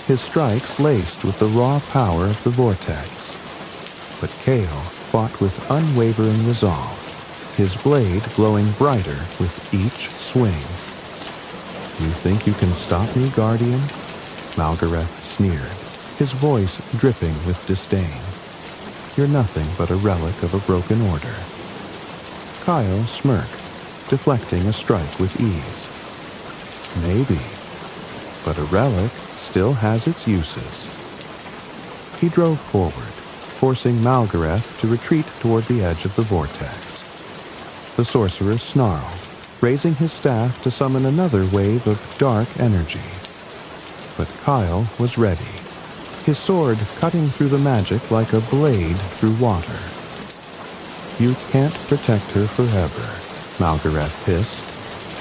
his strikes laced with the raw power of the vortex. But Kael fought with unwavering resolve, his blade glowing brighter with each swing. "You think you can stop me, Guardian?" Malgareth sneered, his voice dripping with disdain. "You're nothing but a relic of a broken order." Kael smirked, deflecting a strike with ease. "Maybe, but a relic still has its uses." He drove forward, forcing Malgareth to retreat toward the edge of the vortex. The sorcerer snarled, raising his staff to summon another wave of dark energy. But Kael was ready, his sword cutting through the magic like a blade through water. "You can't protect her forever," Malgareth hissed.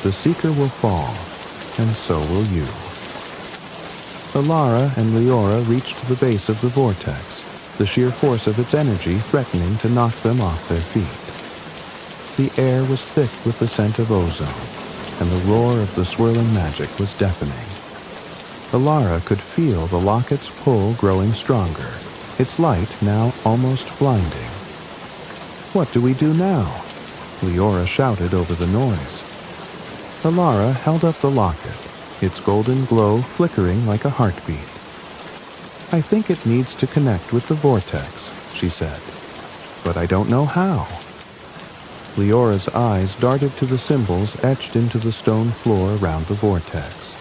"The Seeker will fall, and so will you." Alara and Leora reached the base of the vortex, the sheer force of its energy threatening to knock them off their feet. The air was thick with the scent of ozone, and the roar of the swirling magic was deafening. Alara could feel the locket's pull growing stronger, its light now almost blinding. "What do we do now?" Leora shouted over the noise. Alara held up the locket, its golden glow flickering like a heartbeat. "I think it needs to connect with the vortex," she said, "but I don't know how." Leora's eyes darted to the symbols etched into the stone floor around the vortex.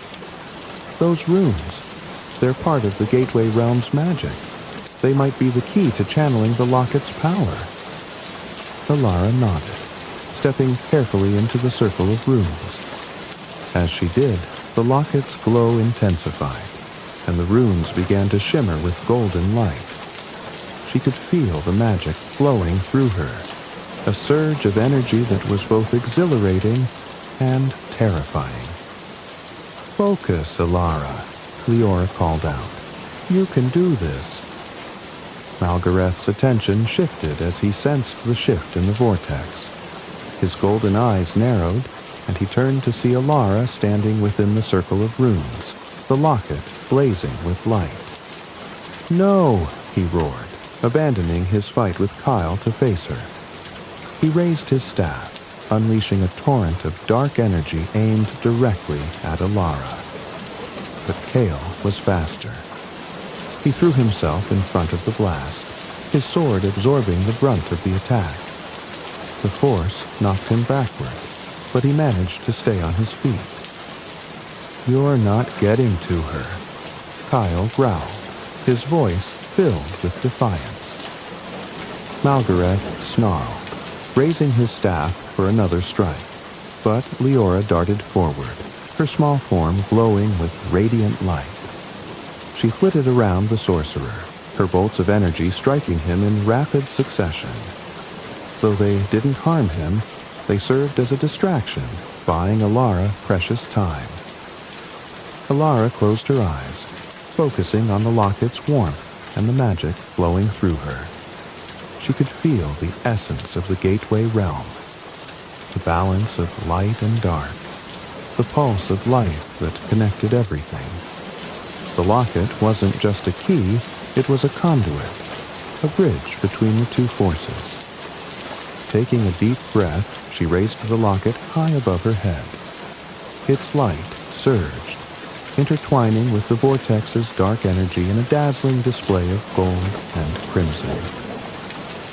"Those runes, they're part of the Gateway Realm's magic. They might be the key to channeling the locket's power." Alara nodded, stepping carefully into the circle of runes. As she did, the locket's glow intensified, and the runes began to shimmer with golden light. She could feel the magic flowing through her, a surge of energy that was both exhilarating and terrifying. "Focus, Alara," Leora called out. "You can do this." Malgareth's attention shifted as he sensed the shift in the vortex. His golden eyes narrowed, and he turned to see Alara standing within the circle of runes, the locket blazing with light. "No!" he roared, abandoning his fight with Kael to face her. He raised his staff, unleashing a torrent of dark energy aimed directly at Alara. But Kael was faster. He threw himself in front of the blast, his sword absorbing the brunt of the attack. The force knocked him backward, but he managed to stay on his feet. "You're not getting to her," Kael growled, his voice filled with defiance. Malgareth snarled, raising his staff for another strike, but Leora darted forward, her small form glowing with radiant light. She flitted around the sorcerer, her bolts of energy striking him in rapid succession. Though they didn't harm him, they served as a distraction, buying Alara precious time. Alara closed her eyes, focusing on the locket's warmth and the magic flowing through her. She could feel the essence of the gateway realm, the balance of light and dark, the pulse of life that connected everything. The locket wasn't just a key, it was a conduit, a bridge between the two forces. Taking a deep breath, she raised the locket high above her head. Its light surged, intertwining with the vortex's dark energy in a dazzling display of gold and crimson.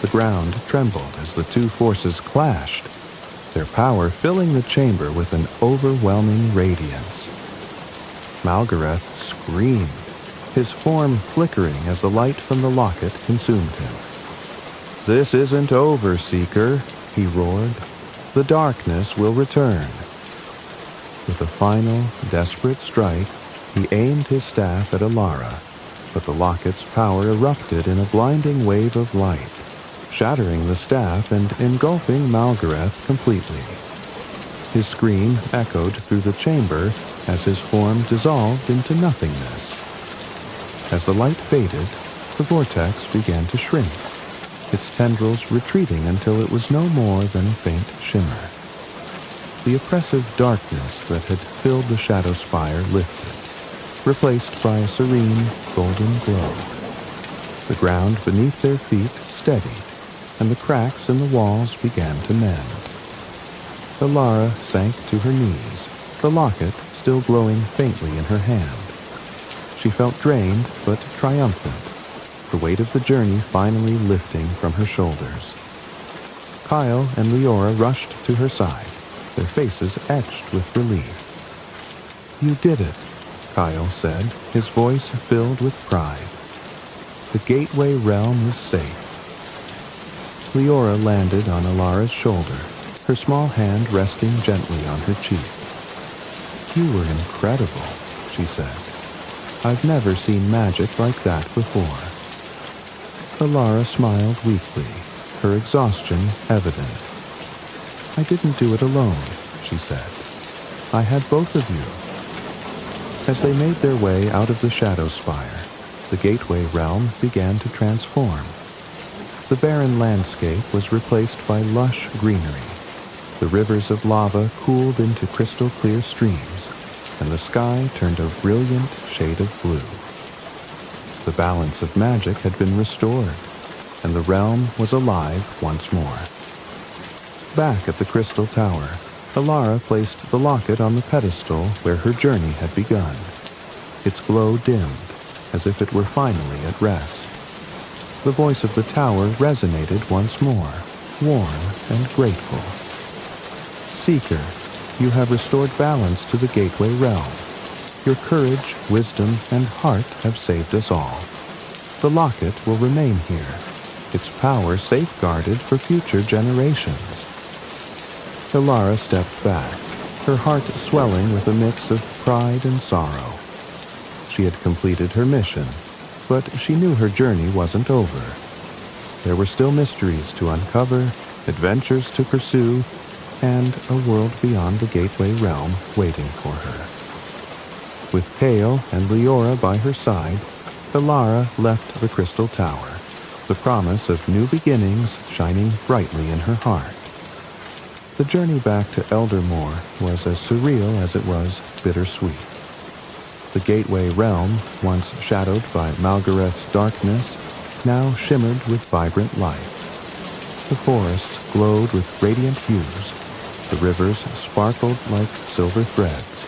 The ground trembled as the two forces clashed, their power filling the chamber with an overwhelming radiance. Malgareth screamed, his form flickering as the light from the locket consumed him. "This isn't over, Seeker," he roared. "The darkness will return." With a final, desperate strike, he aimed his staff at Alara, but the locket's power erupted in a blinding wave of light, shattering the staff and engulfing Malgareth completely. His scream echoed through the chamber as his form dissolved into nothingness. As the light faded, the vortex began to shrink, its tendrils retreating until it was no more than a faint shimmer. The oppressive darkness that had filled the shadow spire lifted, replaced by a serene, golden glow. The ground beneath their feet steadied, and the cracks in the walls began to mend. Alara sank to her knees, the locket still glowing faintly in her hand. She felt drained but triumphant, the weight of the journey finally lifting from her shoulders. Kael and Leora rushed to her side, their faces etched with relief. "You did it," Kael said, his voice filled with pride. "The gateway realm is safe." Leora landed on Alara's shoulder, her small hand resting gently on her cheek. "You were incredible," she said. "I've never seen magic like that before." Alara smiled weakly, her exhaustion evident. "I didn't do it alone," she said. "I had both of you." As they made their way out of the shadow spire, the gateway realm began to transform. The barren landscape was replaced by lush greenery. The rivers of lava cooled into crystal-clear streams, and the sky turned a brilliant shade of blue. The balance of magic had been restored, and the realm was alive once more. Back at the Crystal Tower, Alara placed the locket on the pedestal where her journey had begun. Its glow dimmed, as if it were finally at rest. The voice of the tower resonated once more, warm and grateful. "Seeker, you have restored balance to the gateway realm. Your courage, wisdom, and heart have saved us all. The locket will remain here, its power safeguarded for future generations." Alara stepped back, her heart swelling with a mix of pride and sorrow. She had completed her mission, but she knew her journey wasn't over. There were still mysteries to uncover, adventures to pursue, and a world beyond the gateway realm waiting for her. With Kael and Leora by her side, Alara left the Crystal Tower, the promise of new beginnings shining brightly in her heart. The journey back to Eldermoor was as surreal as it was bittersweet. The gateway realm, once shadowed by Malgareth's darkness, now shimmered with vibrant light. The forests glowed with radiant hues, the rivers sparkled like silver threads,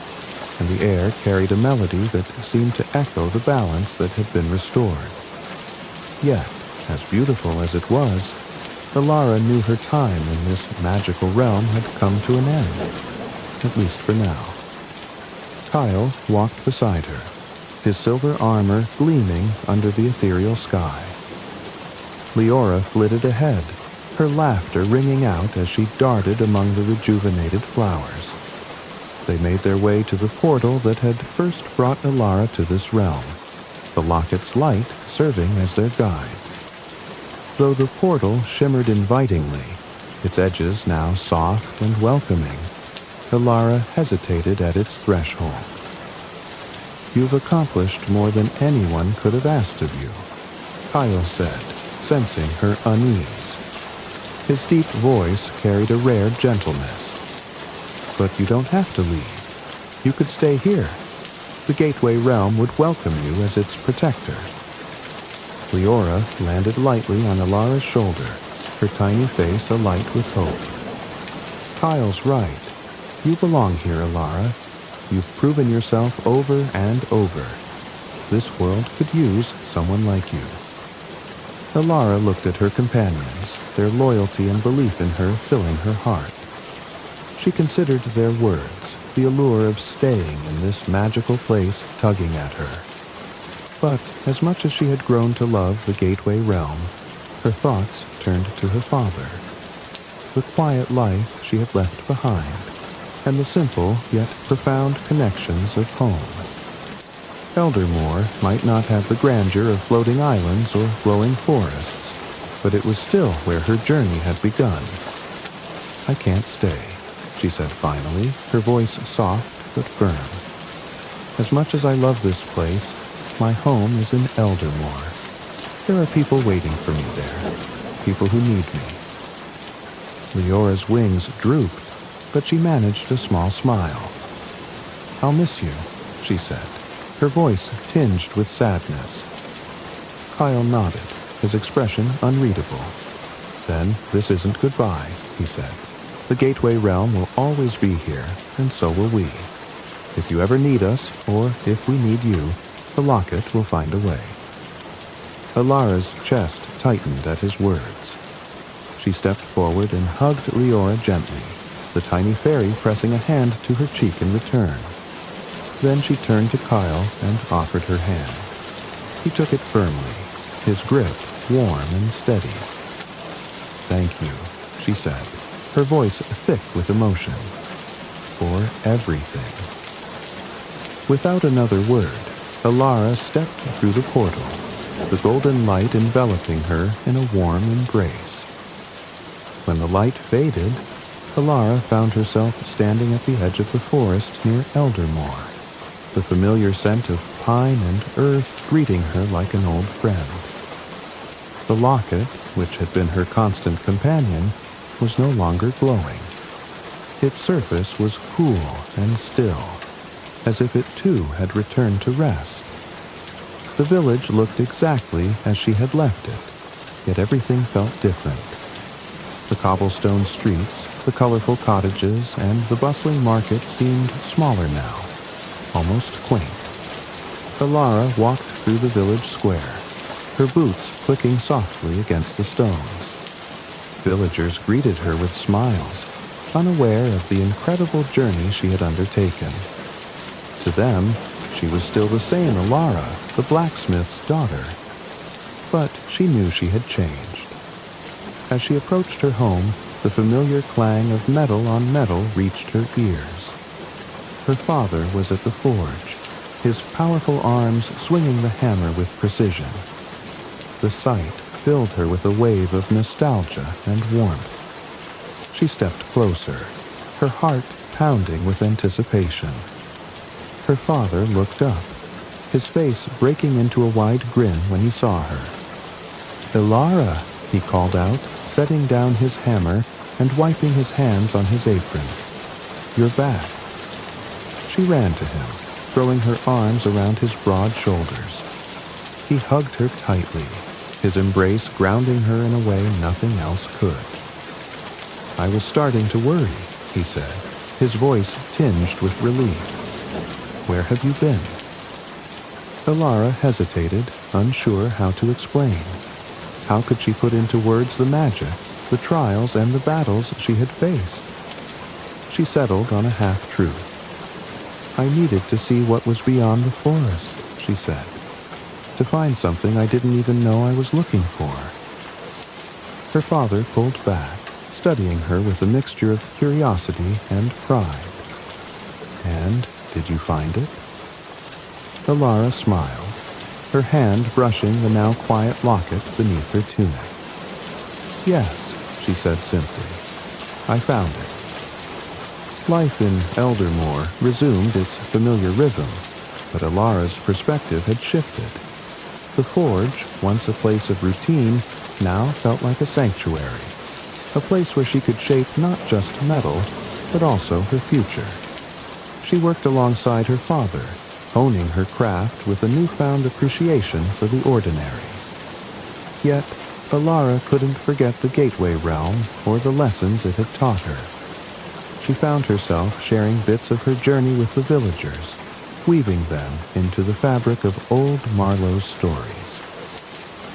and the air carried a melody that seemed to echo the balance that had been restored. Yet, as beautiful as it was, Alara knew her time in this magical realm had come to an end, at least for now. Kael walked beside her, his silver armor gleaming under the ethereal sky. Leora flitted ahead, her laughter ringing out as she darted among the rejuvenated flowers. They made their way to the portal that had first brought Alara to this realm, the locket's light serving as their guide. Though the portal shimmered invitingly, its edges now soft and welcoming, Alara hesitated at its threshold. "You've accomplished more than anyone could have asked of you," Kael said, sensing her unease. His deep voice carried a rare gentleness. "But you don't have to leave. You could stay here. The Gateway Realm would welcome you as its protector." Leora landed lightly on Alara's shoulder, her tiny face alight with hope. "Kael's right. You belong here, Alara. You've proven yourself over and over. This world could use someone like you." Alara looked at her companions, their loyalty and belief in her filling her heart. She considered their words, the allure of staying in this magical place tugging at her. But as much as she had grown to love the Gateway Realm, her thoughts turned to her father, the quiet life she had left behind, and the simple yet profound connections of home. Eldermoor might not have the grandeur of floating islands or glowing forests, but it was still where her journey had begun. "I can't stay," she said finally, her voice soft but firm. "As much as I love this place, my home is in Eldermoor. There are people waiting for me there, people who need me." Leora's wings drooped, but she managed a small smile. "I'll miss you," she said, her voice tinged with sadness. Kael nodded, his expression unreadable. "Then this isn't goodbye," he said. "The Gateway Realm will always be here, and so will we. If you ever need us, or if we need you, the locket will find a way." Alara's chest tightened at his words. She stepped forward and hugged Leora gently, the tiny fairy pressing a hand to her cheek in return. Then she turned to Kael and offered her hand. He took it firmly, his grip warm and steady. "Thank you," she said, her voice thick with emotion. "For everything." Without another word, Alara stepped through the portal, the golden light enveloping her in a warm embrace. When the light faded, Alara found herself standing at the edge of the forest near Eldermoor, the familiar scent of pine and earth greeting her like an old friend. The locket, which had been her constant companion, was no longer glowing. Its surface was cool and still, as if it too had returned to rest. The village looked exactly as she had left it, yet everything felt different. The cobblestone streets, the colorful cottages, and the bustling market seemed smaller now, almost quaint. Alara walked through the village square, her boots clicking softly against the stones. Villagers greeted her with smiles, unaware of the incredible journey she had undertaken. To them, she was still the same Alara, the blacksmith's daughter. But she knew she had changed. As she approached her home, the familiar clang of metal on metal reached her ears. Her father was at the forge, his powerful arms swinging the hammer with precision. The sight filled her with a wave of nostalgia and warmth. She stepped closer, her heart pounding with anticipation. Her father looked up, his face breaking into a wide grin when he saw her. "Alara," he called out, setting down his hammer and wiping his hands on his apron. "You're back." She ran to him, throwing her arms around his broad shoulders. He hugged her tightly, his embrace grounding her in a way nothing else could. "I was starting to worry," he said, his voice tinged with relief. where have you been?" Alara hesitated, unsure how to explain. How could she put into words the magic, the trials, and the battles she had faced? She settled on a half-truth. "I needed to see what was beyond the forest," she said, "to find something I didn't even know I was looking for." Her father pulled back, studying her with a mixture of curiosity and pride. "And did you find it?" Alara smiled, her hand brushing the now quiet locket beneath her tunic. "Yes," she said simply, "I found it." Life in Eldermore resumed its familiar rhythm, but Alara's perspective had shifted. The forge, once a place of routine, now felt like a sanctuary, a place where she could shape not just metal, but also her future. She worked alongside her father, honing her craft with a newfound appreciation for the ordinary. Yet, Alara couldn't forget the Gateway Realm or the lessons it had taught her. She found herself sharing bits of her journey with the villagers, weaving them into the fabric of old Marlowe's stories.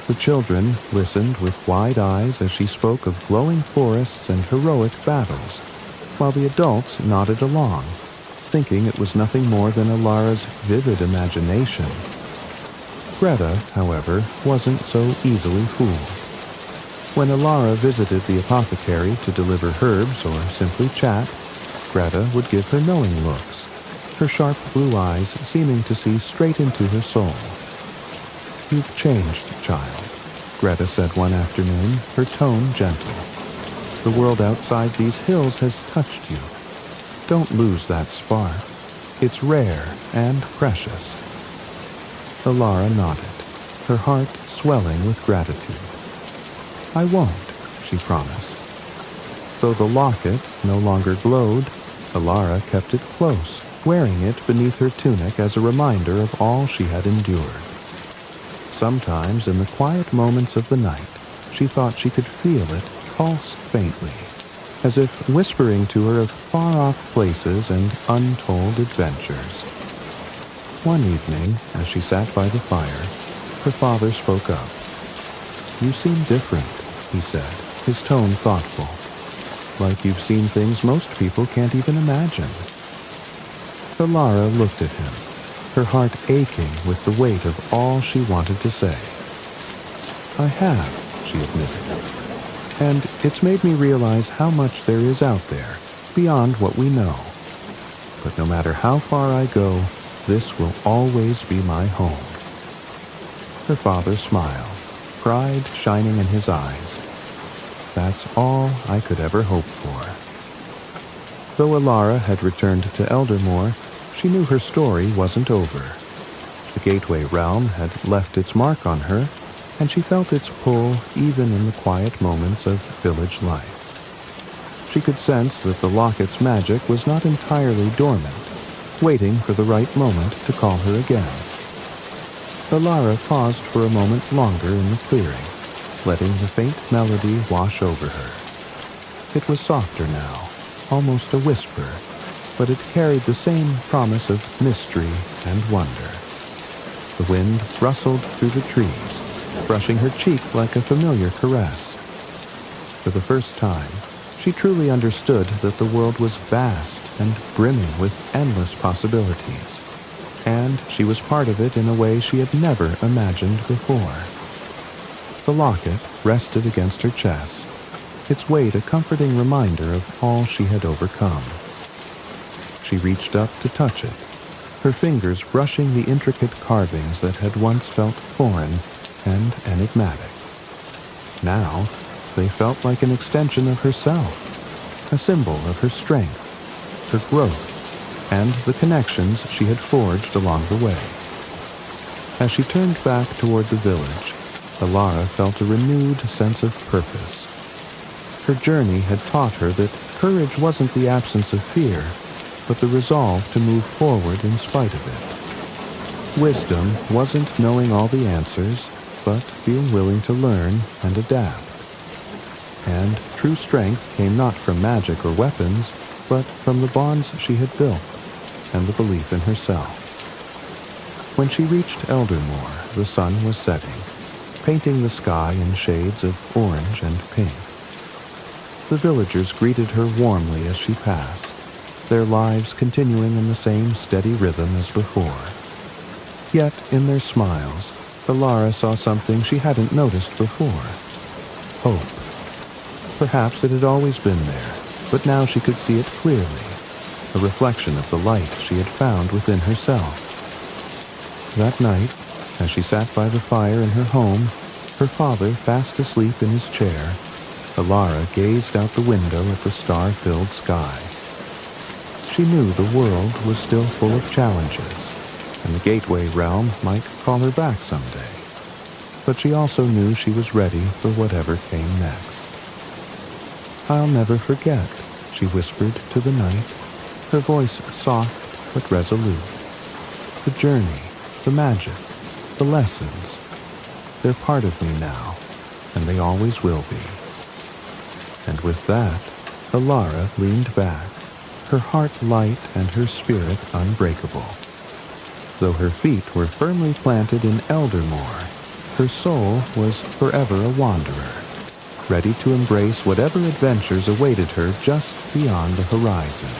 The children listened with wide eyes as she spoke of glowing forests and heroic battles, while the adults nodded along, thinking it was nothing more than Alara's vivid imagination. Greta, however, wasn't so easily fooled. When Alara visited the apothecary to deliver herbs or simply chat, Greta would give her knowing looks, her sharp blue eyes seeming to see straight into her soul. "You've changed, child," Greta said one afternoon, her tone gentle. "The world outside these hills has touched you. Don't lose that spark. It's rare and precious." Alara nodded, her heart swelling with gratitude. "I won't," she promised. Though the locket no longer glowed, Alara kept it close, wearing it beneath her tunic as a reminder of all she had endured. Sometimes, in the quiet moments of the night, she thought she could feel it pulse faintly, as if whispering to her of far-off places and untold adventures. One evening, as she sat by the fire, her father spoke up. "You seem different," he said, his tone thoughtful. "Like you've seen things most people can't even imagine." Alara looked at him, her heart aching with the weight of all she wanted to say. "I have," she admitted, "and it's made me realize how much there is out there, beyond what we know. But no matter how far I go, this will always be my home." Her father smiled, pride shining in his eyes. "That's all I could ever hope for." Though Alara had returned to Eldermore, she knew her story wasn't over. The Gateway Realm had left its mark on her, and she felt its pull even in the quiet moments of village life. She could sense that the locket's magic was not entirely dormant, waiting for the right moment to call her again. Alara paused for a moment longer in the clearing, letting the faint melody wash over her. It was softer now, almost a whisper, but it carried the same promise of mystery and wonder. The wind rustled through the trees, brushing her cheek like a familiar caress. For the first time, she truly understood that the world was vast and brimming with endless possibilities, and she was part of it in a way she had never imagined before. The locket rested against her chest, its weight a comforting reminder of all she had overcome. She reached up to touch it, her fingers brushing the intricate carvings that had once felt foreign and enigmatic. Now, they felt like an extension of herself, a symbol of her strength, her growth, and the connections she had forged along the way. As she turned back toward the village, Alara felt a renewed sense of purpose. Her journey had taught her that courage wasn't the absence of fear, but the resolve to move forward in spite of it. Wisdom wasn't knowing all the answers, but being willing to learn and adapt. And true strength came not from magic or weapons, but from the bonds she had built and the belief in herself. When she reached Eldermoor, the sun was setting, painting the sky in shades of orange and pink. The villagers greeted her warmly as she passed, their lives continuing in the same steady rhythm as before. Yet, in their smiles, Alara saw something she hadn't noticed before. Hope. Perhaps it had always been there, but now she could see it clearly, a reflection of the light she had found within herself. That night, as she sat by the fire in her home, her father fast asleep in his chair, Alara gazed out the window at the star-filled sky. She knew the world was still full of challenges, and the Gateway realm might call her back someday. But she also knew she was ready for whatever came next. "I'll never forget," she whispered to the night, her voice soft but resolute. "The journey, the magic, the lessons, they're part of me now, and they always will be." And with that, Alara leaned back, her heart light and her spirit unbreakable. Though her feet were firmly planted in Eldermoor, her soul was forever a wanderer, ready to embrace whatever adventures awaited her just beyond the horizon.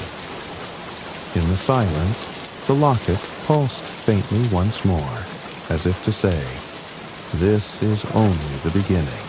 In the silence, the locket pulsed faintly once more, as if to say, "This is only the beginning."